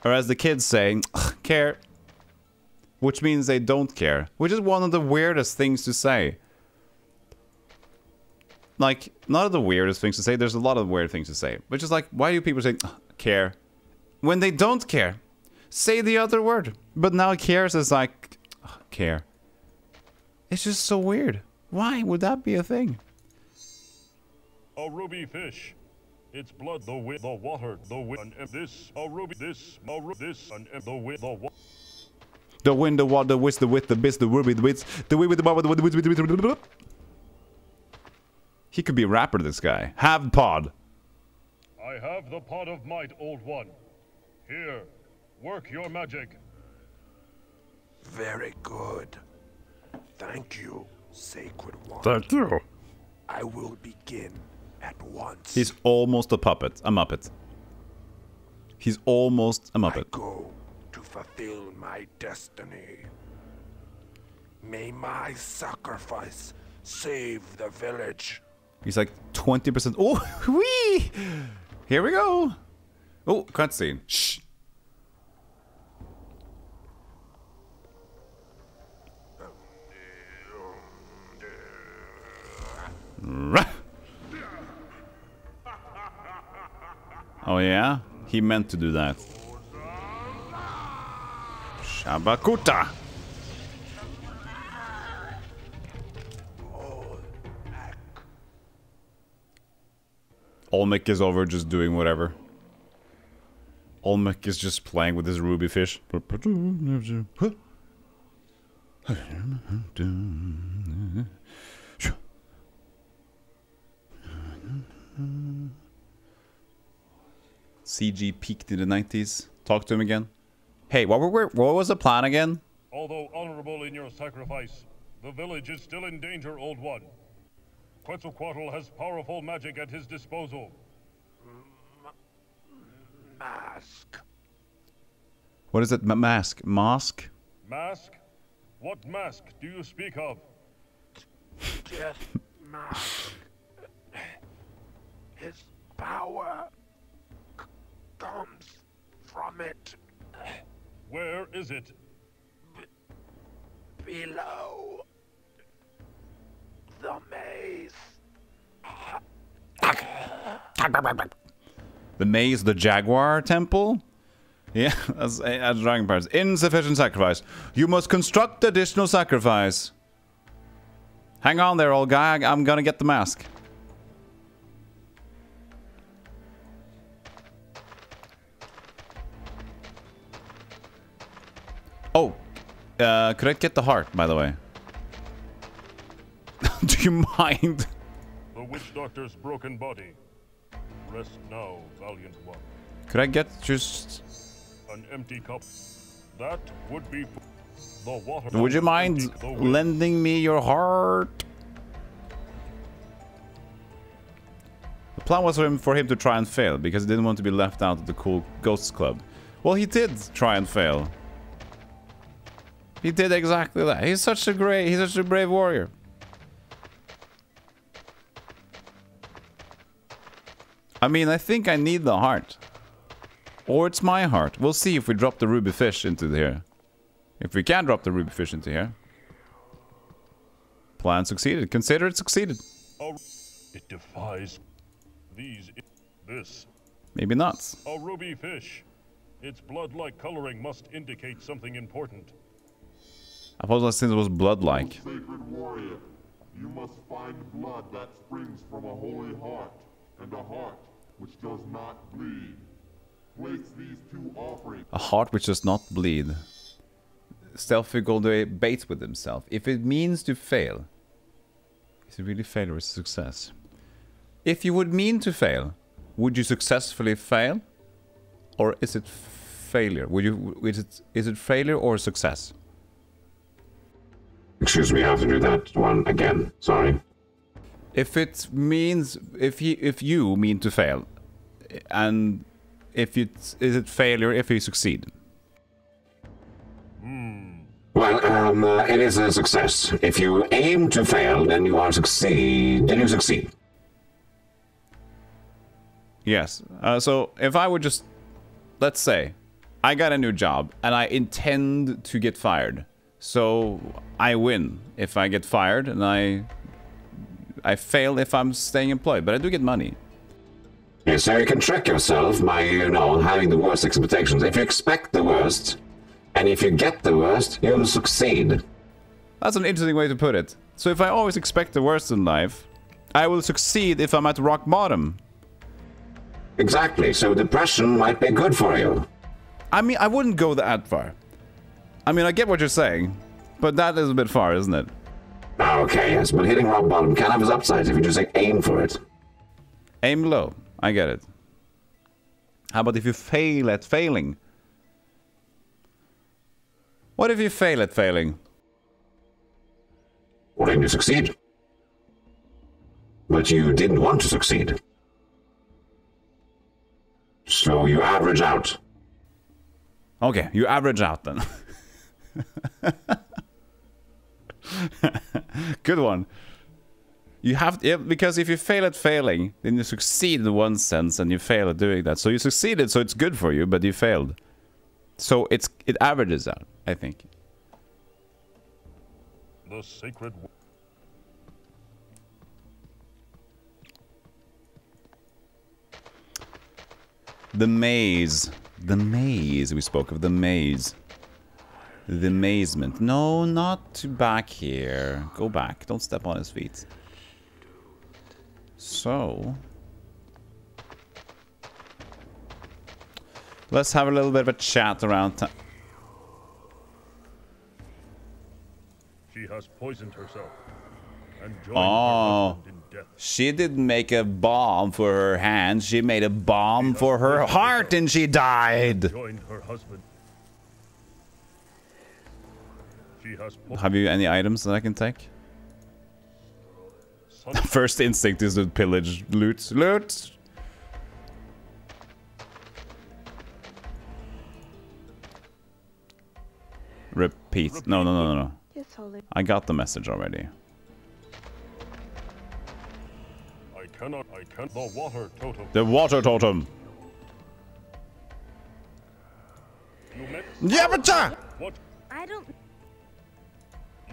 Or as the kids say, care. Which means they don't care. Which is one of the weirdest things to say. Like, not the weirdest things to say. There's a lot of weird things to say. Which is like, why do people say care when they don't care? Say the other word. But now cares is like care. It's just so weird. Why would that be a thing? A ruby fish. Its blood, the wind, the water, the wind, and this, a ruby, this, this, and the wind, the water. The wind, the water, the whisk, the width, the bits, the ruby, the wits, the wind, the bubble, the wind. He could be a rapper, this guy. Have pod. I have the pod of might, old one. Here, work your magic. Very good. Thank you, Sacred One. Thank you. I will begin at once. He's almost a puppet. A muppet. He's almost a muppet. I go to fulfill my destiny. May my sacrifice save the village. He's like 20%. Oh, wee! Here we go. Oh, cutscene. Shh. Oh yeah? He meant to do that. Shabakuta! Olmec is over just doing whatever. Olmec is just playing with his ruby fish. CG peaked in the 90s. Talk to him again. Hey, what was the plan again? Although honorable in your sacrifice, the village is still in danger, old one. Quetzalcoatl has powerful magic at his disposal. Mask. What is it? Mask? Mask? Mask? What mask do you speak of? Death mask. His power comes from it. Where is it? Below the maze. The maze, the jaguar temple? Yeah, that's dragon parts. Insufficient sacrifice. You must construct additional sacrifice. Hang on there, old guy. I'm gonna get the mask. Oh, could I get the heart, by the way? Do you mind? The witch doctor's broken body. Rest now, valiant one. Could I get just... An empty cup. That would be the water. Would you mind lending me your heart? The plan was for him to try and fail, because he didn't want to be left out of the cool ghosts club. Well, he did try and fail. He did exactly that. He's such a brave warrior. I mean, I think I need the heart. Or it's my heart. We'll see if we drop the ruby fish into here. If we can drop the ruby fish into here. Plan succeeded. Consider it succeeded. It defies this. Maybe not. A ruby fish. Its blood-like coloring must indicate something important. I suppose since it was blood-like. Sacred warrior, you must find blood that springs from a holy heart, and a heart which does not bleed. Place these two offerings. A heart which does not bleed. Stealthy go debates with himself. If it means to fail, is it really failure or success? If you would mean to fail, would you successfully fail, or is it failure? Is it failure or success? Excuse me, I have to do that one again. Sorry. If it means if you mean to fail, and is it failure if you succeed? Well, it is a success. If you aim to fail, then you succeed. Yes. So if I would just, let's say, I got a new job and I intend to get fired. So I win if I get fired, and I fail if I'm staying employed, but I do get money. Yes, so you can trick yourself by, having the worst expectations. If you expect the worst, and if you get the worst, you'll succeed. That's an interesting way to put it. So if I always expect the worst in life, I will succeed if I'm at rock bottom. Exactly, so depression might be good for you. I mean, I wouldn't go that far. I mean, I get what you're saying, but that is a bit far, isn't it? Okay, yes, but hitting rock bottom can have its upsides if you just aim for it. Aim low. I get it. How about if you fail at failing? What if you fail at failing? Well, then you succeed. But you didn't want to succeed. So you average out. Okay, you average out then. Good one. You have to, because if you fail at failing, then you succeed in one sense, and you fail at doing that. So you succeeded, so it's good for you, but you failed. So it averages out, I think. The sacred. The maze. The maze. We spoke of the maze. The amazement. No, not back here. Go back. Don't step on his feet. So... let's have a little bit of a chat around town. She has poisoned herself and joined her husband in death. She didn't make a bomb for her hand. She made a bomb for her heart, and she died. Joined her husband. She has. Have you any items that I can take? First instinct is to pillage, loot, loot. Repeat. No. Yes, Holy. I got the message already. I can't. The water totem. The water totem. You meant. Yabata! What? I don't.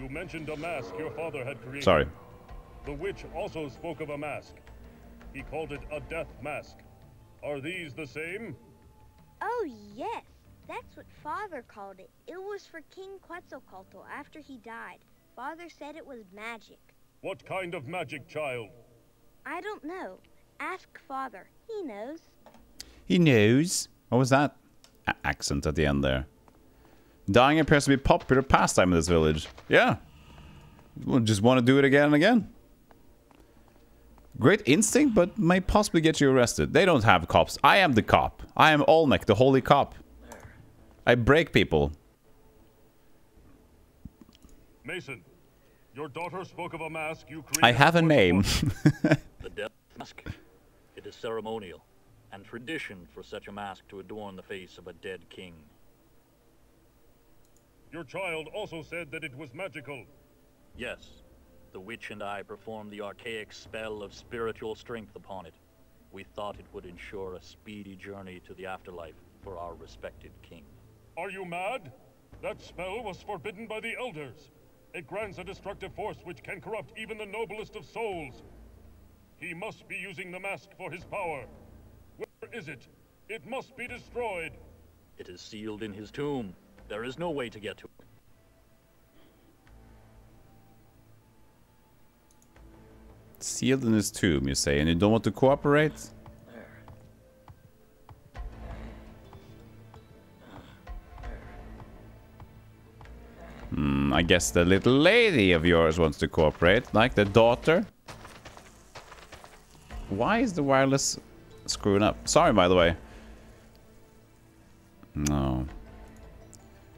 You mentioned a mask your father had created. Sorry. The witch also spoke of a mask. He called it a death mask. Are these the same? Oh, yes. That's what Father called it. It was for King Quetzalcoatl after he died. Father said it was magic. What kind of magic, child? I don't know. Ask Father. He knows. He knows. What was that accent at the end there? Dying appears to be a popular pastime in this village. Yeah. We'll just want to do it again and again. Great instinct, but may possibly get you arrested. They don't have cops. I am the cop. I am Olmec, the holy cop. I break people. Mason, your daughter spoke of a mask you created. I have a name. The death mask. It is ceremonial and tradition for such a mask to adorn the face of a dead king. Your child also said that it was magical. Yes. The witch and I performed the archaic spell of spiritual strength upon it. We thought it would ensure a speedy journey to the afterlife for our respected king. Are you mad? That spell was forbidden by the elders. It grants a destructive force which can corrupt even the noblest of souls. He must be using the mask for his power. Where is it? It must be destroyed. It is sealed in his tomb. There is no way to get to it. Sealed in his tomb, you say, and you don't want to cooperate? I guess the little lady of yours wants to cooperate, like the daughter. Why is the wireless screwing up? Sorry, by the way. No.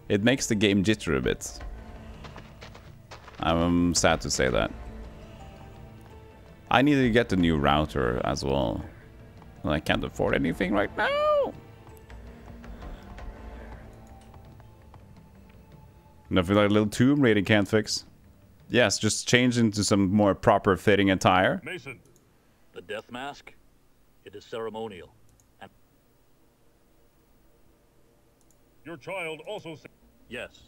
It makes the game jitter a bit. I'm sad to say that. I need to get the new router as well. I can't afford anything right now. Nothing like a little Tomb Raider can't fix. Yes, just change into some more proper fitting attire. Mason. The death mask? It is ceremonial. And your child also said... Yes.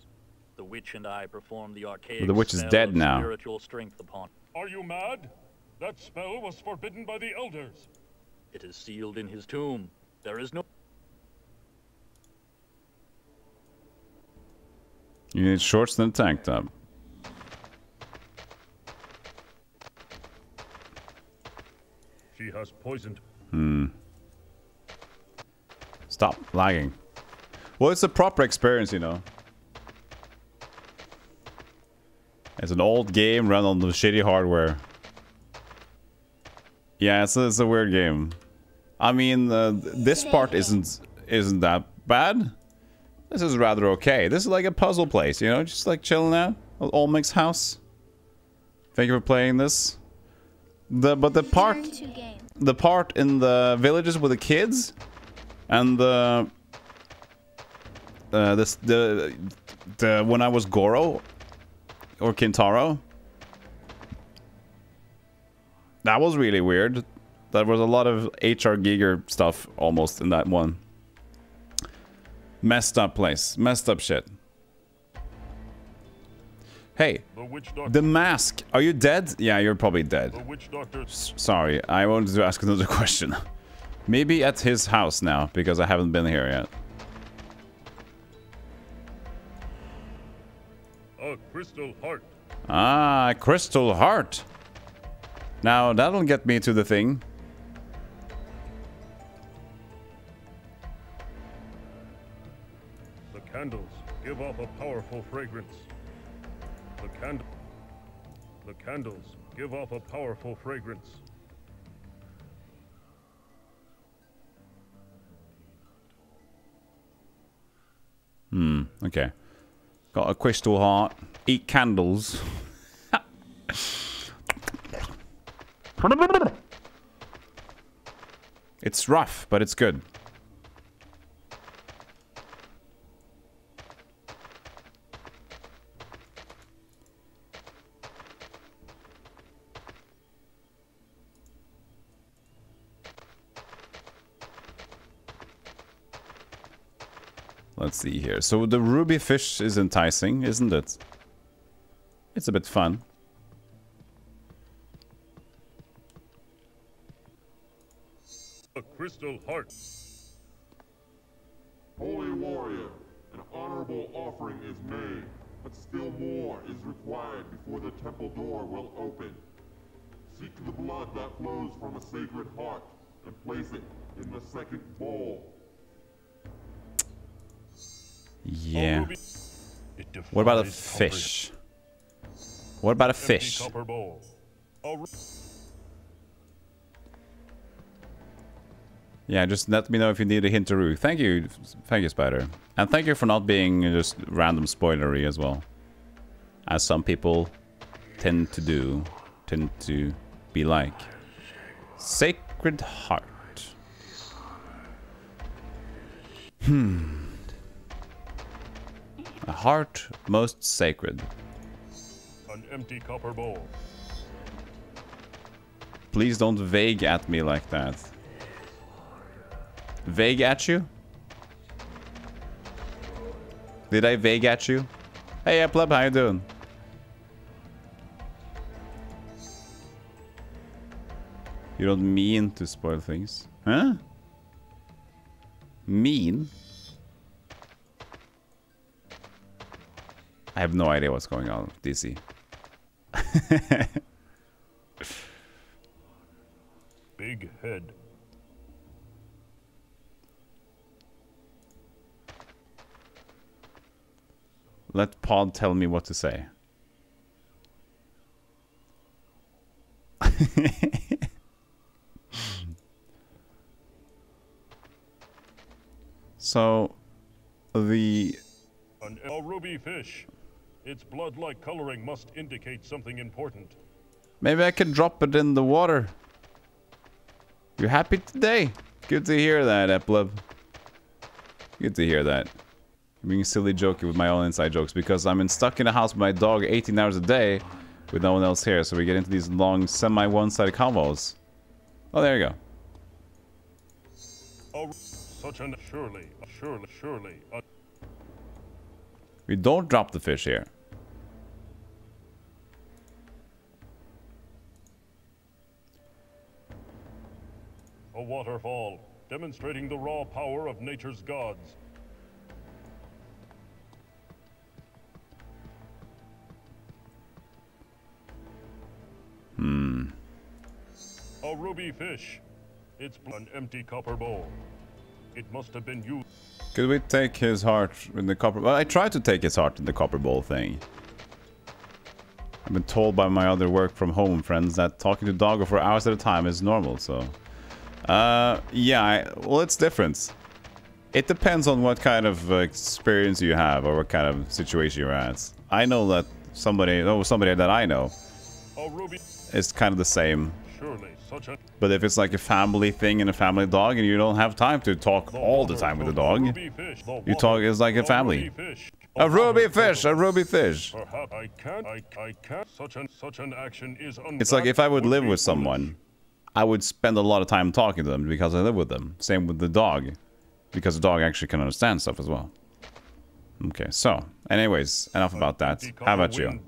The witch and I performed the archaic The witch is spell dead of now. Spiritual strength upon. Are you mad? That spell was forbidden by the elders. It is sealed in his tomb. There is no... You need shorts and a tank top. She has poisoned. Stop lagging. Well, it's a proper experience, you know. It's an old game run on the shitty hardware. Yeah, it's a weird game. I mean, this part isn't that bad. This is rather okay. This is like a puzzle place, you know, just like chilling out. Olmec's house. Thank you for playing this. But the part in the villages with the kids and the when I was Goro or Kintaro, that was really weird. There was a lot of HR Giger stuff almost in that one. Messed up place. Messed up shit. Hey, the mask. Are you dead? Yeah, you're probably dead. The witch doctor. Sorry, I wanted to ask another question. Maybe at his house now, because I haven't been here yet. A crystal heart. Ah, crystal heart. Now, that'll get me to the thing. The candles give off a powerful fragrance. The candles give off a powerful fragrance. Okay. Got a crystal heart. Eat candles. It's rough, but it's good. Let's see here. So the ruby fish is enticing, isn't it? It's a bit fun. A crystal heart. Holy warrior, an honorable offering is made, but still more is required before the temple door will open. Seek the blood that flows from a sacred heart and place it in the second bowl. Yeah. What about a fish? What about a fish? Yeah, just let me know if you need a hinteroo. Thank you, Spider. And thank you for not being just random spoilery as well. As some people tend to do. Tend to be like. Sacred Heart. A heart most sacred. An empty copper bowl. Please don't vague at me like that. Vague at you? Did I vague at you? Hey, Pleb, how you doing? You don't mean to spoil things. Huh? Mean? I have no idea what's going on with DC. Big head. Let Pod tell me what to say. So, a ruby fish. Its blood-like coloring must indicate something important. Maybe I can drop it in the water. You happy today? Good to hear that, Epleb. Good to hear that. I'm being silly jokey with my own inside jokes because I'm stuck in a house with my dog 18 hours a day with no one else here, so we get into these long semi-one-sided combos. Oh, there you go. Oh, such an surely. We don't drop the fish here. A waterfall, demonstrating the raw power of nature's gods. A ruby fish. It's an empty copper bowl. It must have been used. Could we take his heart in the copper... Well, I tried to take his heart in the copper bowl thing. I've been told by my other work from home friends that talking to Doggo for hours at a time is normal, so... yeah, well, it's different. It depends on what kind of experience you have or what kind of situation you're at. I know that somebody that I know is kind of the same. But if it's like a family thing and a family dog and you don't have time to talk all the time with the dog, you talk as like a family. A ruby fish, a ruby fish. Such an action is It's like if I would live with someone, I would spend a lot of time talking to them because I live with them. Same with the dog, because the dog actually can understand stuff as well. Okay, so, anyways, enough about that. How about you?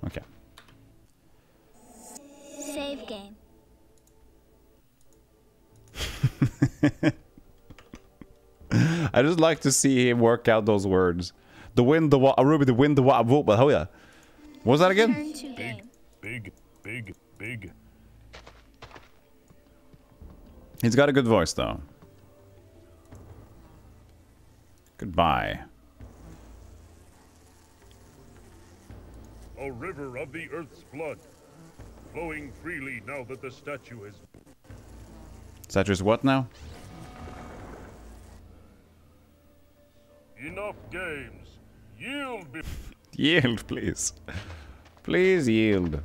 Okay. Save game. I just like to see him work out those words. The wind, the water, Ruby, the wind, the water. Oh yeah. What was that again? Big. He's got a good voice though. Goodbye. A river of the earth's blood, flowing freely now that the statue is... Statue's what now? Enough games. Yield. Yield, please. Please yield.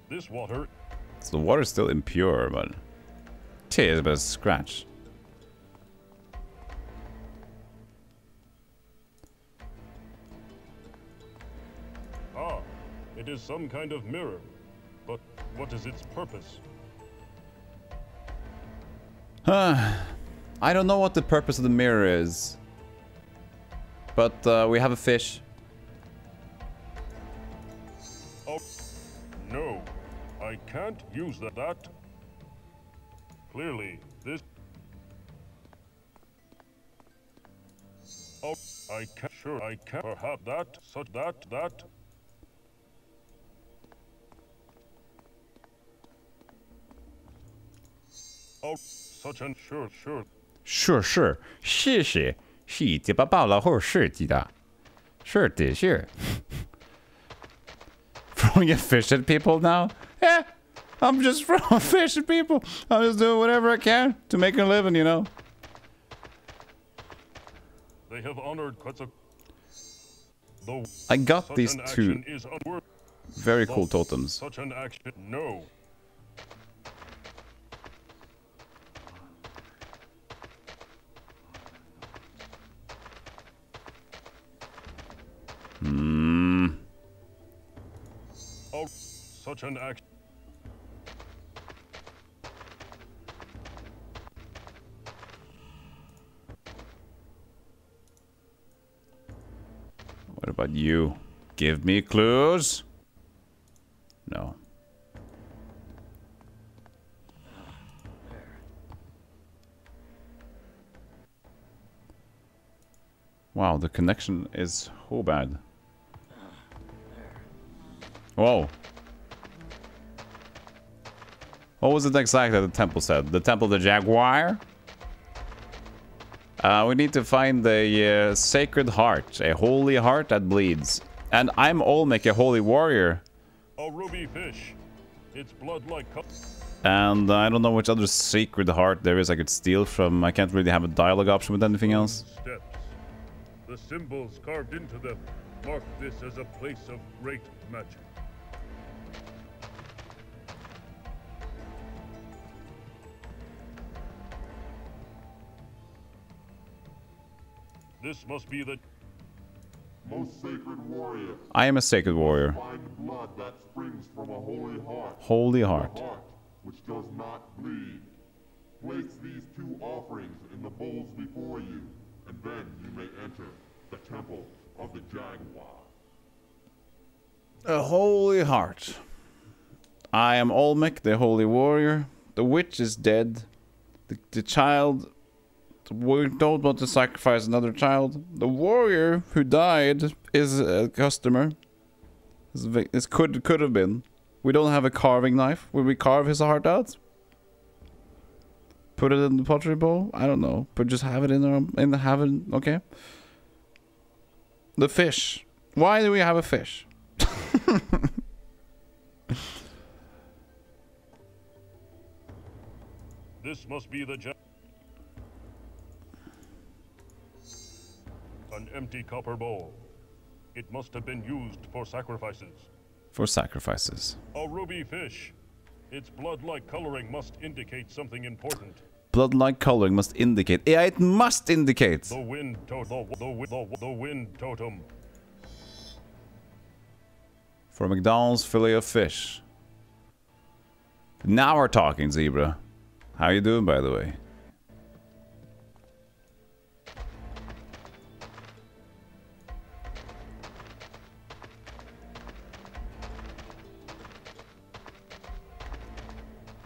This water. So the water's still impure, but it's but a scratch. Ah, it is some kind of mirror. But what is its purpose? I don't know what the purpose of the mirror is. But we have a fish. Oh, no. I can't use that. Clearly, this... Oh, I can't... Sure, I can't... Perhaps that... Such that... Oh, such an... Sure. 是，谢谢，是这把爆了后是的，是的是。Throwing a fish at people now? Yeah, I'm just throwing fish at people. I'm just doing whatever I can to make a living, you know. They have honored Quetzal. I got these two very cool totems. Such an action, no. Oh, such an act. What about you? Give me clues? No. Wow, the connection is so bad. Whoa. What was it exactly the temple said? The temple of the jaguar? We need to find the sacred heart, a holy heart that bleeds. And I'm Olmec, a holy warrior. A ruby fish. Its blood like cup. And I don't know which other sacred heart there is I could steal from. I can't really have a dialogue option with anything else. Steps. The symbols carved into them mark this as a place of great magic. This must be the most sacred warrior. I am a sacred warrior. Find blood that springs from a holy heart. Holy heart. A heart which does not bleed. Place these two offerings in the bowls before you, and then you may enter the temple of the jaguar. A holy heart. I am Olmec, the holy warrior. The witch is dead. The child... We don't want to sacrifice another child. The warrior who died is a customer. This could have been. We don't have a carving knife. Will we carve his heart out? Put it in the pottery bowl? I don't know. But just have it in the heaven. Okay. The fish. Why do we have a fish? This must be the an empty copper bowl. It must have been used for sacrifices. For sacrifices. A ruby fish. Its blood-like coloring must indicate something important. Blood-like coloring must indicate. Yeah, it must indicate. The wind totem. The wind totem. For McDonald's fillet of fish. Now we're talking, Zebra. How you doing, by the way?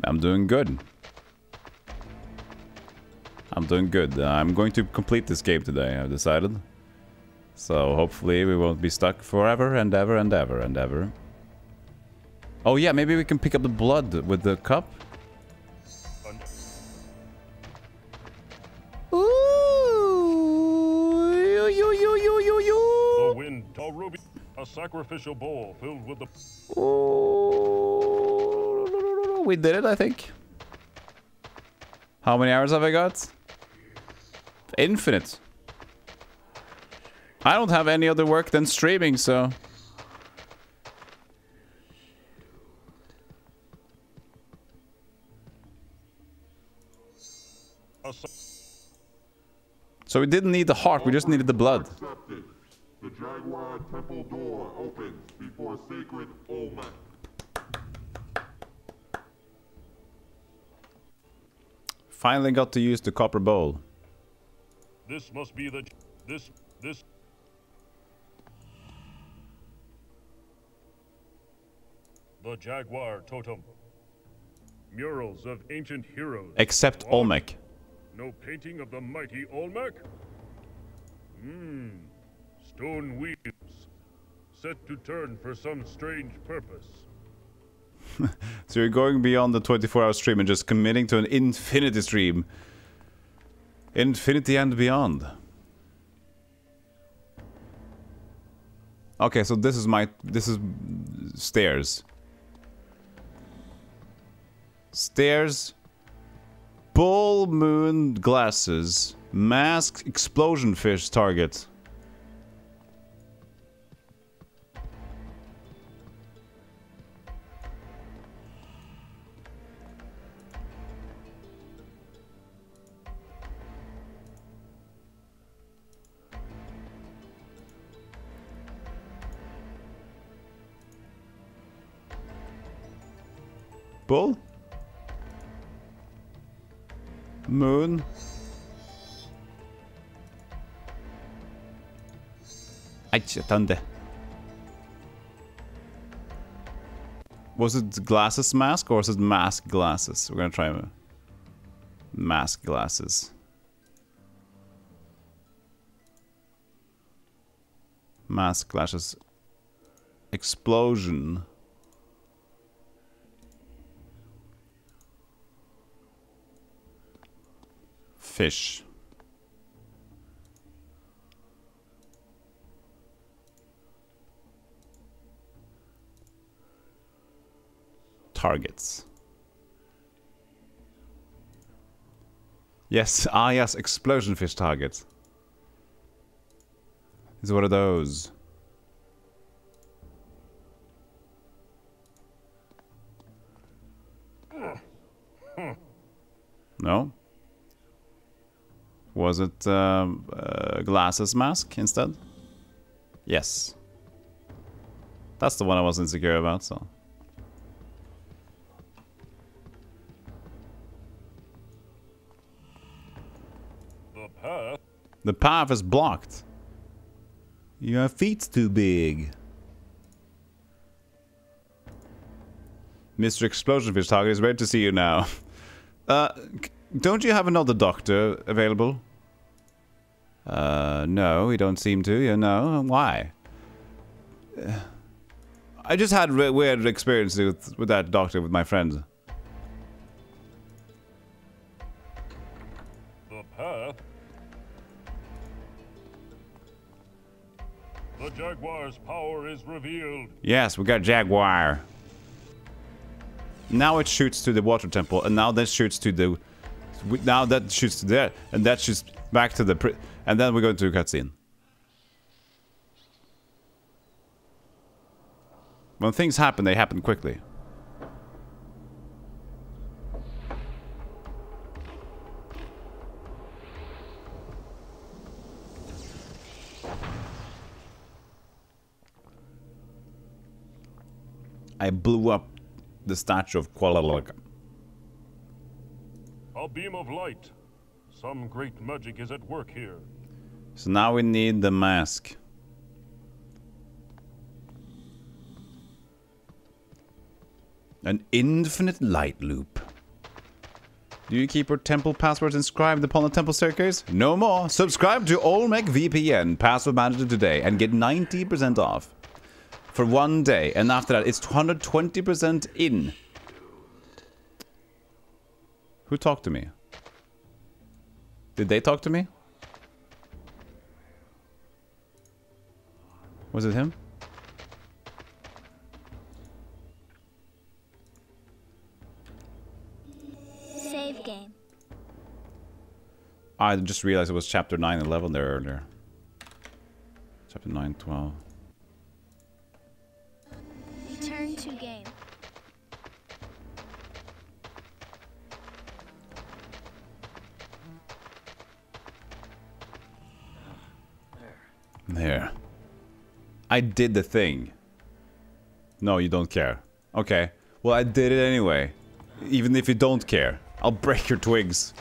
I'm doing good. I'm doing good. I'm going to complete this game today, I've decided. So hopefully we won't be stuck forever and ever and ever and ever. Oh yeah, maybe we can pick up the blood with the cup. The wind, a ruby, a sacrificial bowl filled with the... We did it, I think. How many hours have I got? Infinite. I don't have any other work than streaming, so... So we didn't need the heart, we just needed the blood. Accepted. The Jaguar Temple door opens before sacred Olmec. Finally got to use the copper bowl. This must be the... This... The Jaguar Totem. Murals of ancient heroes. Except What? Olmec. No painting of the mighty Olmec? Stone wheels. Set to turn for some strange purpose. So you're going beyond the 24-hour stream and just committing to an infinity stream. Infinity and beyond. Okay, so this is stairs. Stairs. Bull moon glasses. Mask explosion fish target. Bull? Moon? Thunder. Was it glasses mask or was it mask glasses? We're gonna try mask glasses. Mask glasses. Explosion. Fish. Targets. Yes, yes, explosion fish targets. Is what are those? No? Was it glasses mask instead? Yes. That's the one I was insecure about, so. The path is blocked. Your feet's too big. Mr. Explosionfish Target is ready to see you now. Don't you have another doctor available? No, we don't seem to, you know. Why? I just had weird experiences with that doctor with my friends. The path? The Jaguar's power is revealed. Yes, we got Jaguar. Now it shoots to the water temple, and now that shoots to the... Now that shoots to there, and that shoots back to the... And then we go into a cutscene. When things happen, they happen quickly. I blew up the statue of Kuala Lumpur. A beam of light. Some great magic is at work here. So now we need the mask. An infinite light loop. Do you keep your temple passwords inscribed upon the temple staircase? No more. Subscribe to Olmec VPN Password Manager today and get 90% off. For 1 day, and after that, it's 120% in. Who talked to me? Did they talk to me? Was it him? Save game. I just realized it was chapter 9 and 11 there earlier. Chapter 9, 12. Return to game. There. I did the thing. No, you don't care. Okay. Well, I did it anyway. Even if you don't care. I'll break your twigs.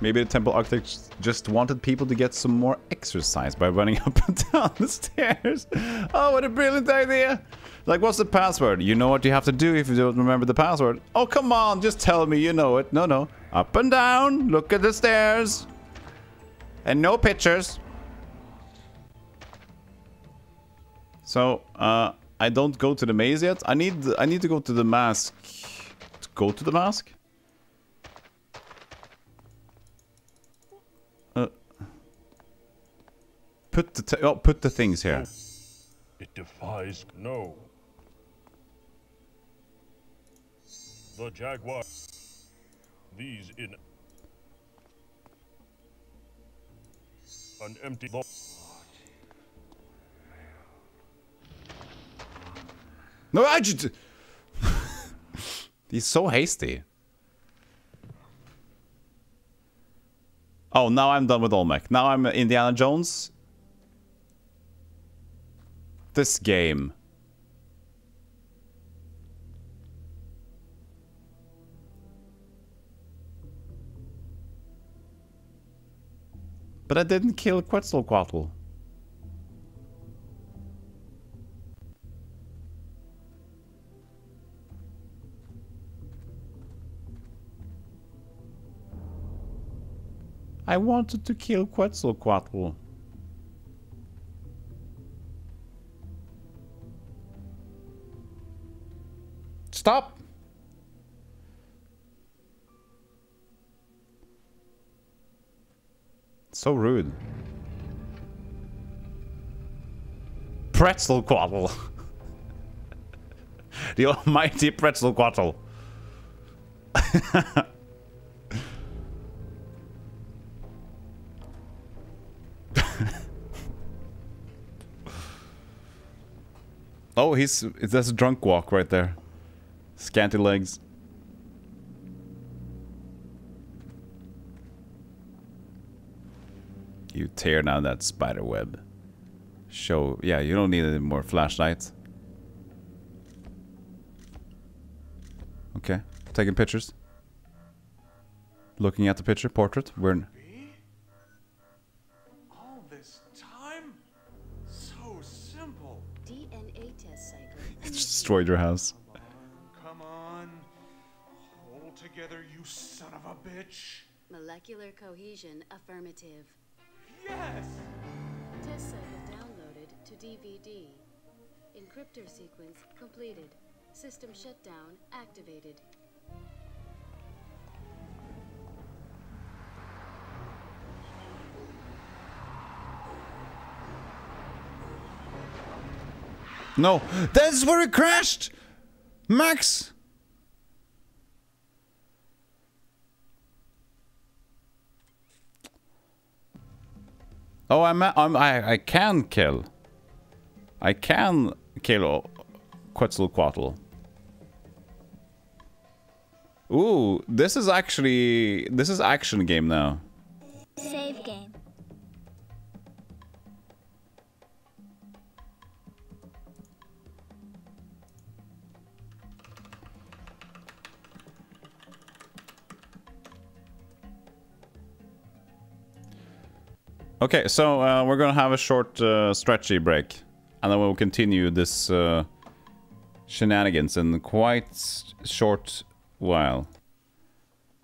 Maybe the temple architect just wanted people to get some more exercise by running up and down the stairs. Oh, what a brilliant idea! Like, what's the password? You know what you have to do if you don't remember the password. Oh, come on, just tell me you know it. No, no. Up and down, look at the stairs. And no pictures. So, I don't go to the maze yet. I need to go to the mask. To go to the mask? Put the things here. It defies no. The jaguar. These in an empty. No, I just. He's so hasty. Oh, now I'm done with Olmec. Now I'm Indiana Jones. This game. But I didn't kill Quetzalcoatl. I wanted to kill Quetzalcoatl. Stop! So rude. Pretzelquattle. The almighty Pretzelquattle. Oh, that's a drunk walk right there. Scanty legs. You tear down that spider web. Yeah, you don't need any more flashlight. Okay, taking pictures. Looking at the picture, portrait. All this time? So simple. DNA test cycle. It just destroyed your house. Come on. Hold together, you son of a bitch. Molecular cohesion affirmative. Yes! Test cycle downloaded to DVD. Encryptor sequence completed. System shutdown activated. No, that's where it crashed! Max! Oh, I can kill. I can kill Quetzalcoatl. Ooh, this is action game now. Save game. Okay, so we're gonna have a short stretchy break, and then we'll continue this shenanigans in quite short while.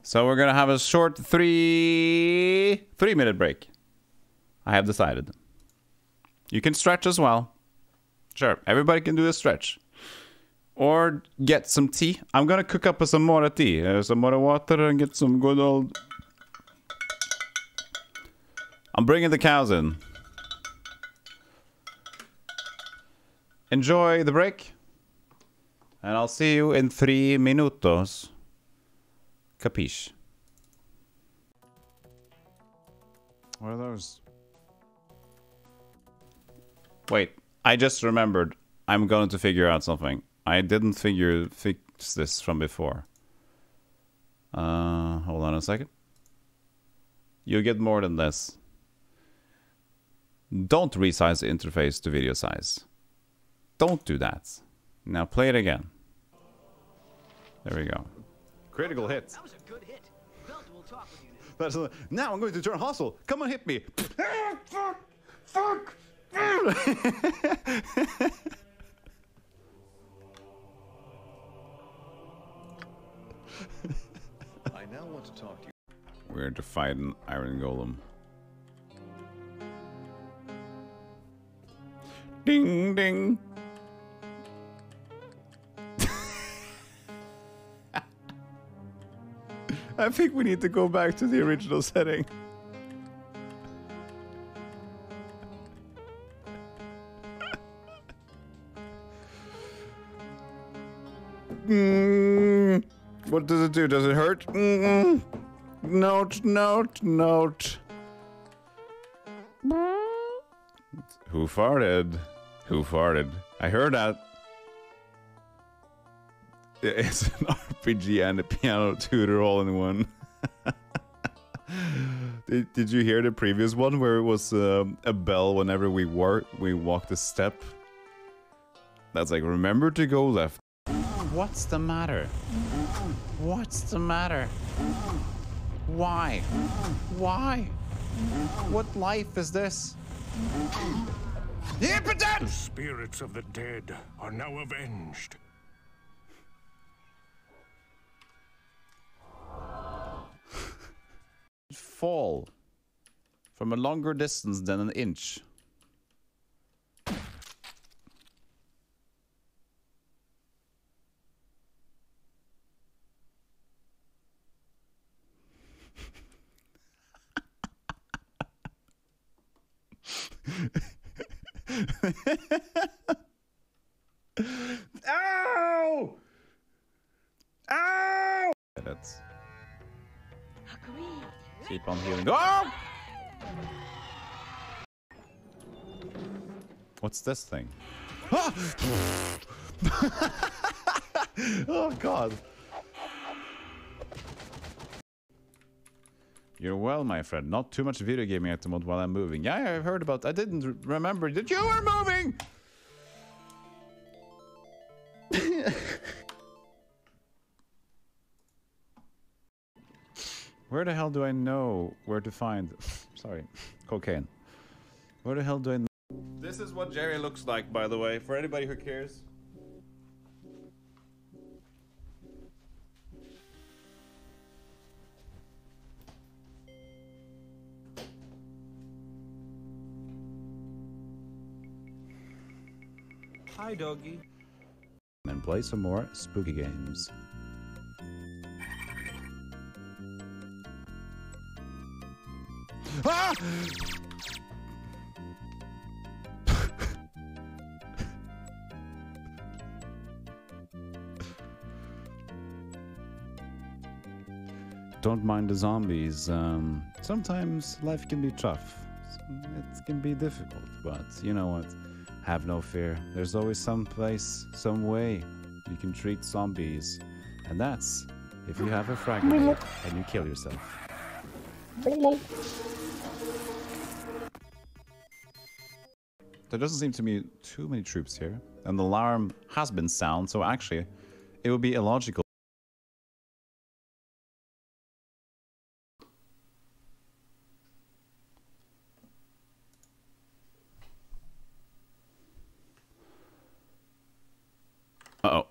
So we're gonna have a short 3-minute break. I have decided. You can stretch as well. Sure, everybody can do a stretch. Or get some tea. I'm gonna cook up some more tea, some more water, and get some good old... I'm bringing the cows in. Enjoy the break. And I'll see you in 3 minutos. Capiche? What are those? Wait, I just remembered. I'm going to figure out something. I didn't Just this from before. Hold on a second. You get more than this. Don't resize the interface to video size. Don't do that. Now play it again. There we go. Critical hit. That was a good hit. Belt will talk with you now. That's now I'm going to turn hostile. Come on, hit me. Fuck! Fuck! I now want to talk to you. We're to fight an iron golem. Ding ding. I think we need to go back to the original setting. What does it do? Does it hurt? Note, note, note. Who farted? Who farted? I heard that. It's an RPG and a piano tutor all in one. Did you hear the previous one where it was a bell whenever we walked a step? That's like, remember to go left. What's the matter? What's the matter? Why? Why? What life is this? The spirits of the dead are now avenged. Fall from a longer distance than an inch. Ow! Ow! That's... Keep on healing. Oh! What's this thing? Ah! Oh god. You're well, my friend. Not too much video gaming at the moment while I'm moving. Yeah, I've heard about... I didn't remember that you were moving! Where the hell do I know where to find... Sorry. Cocaine. Where the hell do I know... This is what Jerry looks like, by the way, for anybody who cares. Hi, doggy. And play some more spooky games. Ah! Don't mind the zombies. Sometimes life can be tough. It can be difficult, but you know what? Have no fear. There's always some place, some way you can treat zombies. And that's if you have a frag grenade and you kill yourself. There doesn't seem to be too many troops here. And the alarm has been sound, so actually it would be illogical. Uh-oh.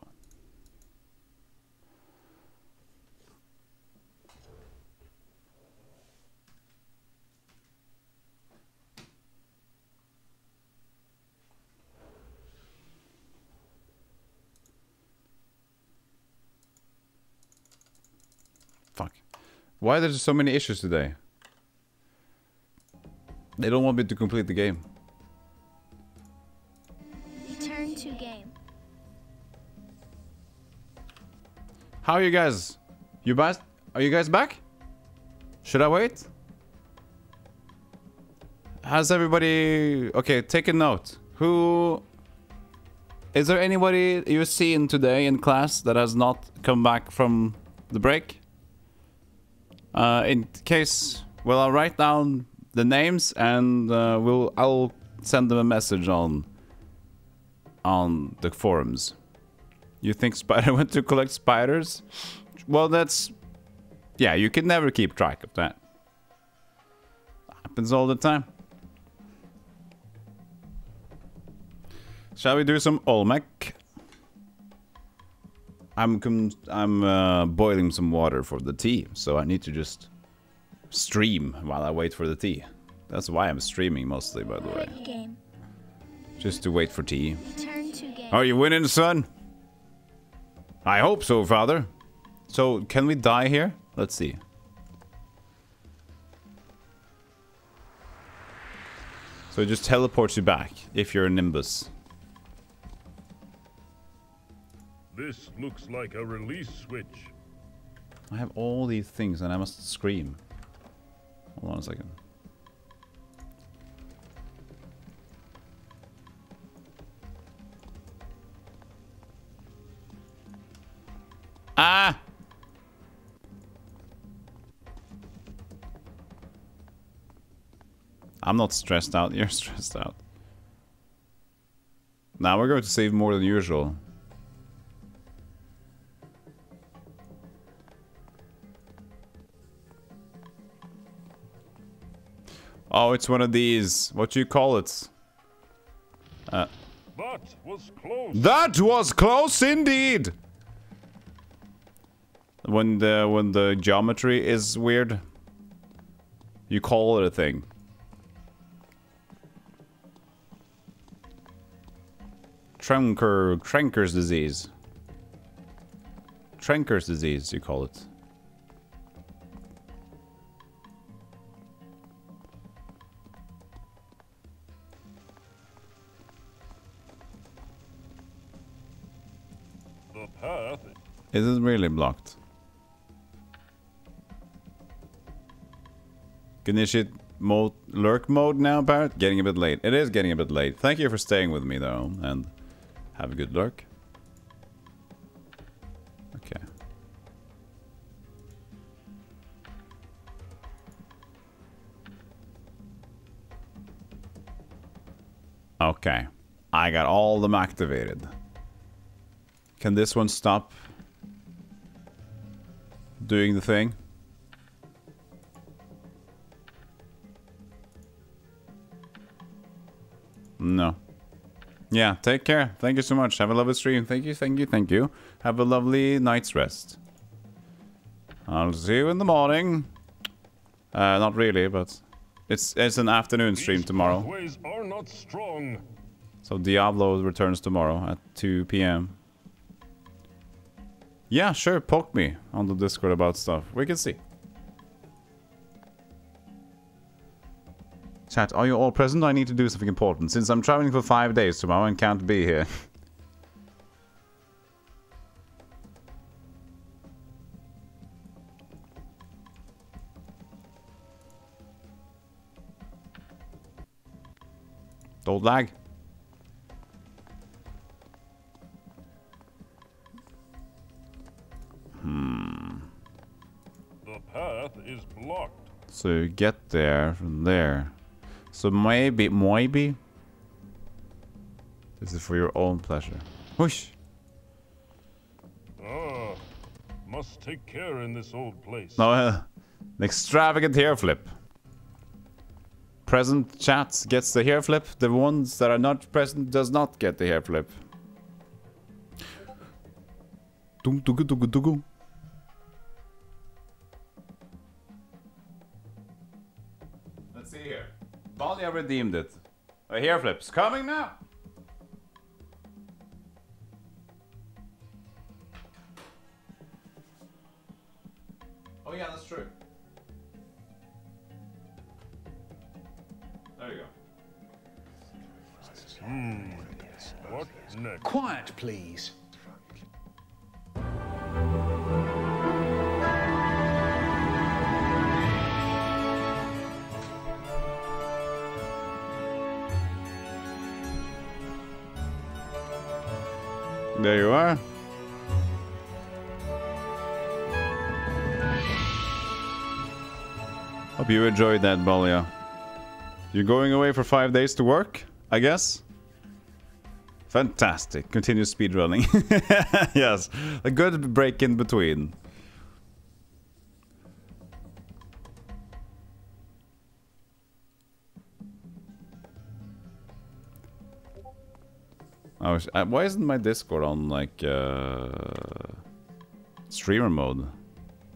Fuck. Why are there so many issues today? They don't want me to complete the game. Return to game. How are you guys? Are you guys back? Should I wait? Has everybody... Okay, take a note. Who Is there anybody you've seen today in class that has not come back from the break? In case, well, I'll write down the names and I'll send them a message on the forums. You think Spider went to collect spiders? Well, that's... Yeah, you can never keep track of that. Happens all the time. Shall we do some Olmec? I'm boiling some water for the tea, so I need to just stream while I wait for the tea. That's why I'm streaming mostly, by the way. Game. Just to wait for tea. Turn to game. Are you winning, son? I hope so, father. So, can we die here? Let's see. So it just teleports you back if you're a Nimbus. This looks like a release switch. I have all these things and I must scream. Hold on a second. Ah! I'm not stressed out, you're stressed out. Now we're going to save more than usual. Oh, it's one of these. What do you call it? That was close. That was close indeed. When the geometry is weird, you call it a thing. Trenker's disease. Trenker's disease, you call it. The path. Is it really blocked? Can you shit mode, lurk mode now, Barrett? Getting a bit late. It is getting a bit late. Thank you for staying with me, though, and have a good lurk. Okay. Okay. I got all of them activated. Can this one stop doing the thing? No. Yeah, take care. Thank you so much. Have a lovely stream. Thank you, thank you, thank you. Have a lovely night's rest. I'll see you in the morning. Not really, but it's an afternoon stream tomorrow. Pathways are not strong. So Diablo returns tomorrow at 2 p.m. Yeah, sure, poke me on the Discord about stuff. We can see. Chat, are you all present? I need to do something important, since I'm traveling for 5 days tomorrow and can't be here. Don't lag. The path is blocked. So you get there from there. So maybe this is for your own pleasure. Whoosh! Ah, must take care in this old place. No, an extravagant hair flip. Present chats gets the hair flip. The ones that are not present does not get the hair flip. Let's see here. Baldia redeemed it. A hair flip's coming now. Oh yeah, that's true. There you go. What next? Quiet, please. There you are. Hope you enjoyed that, Balia. You're going away for 5 days to work, I guess? Fantastic. Continue speedrunning. Yes, a good break in between. Why isn't my Discord on, like, streamer mode?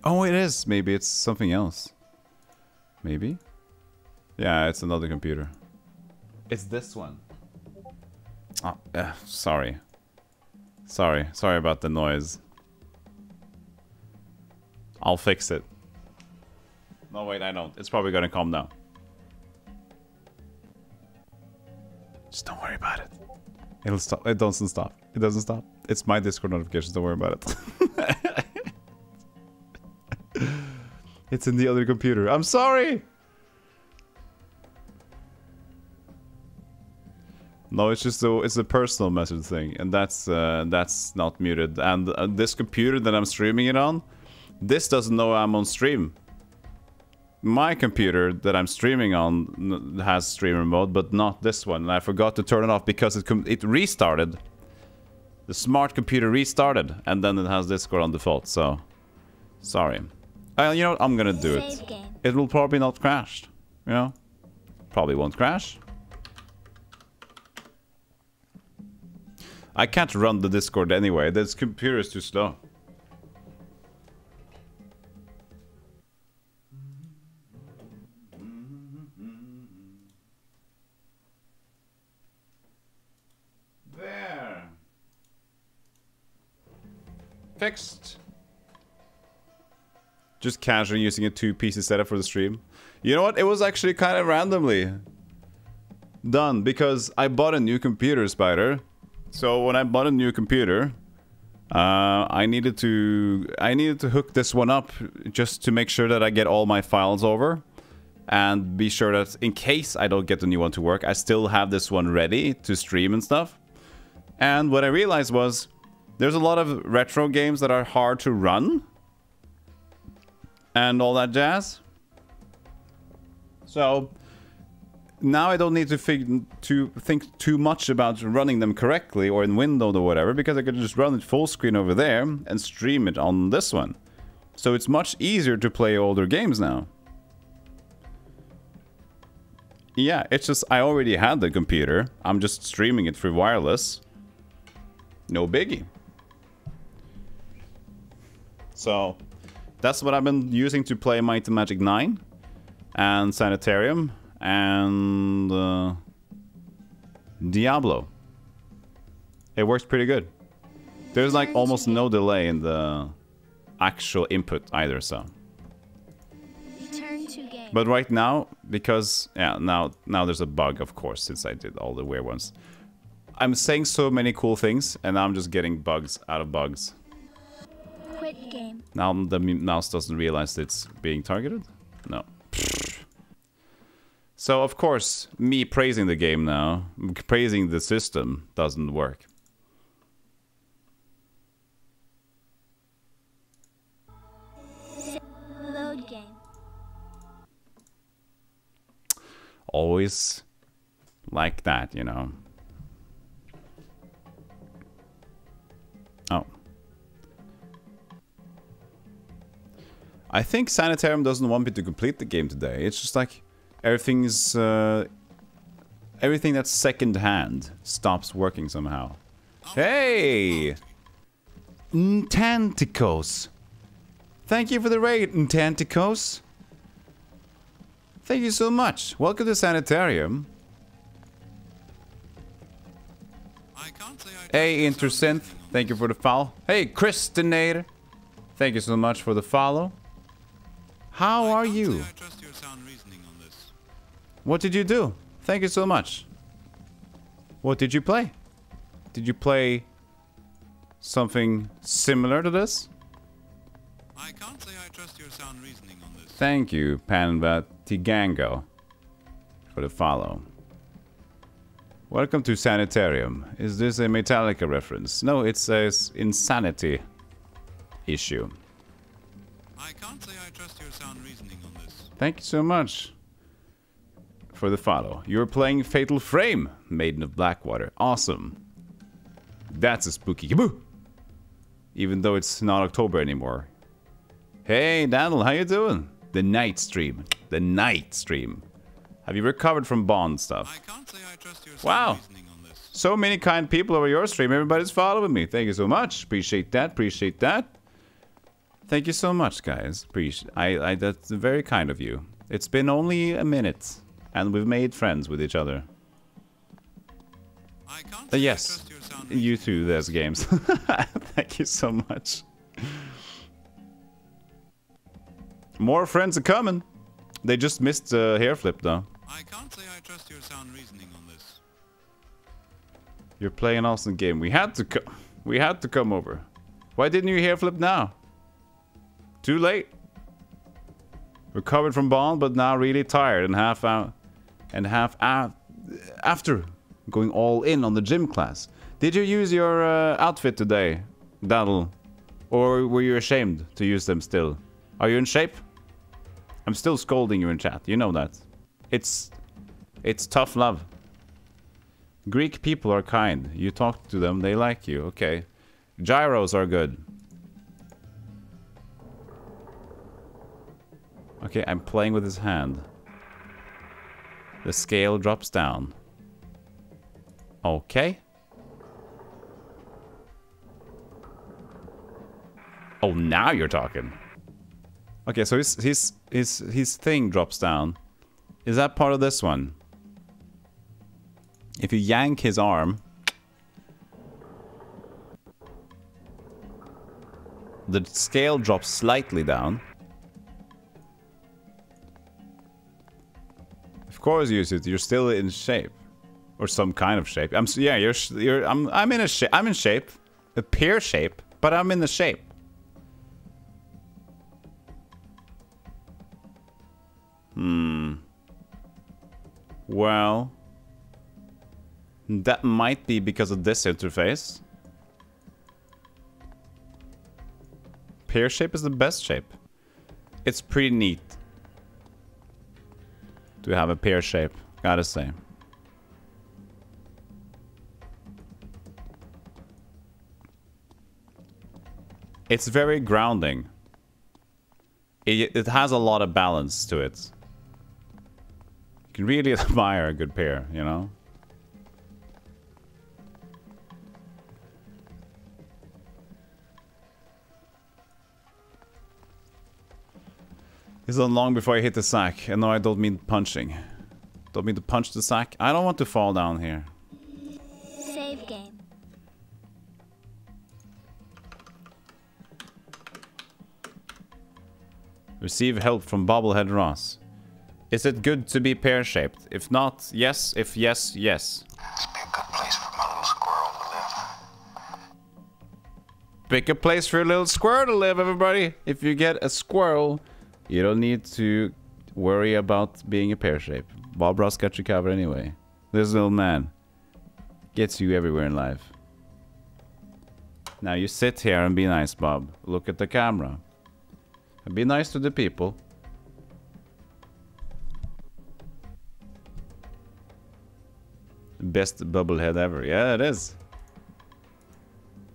Oh, it is. Maybe it's something else. Maybe? Yeah, it's another computer. It's this one. Oh, sorry. Sorry about the noise. I'll fix it. No, wait, I don't. It's probably gonna calm down. Just don't worry about it. It'll stop. It doesn't stop. It doesn't stop. It's my Discord notifications. Don't worry about it. It's in the other computer. I'm sorry. No, it's just it's a personal message thing, and that's not muted. And this computer that I'm streaming it on, this doesn't know I'm on stream. My computer that I'm streaming on has streamer mode, but not this one. And I forgot to turn it off because it restarted. The smart computer restarted, and then it has Discord on default. So, sorry. You know what? I'm gonna do it. It will probably not crash. You know, probably won't crash. I can't run the Discord anyway. This computer is too slow. There. Fixed. Just casually using a 2-PC setup for the stream. You know what? It was actually kind of randomly done because I bought a new computer, Spider. So when I bought a new computer, I needed to hook this one up just to make sure that I get all my files over and be sure that in case I don't get the new one to work, I still have this one ready to stream and stuff. And what I realized was there's a lot of retro games that are hard to run and all that jazz. So now I don't need to think too much about running them correctly or in Windows or whatever, because I can just run it full screen over there and stream it on this one. So it's much easier to play older games now. Yeah, it's just I already had the computer. I'm just streaming it through wireless. No biggie. So that's what I've been using to play Might and Magic 9 and Sanitarium and Diablo. It works pretty good. There's like almost no delay in the actual input either, so. Return to game. But right now, because yeah, now there's a bug, of course, since I did all the weird ones. I'm saying so many cool things, and I'm just getting bugs out of bugs. Quit game. Now the mouse doesn't realize it's being targeted? No. So, of course, me praising the game now, praising the system, doesn't work. Load game. Always like that, you know. Oh. I think Sanitarium doesn't want me to complete the game today. It's just like everything's everything that's second hand stops working somehow. Hey! Ntanticos. Thank you for the raid, Ntanticos. Thank you so much. Welcome to Sanitarium. Hey, Intersynth. Thank you for the follow. Hey, Christinator. Thank you so much for the follow. How are you? What did you do? Thank you so much. What did you play? Did you play something similar to this? I can't say I trust your sound reasoning on this. Thank you, Panva Tigango, for the follow. Welcome to Sanitarium. Is this a Metallica reference? No, it's a insanity issue. I can't say I trust your sound reasoning on this. Thank you so much for the follow. You're playing Fatal Frame, Maiden of Blackwater. Awesome. That's a spooky kaboo. Even though it's not October anymore. Hey, Daniel, how you doing? The night stream. The night stream. Have you recovered from Bond stuff? I can't say I trust your wow. So many kind people over your stream. Everybody's following me. Thank you so much. Appreciate that. Appreciate that. Thank you so much, guys. Appreciate. That's very kind of you. It's been only a minute, and we've made friends with each other. Yes, you too. There's games. Thank you so much. More friends are coming. They just missed hair flip though. I can't say I trust your sound reasoning on this. You're playing an awesome game. We had to come over. Why didn't you hair flip now? Too late. Recovered from Bond, but now really tired and half after going all in on the gym class. Did you use your outfit today, Daddle? Or were you ashamed to use them still? Are you in shape? I'm still scolding you in chat. You know that. It's tough love. Greek people are kind. You talk to them, they like you. Okay. Gyros are good. Okay, I'm playing with his hand. The scale drops down. Okay. Oh, now you're talking. Okay, so his thing drops down. Is that part of this one? If you yank his arm, the scale drops slightly down. Of course, use it. You're still in shape, or some kind of shape. I'm in a shape. I'm in shape, a pear shape, but I'm in the shape. Well, that might be because of this interface. Pear shape is the best shape. It's pretty neat to have a pear shape, gotta say. It's very grounding. It has a lot of balance to it. You can really admire a good pear, you know? It's not long before I hit the sack. And no, I don't mean punching. Don't mean to punch the sack. I don't want to fall down here. Save game. Receive help from Bobblehead Ross. Is it good to be pear-shaped? If not, yes. If yes, yes. This be a good place for my little squirrel to live. Pick a place for a little squirrel to live, everybody. If you get a squirrel, you don't need to worry about being a pear shape. Bob Ross got you covered anyway. This little man gets you everywhere in life. Now you sit here and be nice, Bob. Look at the camera. And be nice to the people. Best bubblehead ever. Yeah, it is.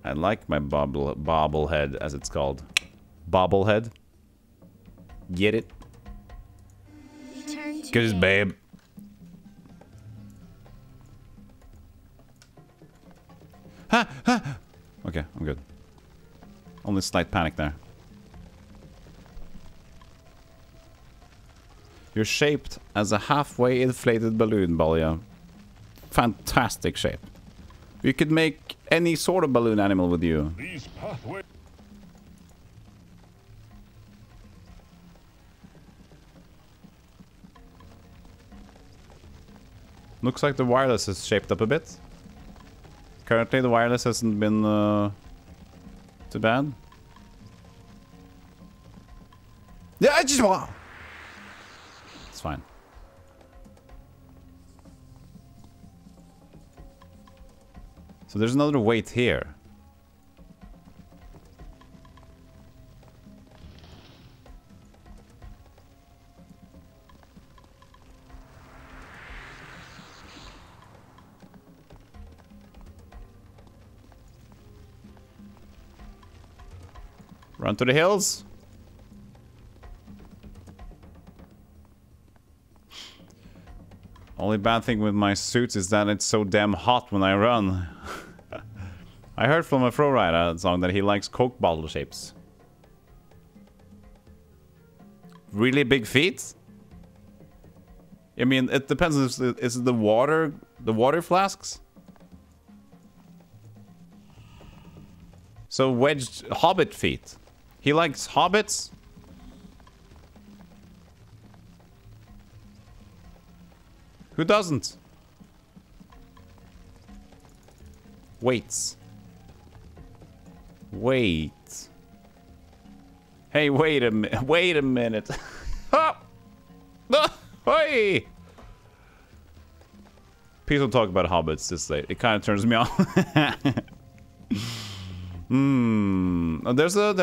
I like my bobblehead, as it's called. Bobblehead. Get it? Cause babe. Ha! Ha! Okay, I'm good. Only slight panic there. You're shaped as a halfway inflated balloon, Balya. Fantastic shape. You could make any sort of balloon animal with you. These pathways. Looks like the wireless is shaped up a bit. Currently, the wireless hasn't been too bad. Yeah, I just want. It's fine. So there's another weight here. Run to the hills. Only bad thing with my suits is that it's so damn hot when I run. I heard from a Fro Rider song that he likes Coke bottle shapes. Really big feet? I mean, it depends. Is it the water flasks? So wedged hobbit feet. He likes hobbits? Who doesn't? Weights. Wait. Hey, wait a minute. Wait a minute. Oh! Hey! Please don't talk about hobbits this late. It kind of turns me on. Oh, there's a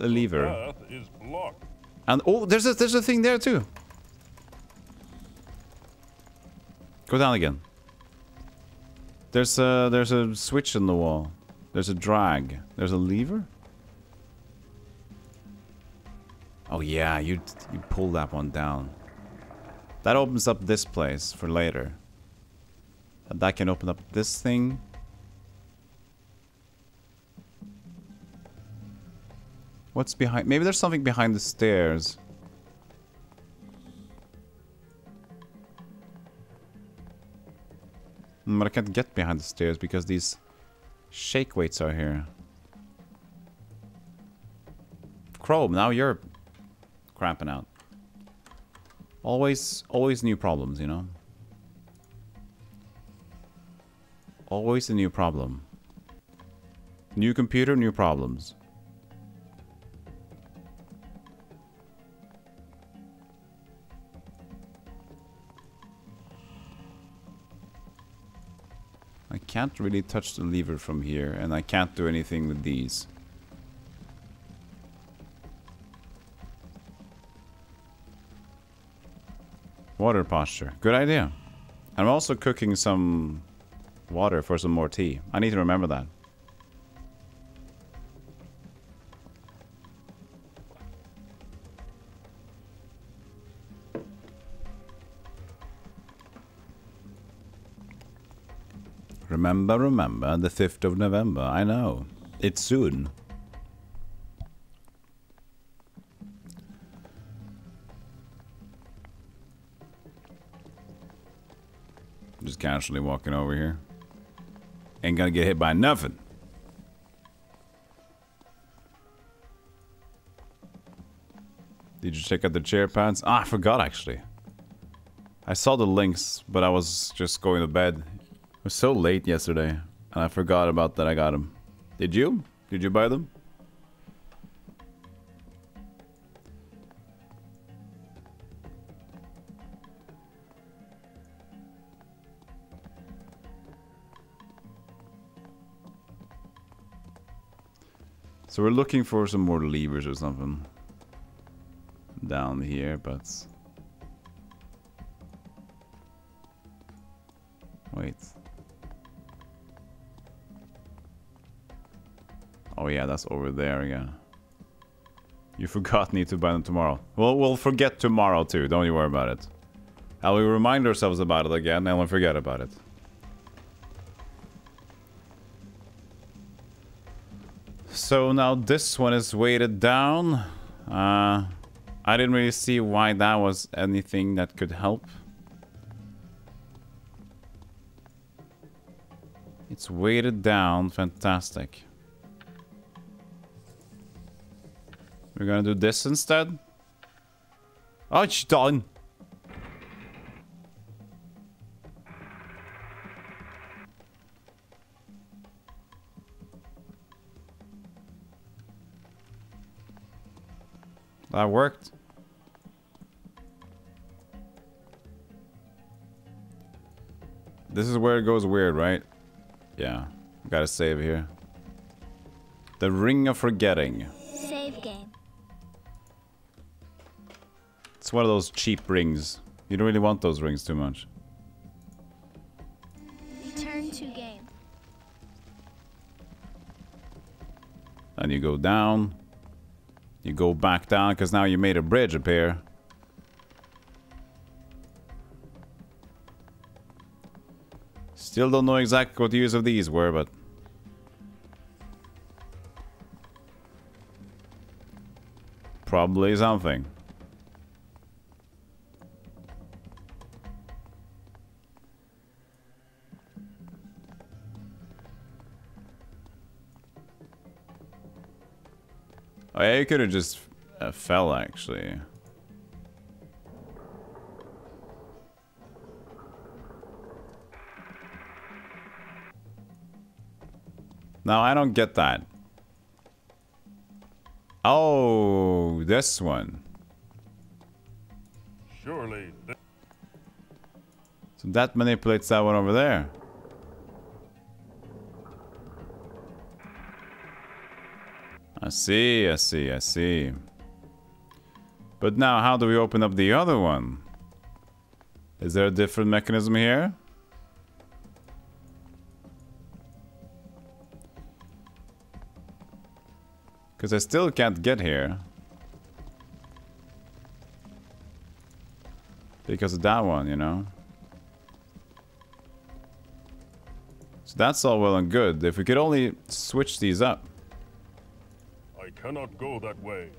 lever. Path is blocked. And oh, there's a thing there too. Go down again. There's a switch in the wall. There's a drag. There's a lever. Oh yeah, you pull that one down. That opens up this place for later. And that can open up this thing. What's behind? Maybe there's something behind the stairs. But I can't get behind the stairs because these shake weights are here. Chrome, now you're cramping out. Always new problems, you know? Always a new problem. New computer, new problems. I can't really touch the lever from here, and I can't do anything with these. Water posture. Good idea. I'm also cooking some water for some more tea. I need to remember that. Remember, the 5th of November. I know. It's soon. Just casually walking over here. Ain't gonna get hit by nothing. Did you check out the chair pads? Ah, I forgot actually. I saw the links, but I was just going to bed. It was so late yesterday, and I forgot about that I got them. Did you? Did you buy them? So we're looking for some more levers or something down here, but wait. Oh yeah, that's over there again. You forgot, need to buy them tomorrow. Well, we'll forget tomorrow too, don't you worry about it. I will remind ourselves about it again and we'll forget about it. So now this one is weighted down. I didn't really see why that was anything that could help. It's weighted down, fantastic. We're gonna do this instead. Oh, it's done. That worked. This is where it goes weird, right? Yeah, gotta save here. The Ring of Forgetting. Save game. It's one of those cheap rings. You don't really want those rings too much. Return to game. And you go down. You go back down because now you made a bridge appear. Still don't know exactly what the use of these were, but... probably something. Oh yeah, you could have just fell actually. Now I don't get that. Oh, this one. Surely. So that manipulates that one over there. I see, I see, I see. But now, how do we open up the other one? Is there a different mechanism here? Because I still can't get here. Because of that one, you know? So that's all well and good. If we could only switch these up. I cannot go that way.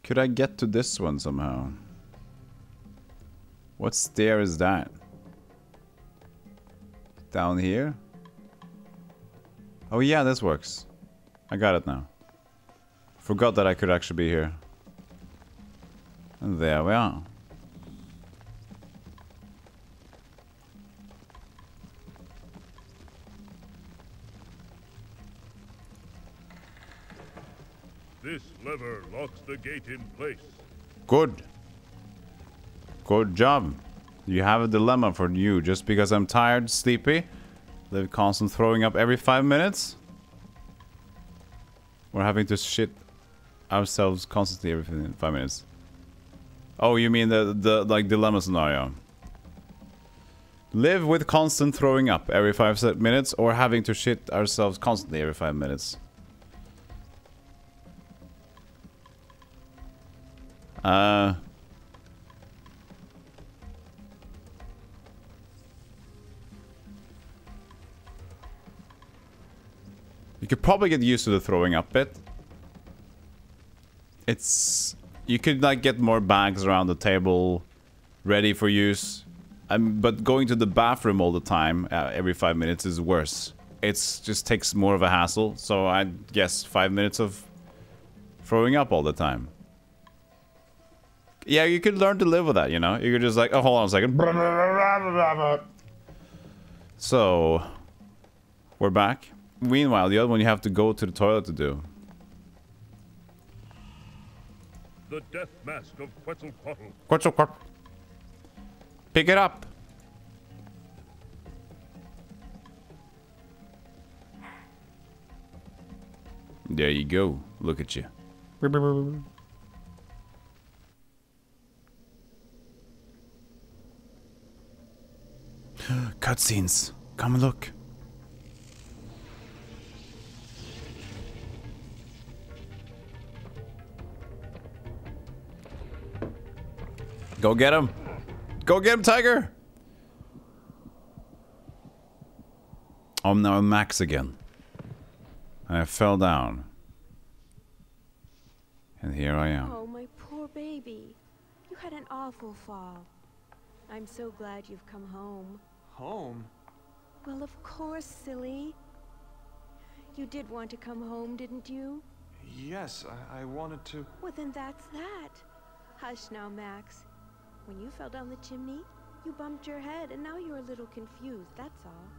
Could I get to this one somehow? What stair is that? Down here? Oh yeah, this works. I got it now. Forgot that I could actually be here. And there we are. This lever locks the gate in place. Good. Good job. You have a dilemma for you. Just because I'm tired, sleepy, live constant throwing up every 5 minutes? We're having to shit ourselves constantly every 5 minutes. Oh, you mean the like dilemma scenario? Live with constant throwing up every 5 minutes, or having to shit ourselves constantly every 5 minutes? You could probably get used to the throwing up bit. It's... You could like get more bags around the table ready for use. But going to the bathroom all the time, every 5 minutes, is worse. It's just takes more of a hassle. So I guess 5 minutes of throwing up all the time. Yeah, you could learn to live with that, you know? You could just like, oh, hold on a second. So, we're back. Meanwhile, the other one you have to go to the toilet to do. The death mask of Quetzalcoatl. Quetzalcoatl. Pick it up. There you go. Look at you. Cutscenes. Come and look. Go get him. Go get him, Tiger. I'm now Max again. I fell down. And here I am. Oh, my poor baby. You had an awful fall. I'm so glad you've come home. Home? Well, of course, silly. You did want to come home, didn't you? Yes, I wanted to... Well, then that's that. Hush now, Max. When you fell down the chimney, you bumped your head, and now you're a little confused, that's all.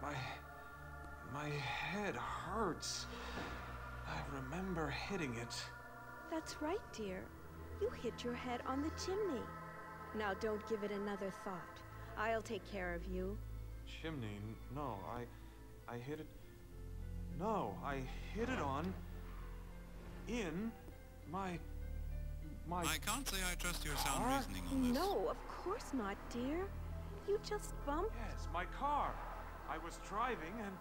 My head hurts. I remember hitting it. That's right, dear. You hit your head on the chimney. Now don't give it another thought. I'll take care of you. Chimney? No, I hit it. No, I hit it on. In my. I can't say I trust your sound reasoning on this. No, of course not, dear. You just bumped. Yes, my car. I was driving and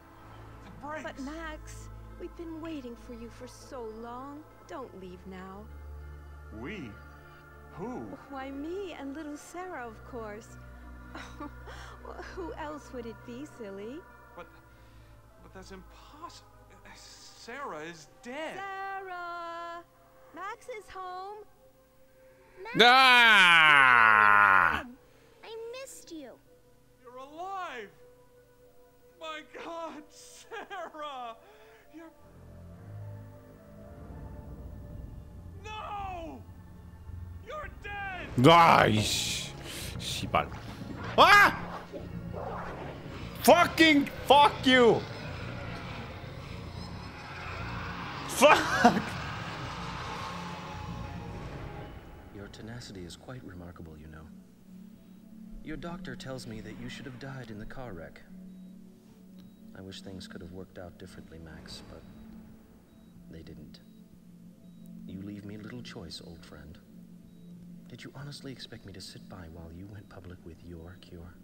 the brakes. But Max, we've been waiting for you for so long. Don't leave now. We? Who? Why, me and little Sarah, of course. Who else would it be, silly? But that's impossible. Sarah is dead. Sarah! Max is home. Max, Ah! I missed you. You're alive. My God, Sarah! You're... No! You're dead! Ay, shibal. Ah! Fucking fuck you! Fuck! Your tenacity is quite remarkable, you know. Your doctor tells me that you should have died in the car wreck. I wish things could have worked out differently, Max, but they didn't. You leave me little choice, old friend. Did you honestly expect me to sit by while you went public with your cure?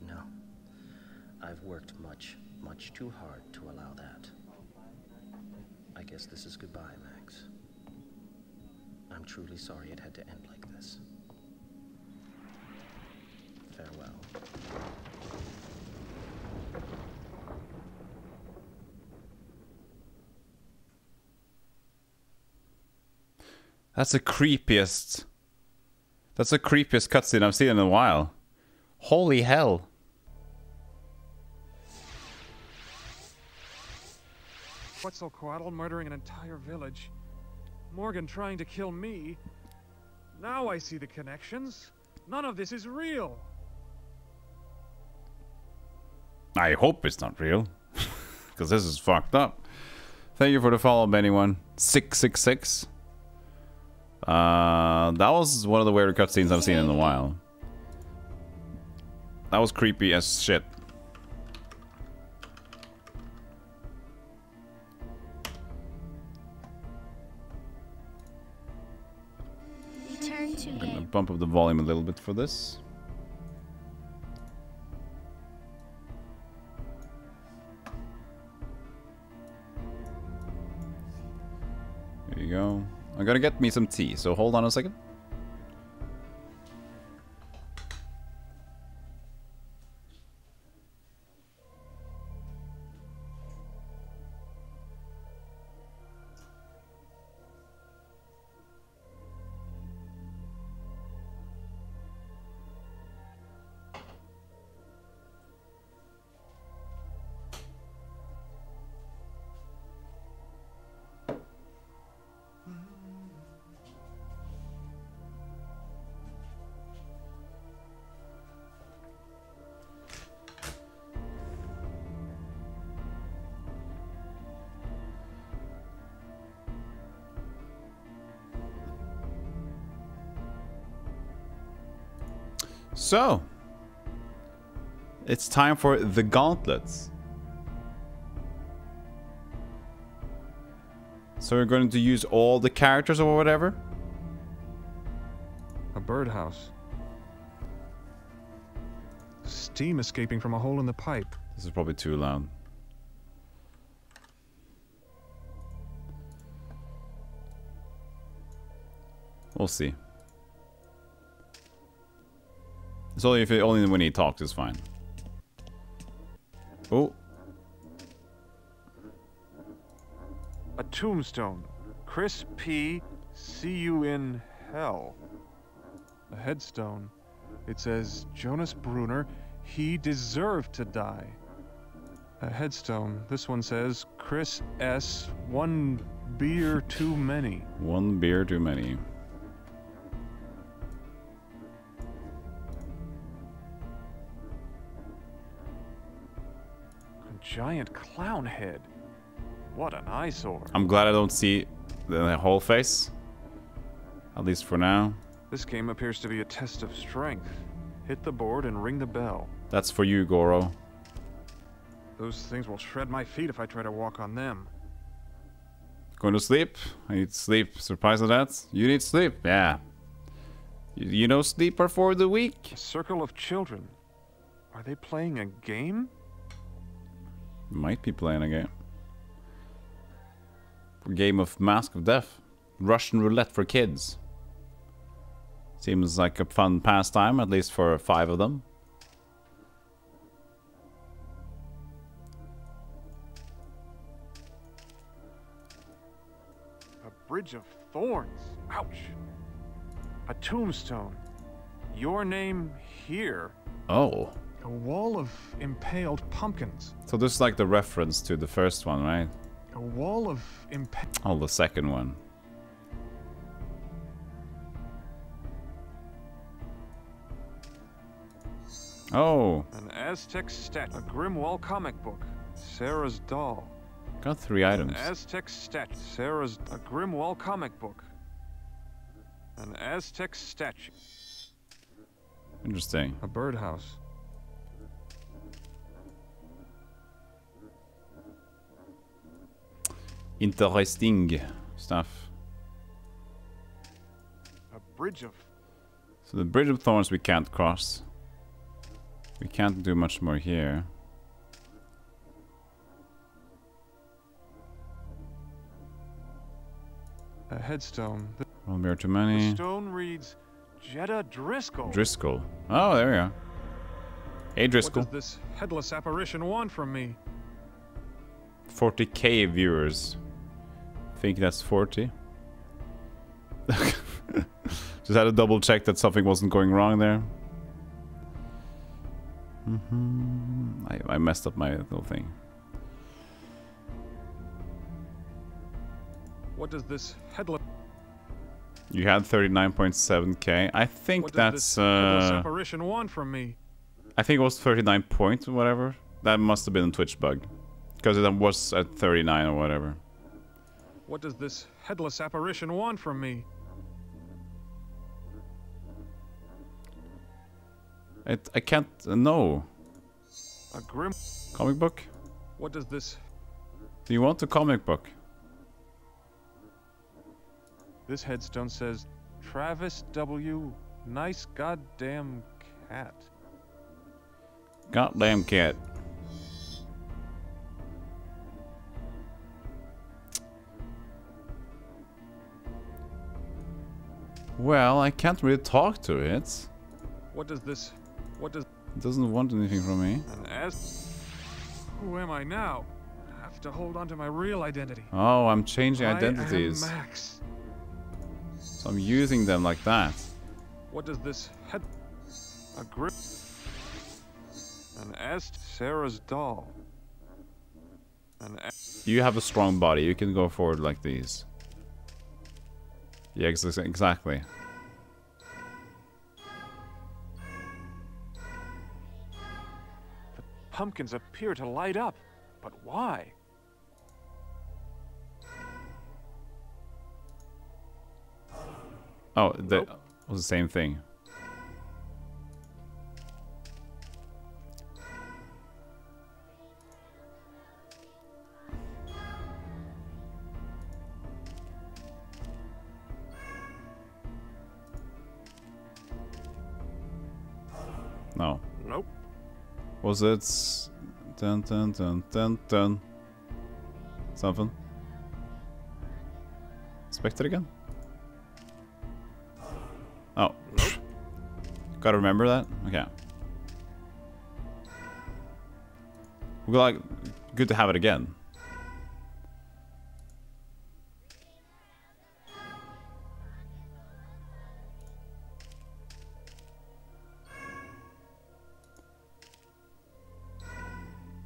No. I've worked much, much too hard to allow that. I guess this is goodbye, Max. I'm truly sorry it had to end like this. Farewell. That's the creepiest. That's the creepiest cutscene I've seen in a while. Holy hell. Quetzalcoatl murdering an entire village. Morgan trying to kill me. Now I see the connections. None of this is real. I hope it's not real. Because this is fucked up. Thank you for the follow, anyone. 666. That was one of the weirder cutscenes I've seen in a while. That was creepy as shit. Return to I'm gonna game. bump up the volume a little bit for this. There you go. I'm gonna get me some tea, so hold on a second. So, it's time for the gauntlets. So we're going to use all the characters or whatever? A birdhouse. Steam escaping from a hole in the pipe. This is probably too loud. We'll see. It's only if only when he talks is fine. Oh. A tombstone. Chris P. See you in hell. A headstone. It says Jonas Brunner. He deserved to die. A headstone. This one says Chris S. One beer too many. One beer too many. A giant clown head. What an eyesore. I'm glad I don't see the whole face. At least for now. This game appears to be a test of strength. Hit the board and ring the bell. That's for you, Goro. Those things will shred my feet if I try to walk on them. Going to sleep? I need sleep. Surprised at that? You need sleep? Yeah. You know sleep are for the weak. A circle of children. Are they playing a game? Might be playing a game. A game of Mask of Death. Russian roulette for kids. Seems like a fun pastime, at least for 5 of them. A bridge of thorns. Ouch. A tombstone. Your name here. Oh. A wall of impaled pumpkins. So this is like the reference to the first one, right? A wall of Oh, the second one. Oh. An Aztec statue. A Grimwall comic book. Sarah's doll. Got 3 items. An Aztec statue. Sarah's... A Grimwall comic book. An Aztec statue. Interesting. A birdhouse. Interesting stuff. A bridge of... So the Bridge of Thorns we can't cross. We can't do much more here. A headstone. One bear too many. The stone reads Jeddah Driscoll. Driscoll. Oh, there we go. Hey, Driscoll. What does this headless apparition want from me? 40k viewers. Think that's 40. Just had to double check that something wasn't going wrong there. I messed up my little thing. What does this headless... You had 39.7k. I think What does that's this headless apparition want from me? I think it was 39 point or whatever. That must have been a Twitch bug. Because it was at 39 or whatever. What does this headless apparition want from me? I can't know. A grim... Comic book? What does this... Do you want a comic book? This headstone says, Travis W. Nice goddamn cat. Goddamn cat. Well, I can't really talk to it. What does this... What does... It doesn't want anything from me. And as... Who am I now? I have to hold on to my real identity. Oh, I'm changing identities. I am Max. So I'm using them like that. What does this head... A grip... An est Sarah's doll. An You have a strong body. You can go forward like these. Yeah, exactly. The pumpkins appear to light up, but why? Oh, that was the same thing. No. Nope. Was it dun dun dun dun dun something? Inspect it again? Oh. Nope. Gotta remember that? Okay. Well, like, good to have it again.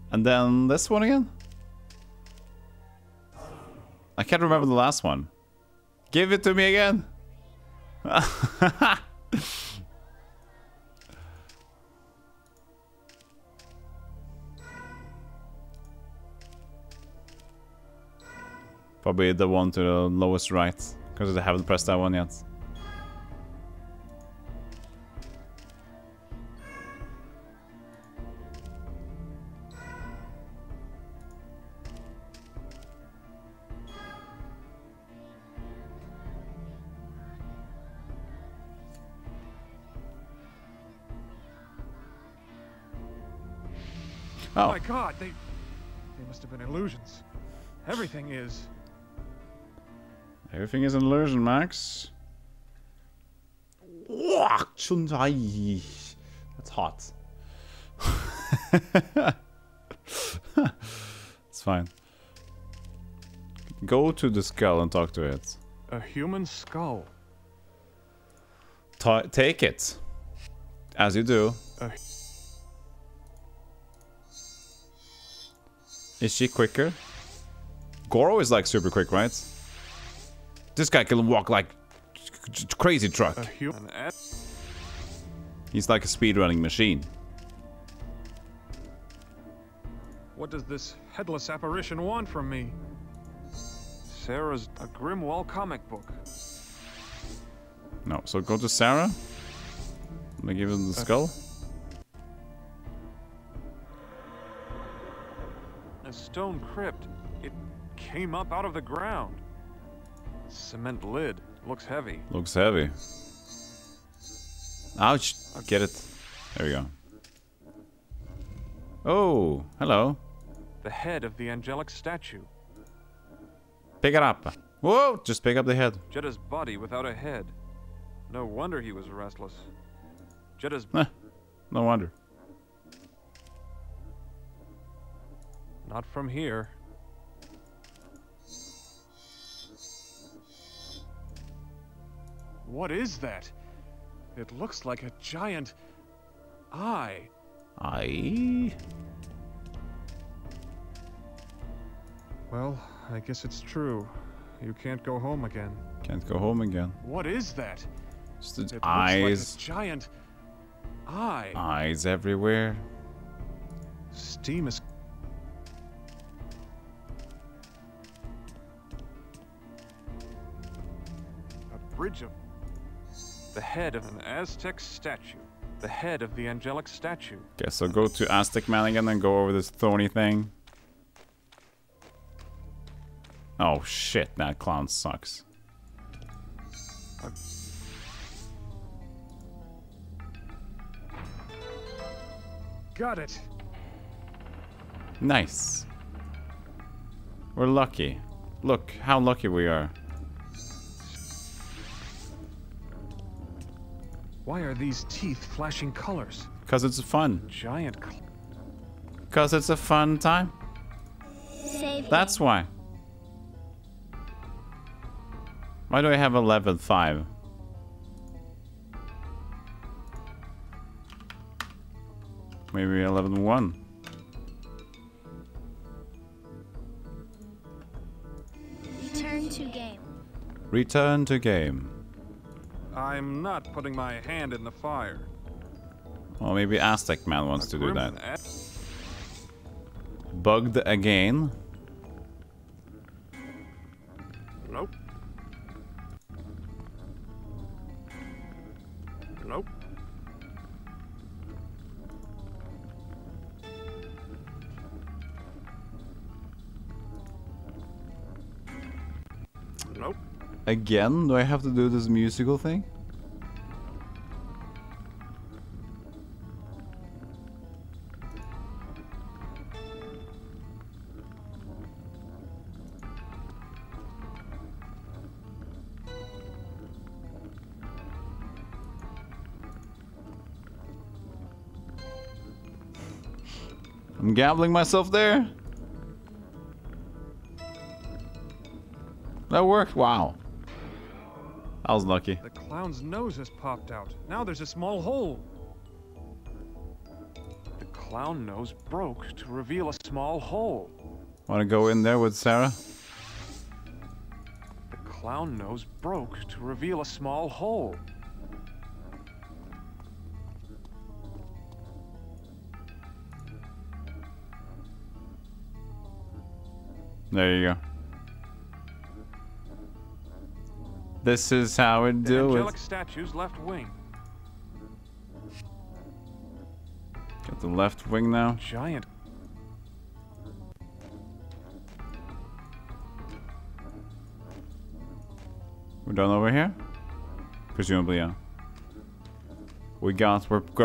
And then this one again? I can't remember the last one. Give it to me again! Probably the one to the lowest right, because I haven't pressed that one yet. Oh my God, they must have been illusions. Everything is. Everything is an illusion, Max. That's hot. It's fine. Go to the skull and talk to it. A human skull. Take it. As you do. Is she quicker? Goro is like super quick, right? This guy can walk like crazy truck. He's like a speedrunning machine. What does this headless apparition want from me? Sarah's a Grimwall comic book. No, so go to Sarah. Let me give him the skull. A stone crypt. It came up out of the ground. Cement lid. Looks heavy. Looks heavy. Ouch. Get it. There we go. Oh, hello. The head of the angelic statue. Pick it up. Whoa, just pick up the head. Jeddah's body without a head. No wonder he was restless. Jeddah's... No wonder. Not from here. What is that? It looks like a giant eye. Eye? Well, I guess it's true. You can't go home again. Can't go home again. What is that? Just its it eyes. Looks like a giant eye. Eyes everywhere. Steam is... A bridge of... The head of an Aztec statue. The head of the angelic statue. Okay, so go to Aztec Man again and go over this thorny thing. Oh shit, that clown sucks. Got it. Nice. We're lucky. Look how lucky we are. Why are these teeth flashing colors? Because it's fun. Giant. Because it's a fun time. Save That's why. Why do I have a level 5? Maybe 11-1. Return to game. Return to game. I'm not putting my hand in the fire. Well, maybe Aztec Man wants to do that. Bugged again. Nope. Nope. Nope. Again? Do I have to do this musical thing? I'm gambling myself there. That worked? Wow. I was lucky. The clown's nose has popped out. Now there's a small hole. The clown nose broke to reveal a small hole. Want to go in there with Sarah? The clown nose broke to reveal a small hole. There you go. This is how we The do angelic it. statue's left wing. Get the left wing now. Giant. We're done over here? Presumably, yeah. We're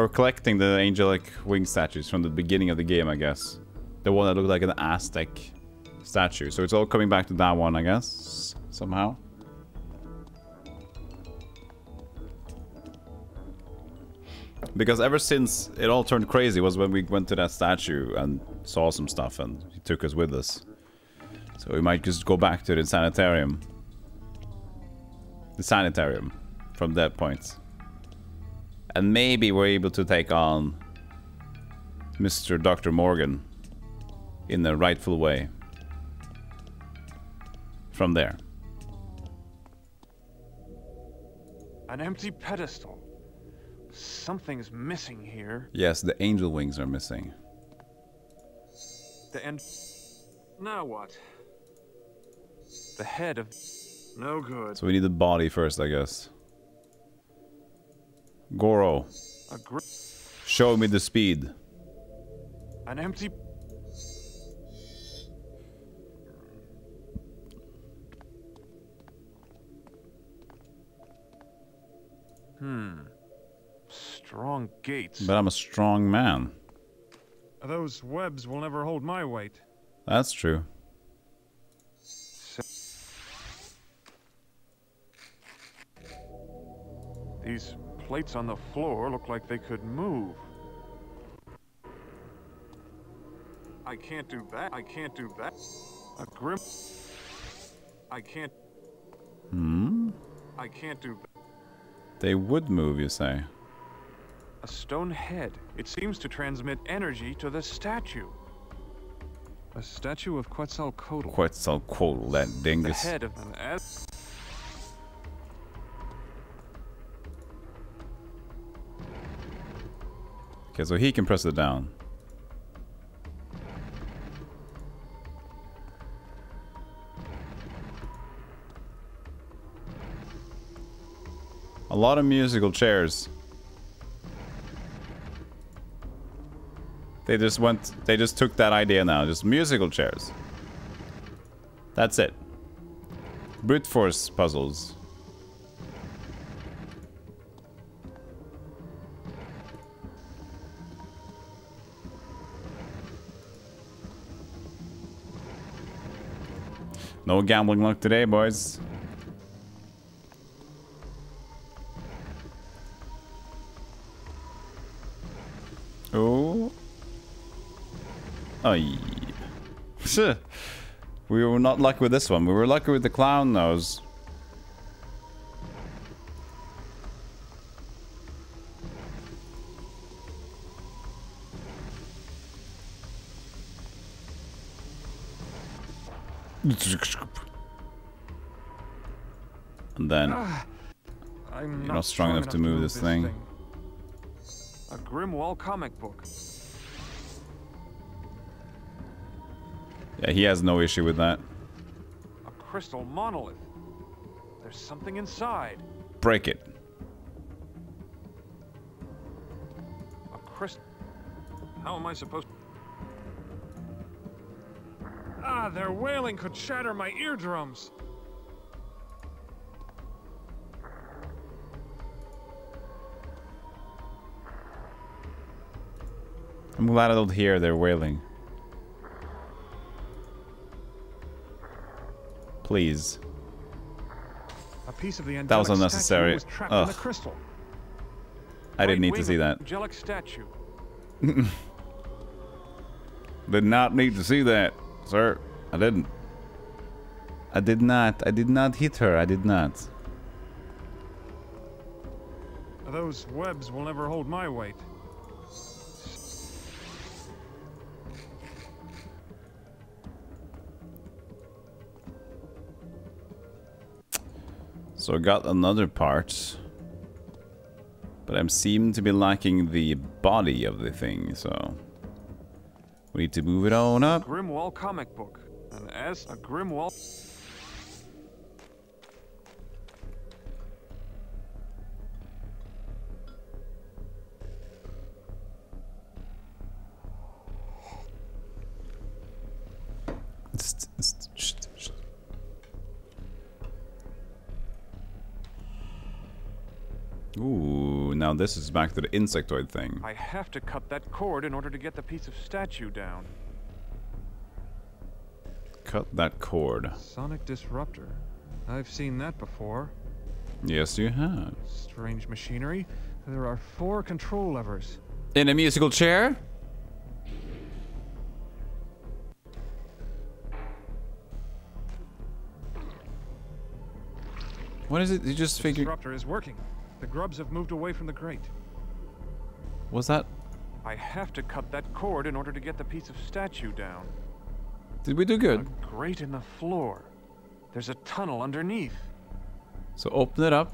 collecting the angelic wing statues from the beginning of the game, I guess. The one that looked like an Aztec statue. So it's all coming back to that one, I guess. Somehow. Because ever since it all turned crazy was when we went to that statue and saw some stuff and he took us with us. So we might just go back to the Sanitarium. The Sanitarium from that point. And maybe we're able to take on Mr. Dr. Morgan in the rightful way. From there. An empty pedestal. Something's missing here. Yes, the angel wings are missing. The end. Now what? The head of. No good. So we need the body first, I guess. Goro. Show me the speed. An empty. Strong gates. But I'm a strong man. Those webs will never hold my weight. That's true. These plates on the floor look like they could move. I can't do that. I can't do that. A grim. I can't. I can't do that. They would move, you say? A stone head. It seems to transmit energy to the statue. A statue of Quetzalcoatl. Quetzalcoatl, that dingus. The head of an S. Okay, so he can press it down. A lot of musical chairs. They just took that idea now, just musical chairs. That's it. Brute force puzzles. No gambling luck today, boys. Oh. Aye. We were not lucky with this one. We were lucky with the clown nose. And then I'm you're not strong enough to move this thing. A Grimwall comic book. Yeah, he has no issue with that. A crystal monolith. There's something inside. Break it. A crystal. How am I supposed to... Ah, their wailing could shatter my eardrums. I'm glad I don't hear their wailing. Please. A piece of the That was unnecessary. Was trapped in the crystal. I didn't need to see that. Angelic statue. Did not need to see that, sir. I didn't. I did not. I did not hit her. I did not. Those webs will never hold my weight. So I got another part. But I seem to be lacking the body of the thing, so... We need to move it on up. Grimwall comic book. A Grimwall... Ooh, now this is back to the insectoid thing. I have to cut that cord in order to get the piece of statue down. Cut that cord. Sonic disruptor. I've seen that before. Yes, you have. Strange machinery. There are 4 control levers. In a musical chair? What is it? You just figured. Disruptor is working. The grubs have moved away from the grate. What's that? I have to cut that cord in order to get the piece of statue down. Did we do good? A grate in the floor. There's a tunnel underneath. So open it up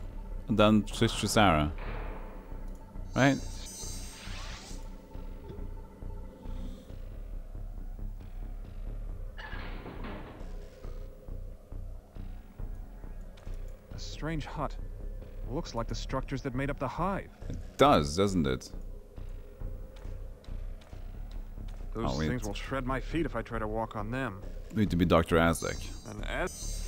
and then switch to Sarah. Right? A strange hut. Looks like the structures that made up the hive. It does, doesn't it? Those things will shred my feet if I try to walk on them. Need to be Dr. Aztec. And as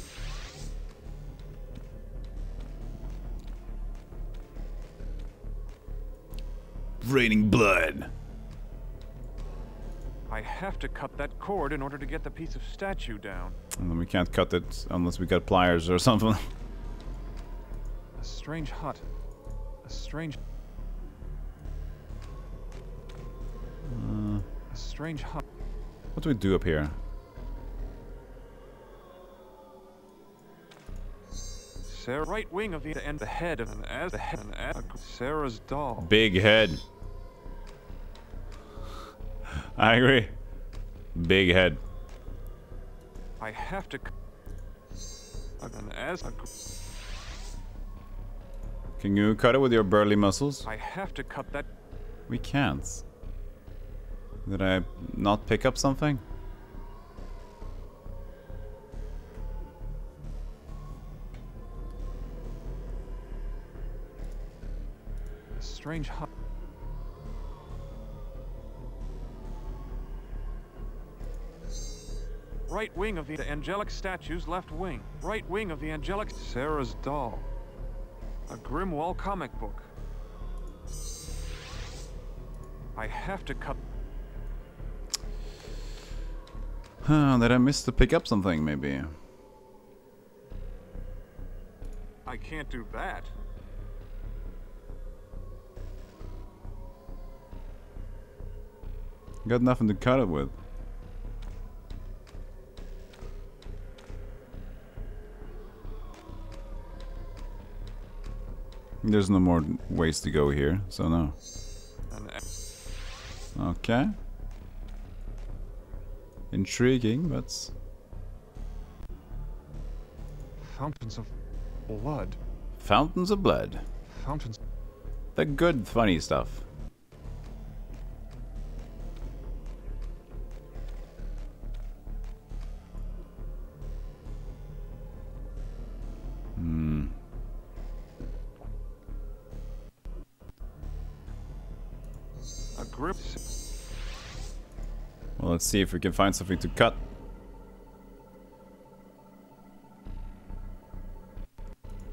Raining blood. I have to cut that cord in order to get the piece of statue down. And then we can't cut it unless we got pliers or something. A strange hut. A strange... A strange hut. What do we do up here? Sarah, right wing of the end, the head of an as the head of Sarah's doll. Big head. I agree. Big head. I have to. An as. Can you cut it with your burly muscles? I have to cut that. We can't. Did I not pick up something? A strange hut. Right wing of the angelic statue's left wing. Right wing of the angelic Sarah's doll. A Grimwall comic book. I have to cut. Did I miss to pick up something, maybe? I can't do that. Got nothing to cut it with. There's no more ways to go here, so no. Okay. Intriguing, but... Fountains of blood. Fountains of blood. Fountains. The good, funny stuff. Hmm. A grip. Well, let's see if we can find something to cut.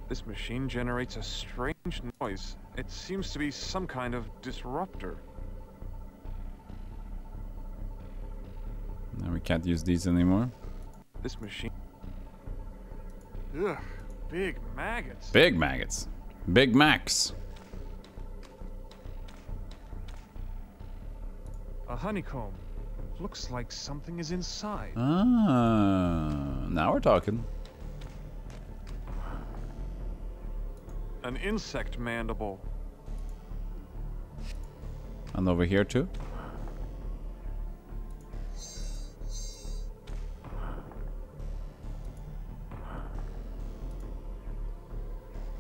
This machine generates a strange noise. It seems to be some kind of disruptor. Now we can't use these anymore. This machine... Ugh, big maggots. Big maggots. Big Macs. A honeycomb. Looks like something is inside. Ah, now we're talking. An insect mandible. And over here too.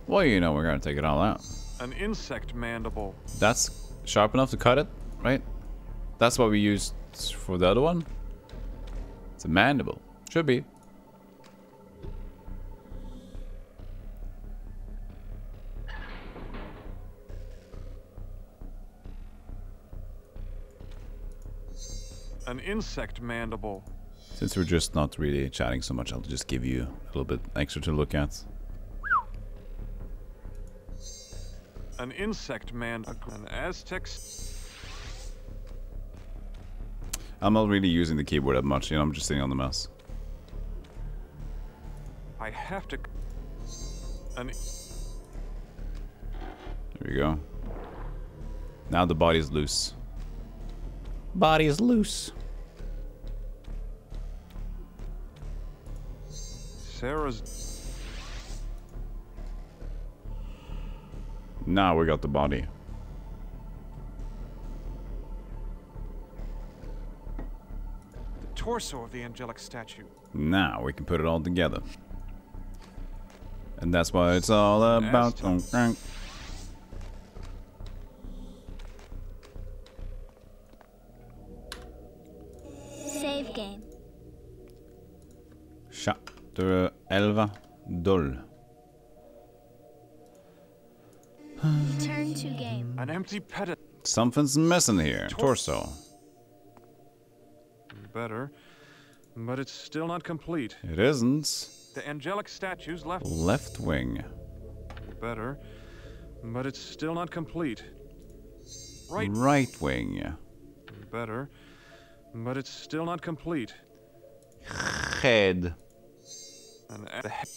Well, you know, we're gonna take it all out. An insect mandible. That's sharp enough to cut it, right? That's what we used for the other one. It's a mandible. Should be. An insect mandible. Since we're just not really chatting so much, I'll just give you a little bit extra to look at. An insect man, an Aztec. I'm not really using the keyboard that much, you know, I'm just sitting on the mouse. I have to. An. There we go. Now the body's loose. Body is loose. Sarah's. Now we got the body. The torso of the angelic statue. Now we can put it all together. And that's what it's all about. Save game. Chapter 11. Dull. Turn to game. An empty pedestal. Something's missing here. Torso. Better, but it's still not complete. It isn't. The angelic statue's left. Left wing. Better, but it's still not complete. Right wing. Better, but it's still not complete. Head. And the head.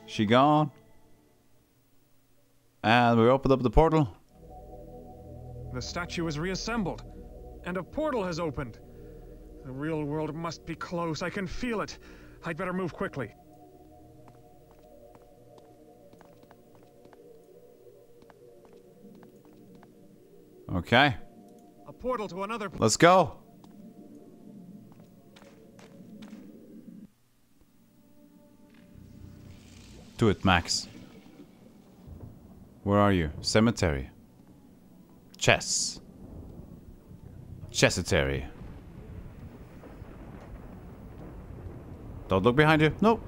She gone. And we opened up the portal. The statue is reassembled, and a portal has opened. The real world must be close. I can feel it. I'd better move quickly. Okay. A portal to another. Let's go. Do it, Max. Where are you? Cemetery. Chess. Chessitary. Don't look behind you. Nope.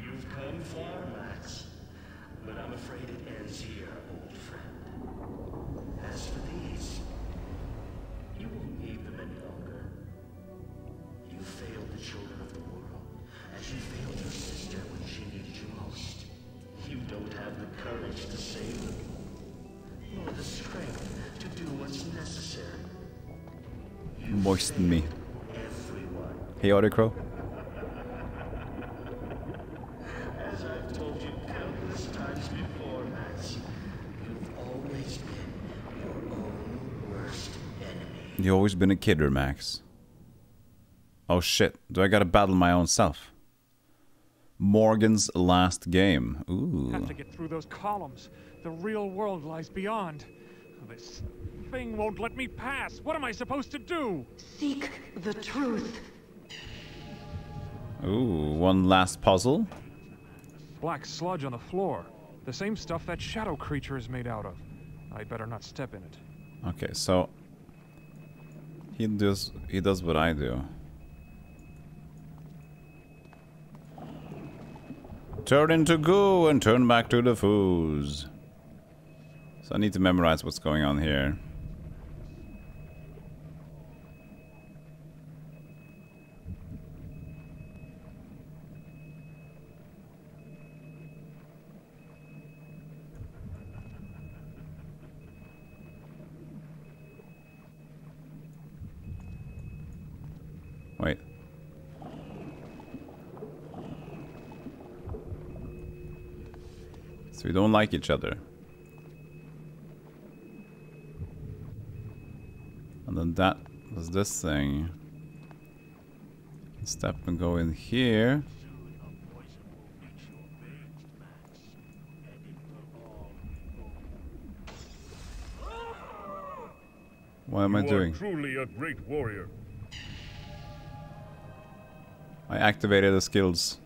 You've come far, Max, but I'm afraid it ends here, old friend. As for these, you won't need them any longer. You failed the children of the world, as you failed your sister when she needed you most. You don't have the courage to save them, nor the strength to do what's necessary. Moisten me. Everyone. Hey, Autocrow. As I've told you countless times before, Max, you've always been your own worst enemy. You've always been a kidder, Max. Oh shit, do I gotta battle my own self? Morgan's last game. Ooh. Have to get through those columns. The real world lies beyond. This thing won't let me pass. What am I supposed to do? Seek the truth. Ooh, one last puzzle. Black sludge on the floor. The same stuff that shadow creature is made out of. I'd better not step in it. Okay, so he does what I do. Turn into goo and turn back to the foos. So I need to memorize what's going on here. Wait. So we don't like each other. And then that was this thing. Step and go in here. What am I doing? You are truly a great warrior. I activated the skills.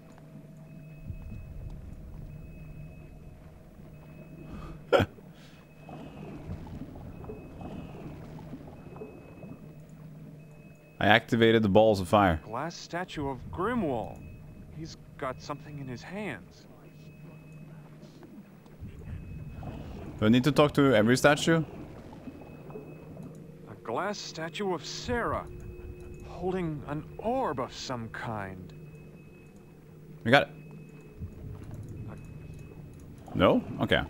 I activated the balls of fire. Glass statue of Grimwall. He's got something in his hands. Do I need to talk to every statue? A glass statue of Sarah, holding an orb of some kind. We got it. No? Okay.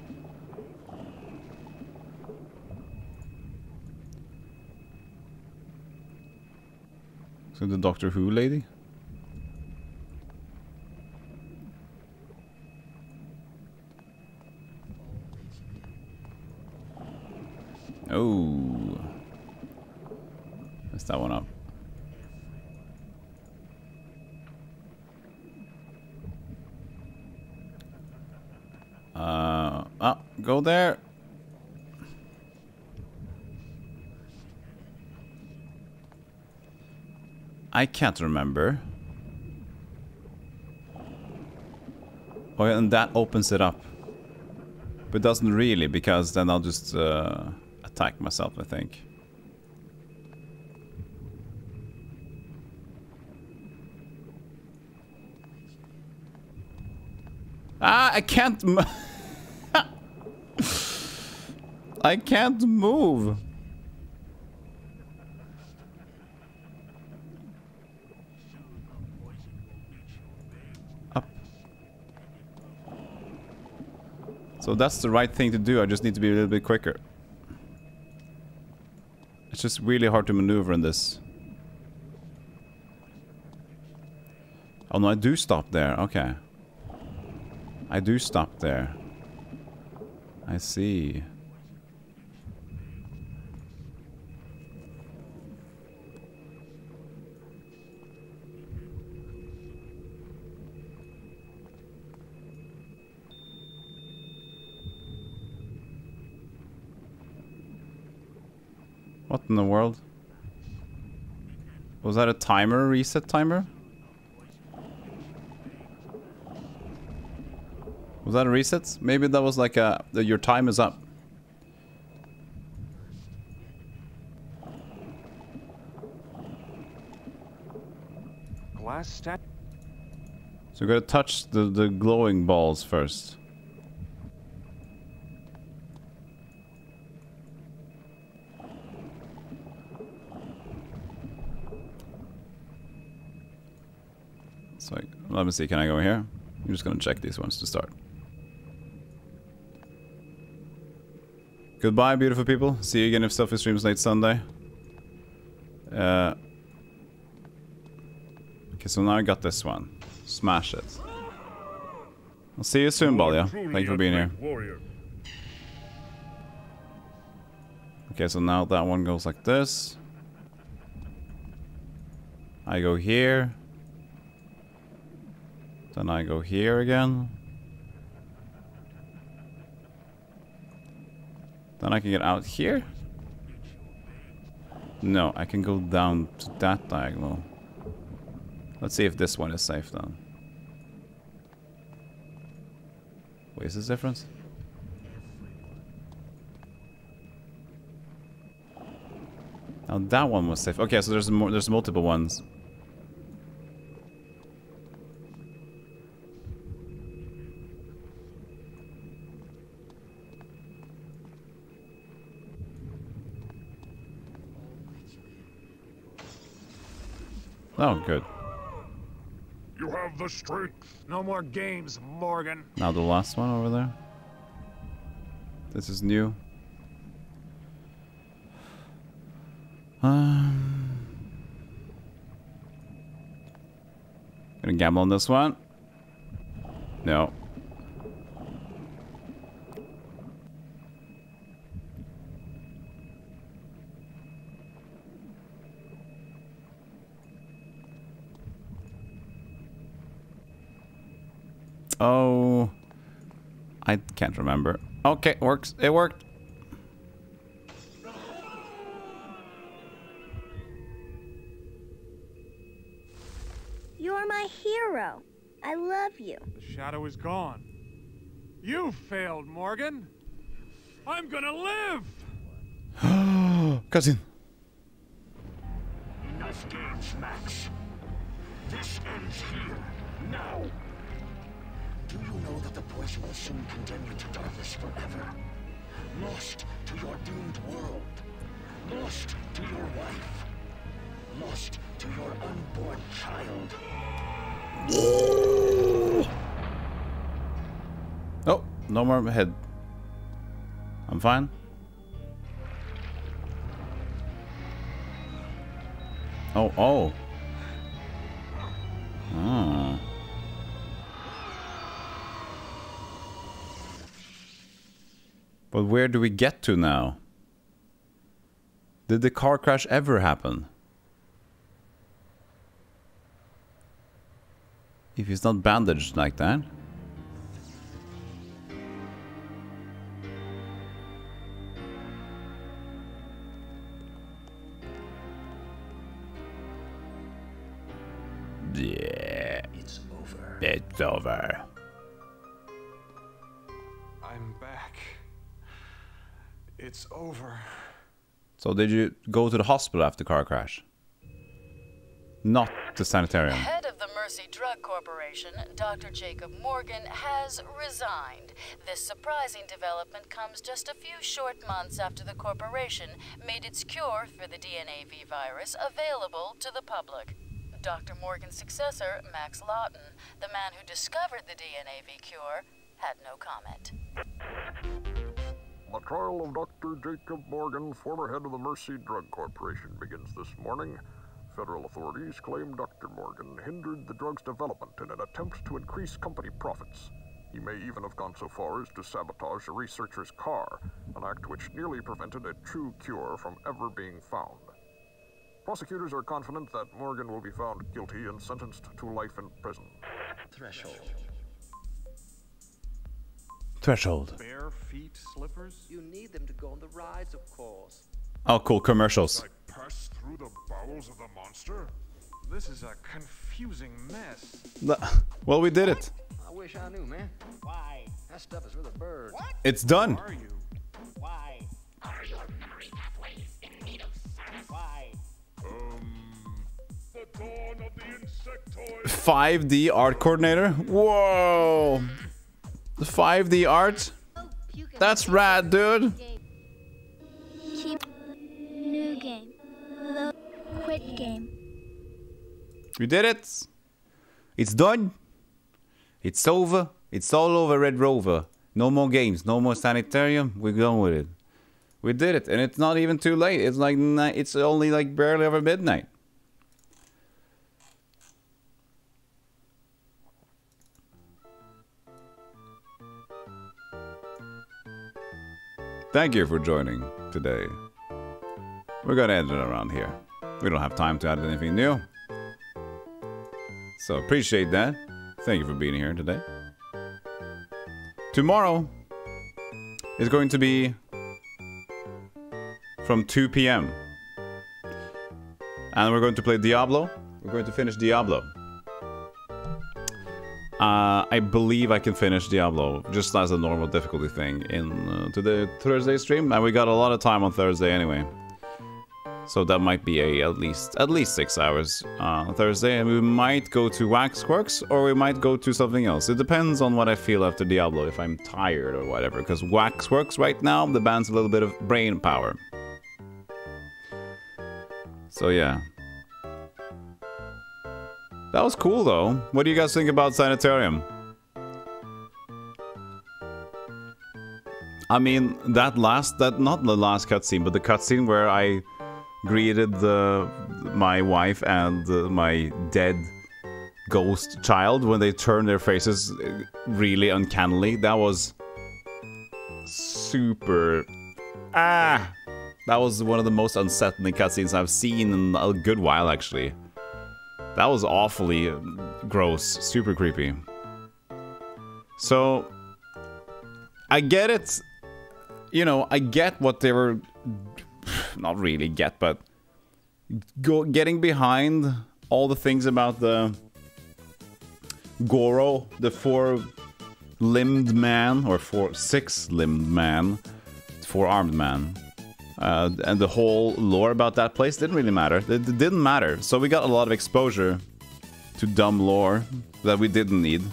So the Doctor Who lady? Oh. Messed that one up. Go there. I can't remember. Oh yeah, and that opens it up. But doesn't really, because then I'll just attack myself, I think. Ah, I can't I can't move. Up. So that's the right thing to do. I just need to be a little bit quicker. It's just really hard to maneuver in this. Oh no, I do stop there. Okay. I do stop there. I see. What in the world? Was that a timer? Reset timer? Was that a reset? Maybe that was like a... your time is up. Glass stat. So we gotta touch the glowing balls first. So let me see, can I go here? I'm just gonna check these ones to start. Goodbye, beautiful people. See you again if Selfie streams late Sunday. Okay, so now I got this one. Smash it. I'll see you soon, Balya. Thank you for being here. Okay, so now that one goes like this. I go here. Then I go here again. Then I can get out here? No, I can go down to that diagonal. Let's see if this one is safe then. Wait, is this different? Now that one was safe. Okay, so there's multiple ones. Oh, good. You have the strength. No more games, Morgan. Now the last one over there. This is new. Gonna gamble on this one. No. Oh, I can't remember. Okay, works. It worked. You're my hero. I love you. The shadow is gone. You failed, Morgan. I'm gonna live. Cousin. Enough games, Max. This ends here. Now! Do you know that the poison will soon condemn you to darkness forever? Lost to your doomed world. Lost to your wife. Lost to your unborn child. Oh, no more head. I'm fine. Oh, oh. Oh. But where do we get to now? Did the car crash ever happen? If he's not bandaged like that. Yeah. It's over. It's over. I'm back. It's over. So did you go to the hospital after the car crash? Not the sanitarium. Head of the Mercy Drug Corporation, Dr. Jacob Morgan, has resigned. This surprising development comes just a few short months after the corporation made its cure for the DNAV virus available to the public. Dr. Morgan's successor, Max Lawton, the man who discovered the DNAV cure, had no comment. The trial of Dr. Jacob Morgan, former head of the Mercy Drug Corporation, begins this morning. Federal authorities claim Dr. Morgan hindered the drug's development in an attempt to increase company profits. He may even have gone so far as to sabotage a researcher's car, an act which nearly prevented a true cure from ever being found. Prosecutors are confident that Morgan will be found guilty and sentenced to life in prison. Threshold. Threshold. Bare feet slippers? You need them to go on the rides, of course. Oh, cool. Commercials. Pass through the bowels of the monster? This is a confusing mess. Well, we did it. I wish I knew, man. Why? That stuff is with a bird. What? It's done. Are you? Why? Are your memory pathways in need of service? Why? The dawn of the insectoid. 5D art coordinator. Whoa. The 5D art. That's rad, dude. Keep new game. Quit game. We did it. It's done. It's over. It's all over, Red Rover. No more games. No more Sanitarium. We're done with it. We did it, and it's not even too late. It's like it's only like barely over midnight. Thank you for joining today. We're gonna end it around here. We don't have time to add anything new. So appreciate that. Thank you for being here today. Tomorrow is going to be from 2 p.m. And we're going to play Diablo. We're going to finish Diablo. I believe I can finish Diablo just as a normal difficulty thing in to the Thursday stream, and we got a lot of time on Thursday anyway. So that might be at least 6 hours on Thursday, and we might go to Waxworks or we might go to something else. It depends on what I feel after Diablo, if I'm tired or whatever, because Waxworks right now, the band's a little bit of brain power. So yeah. That was cool though. What do you guys think about Sanitarium? I mean, not the last cutscene, but the cutscene where I greeted my wife and my dead ghost child when they turned their faces really uncannily. That was super... That was one of the most unsettling cutscenes I've seen in a good while, actually. That was awfully gross, super creepy. So, I get it. You know, I get what they were... Not really get, but... getting behind all the things about the... Goro, the four-limbed man, or six-limbed man, four-armed man. And the whole lore about that place didn't really matter. It didn't matter. So we got a lot of exposure to dumb lore that we didn't need.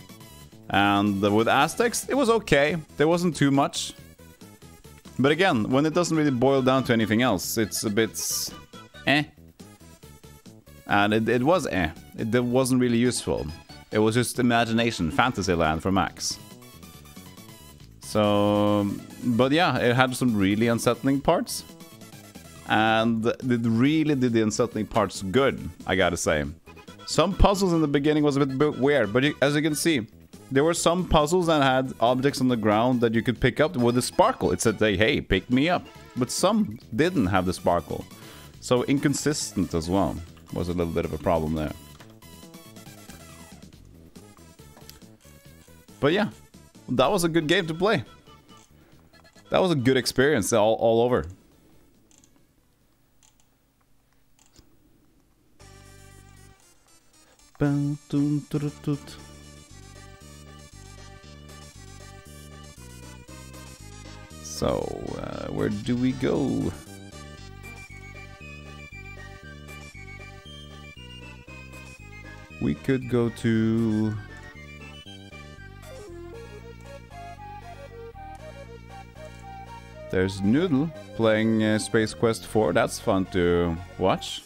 And with Aztecs, it was okay. There wasn't too much. But again, when it doesn't really boil down to anything else, it's a bit eh. And it was eh. It wasn't really useful. It was just imagination, fantasy land for Max. So, but yeah, it had some really unsettling parts. And it really did the unsettling parts good, I gotta say. Some puzzles in the beginning was a bit weird, but as you can see, there were some puzzles that had objects on the ground that you could pick up with a sparkle. It said, hey, pick me up. But some didn't have the sparkle. So inconsistent as well. Was a little bit of a problem there. But yeah, that was a good game to play. That was a good experience all over. So, where do we go? We could go to... There's Noodle playing Space Quest 4. That's fun to watch.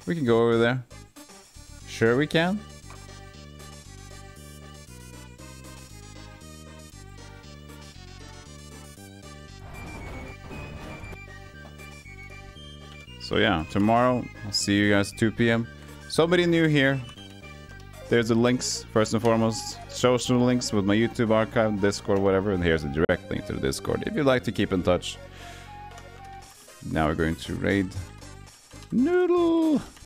We can go over there. Sure we can. So yeah, tomorrow I'll see you guys 2 p.m. Somebody new here. There's the links, first and foremost. Social links with my YouTube archive, Discord, whatever. And here's a direct link to the Discord if you'd like to keep in touch. Now we're going to raid Noodle.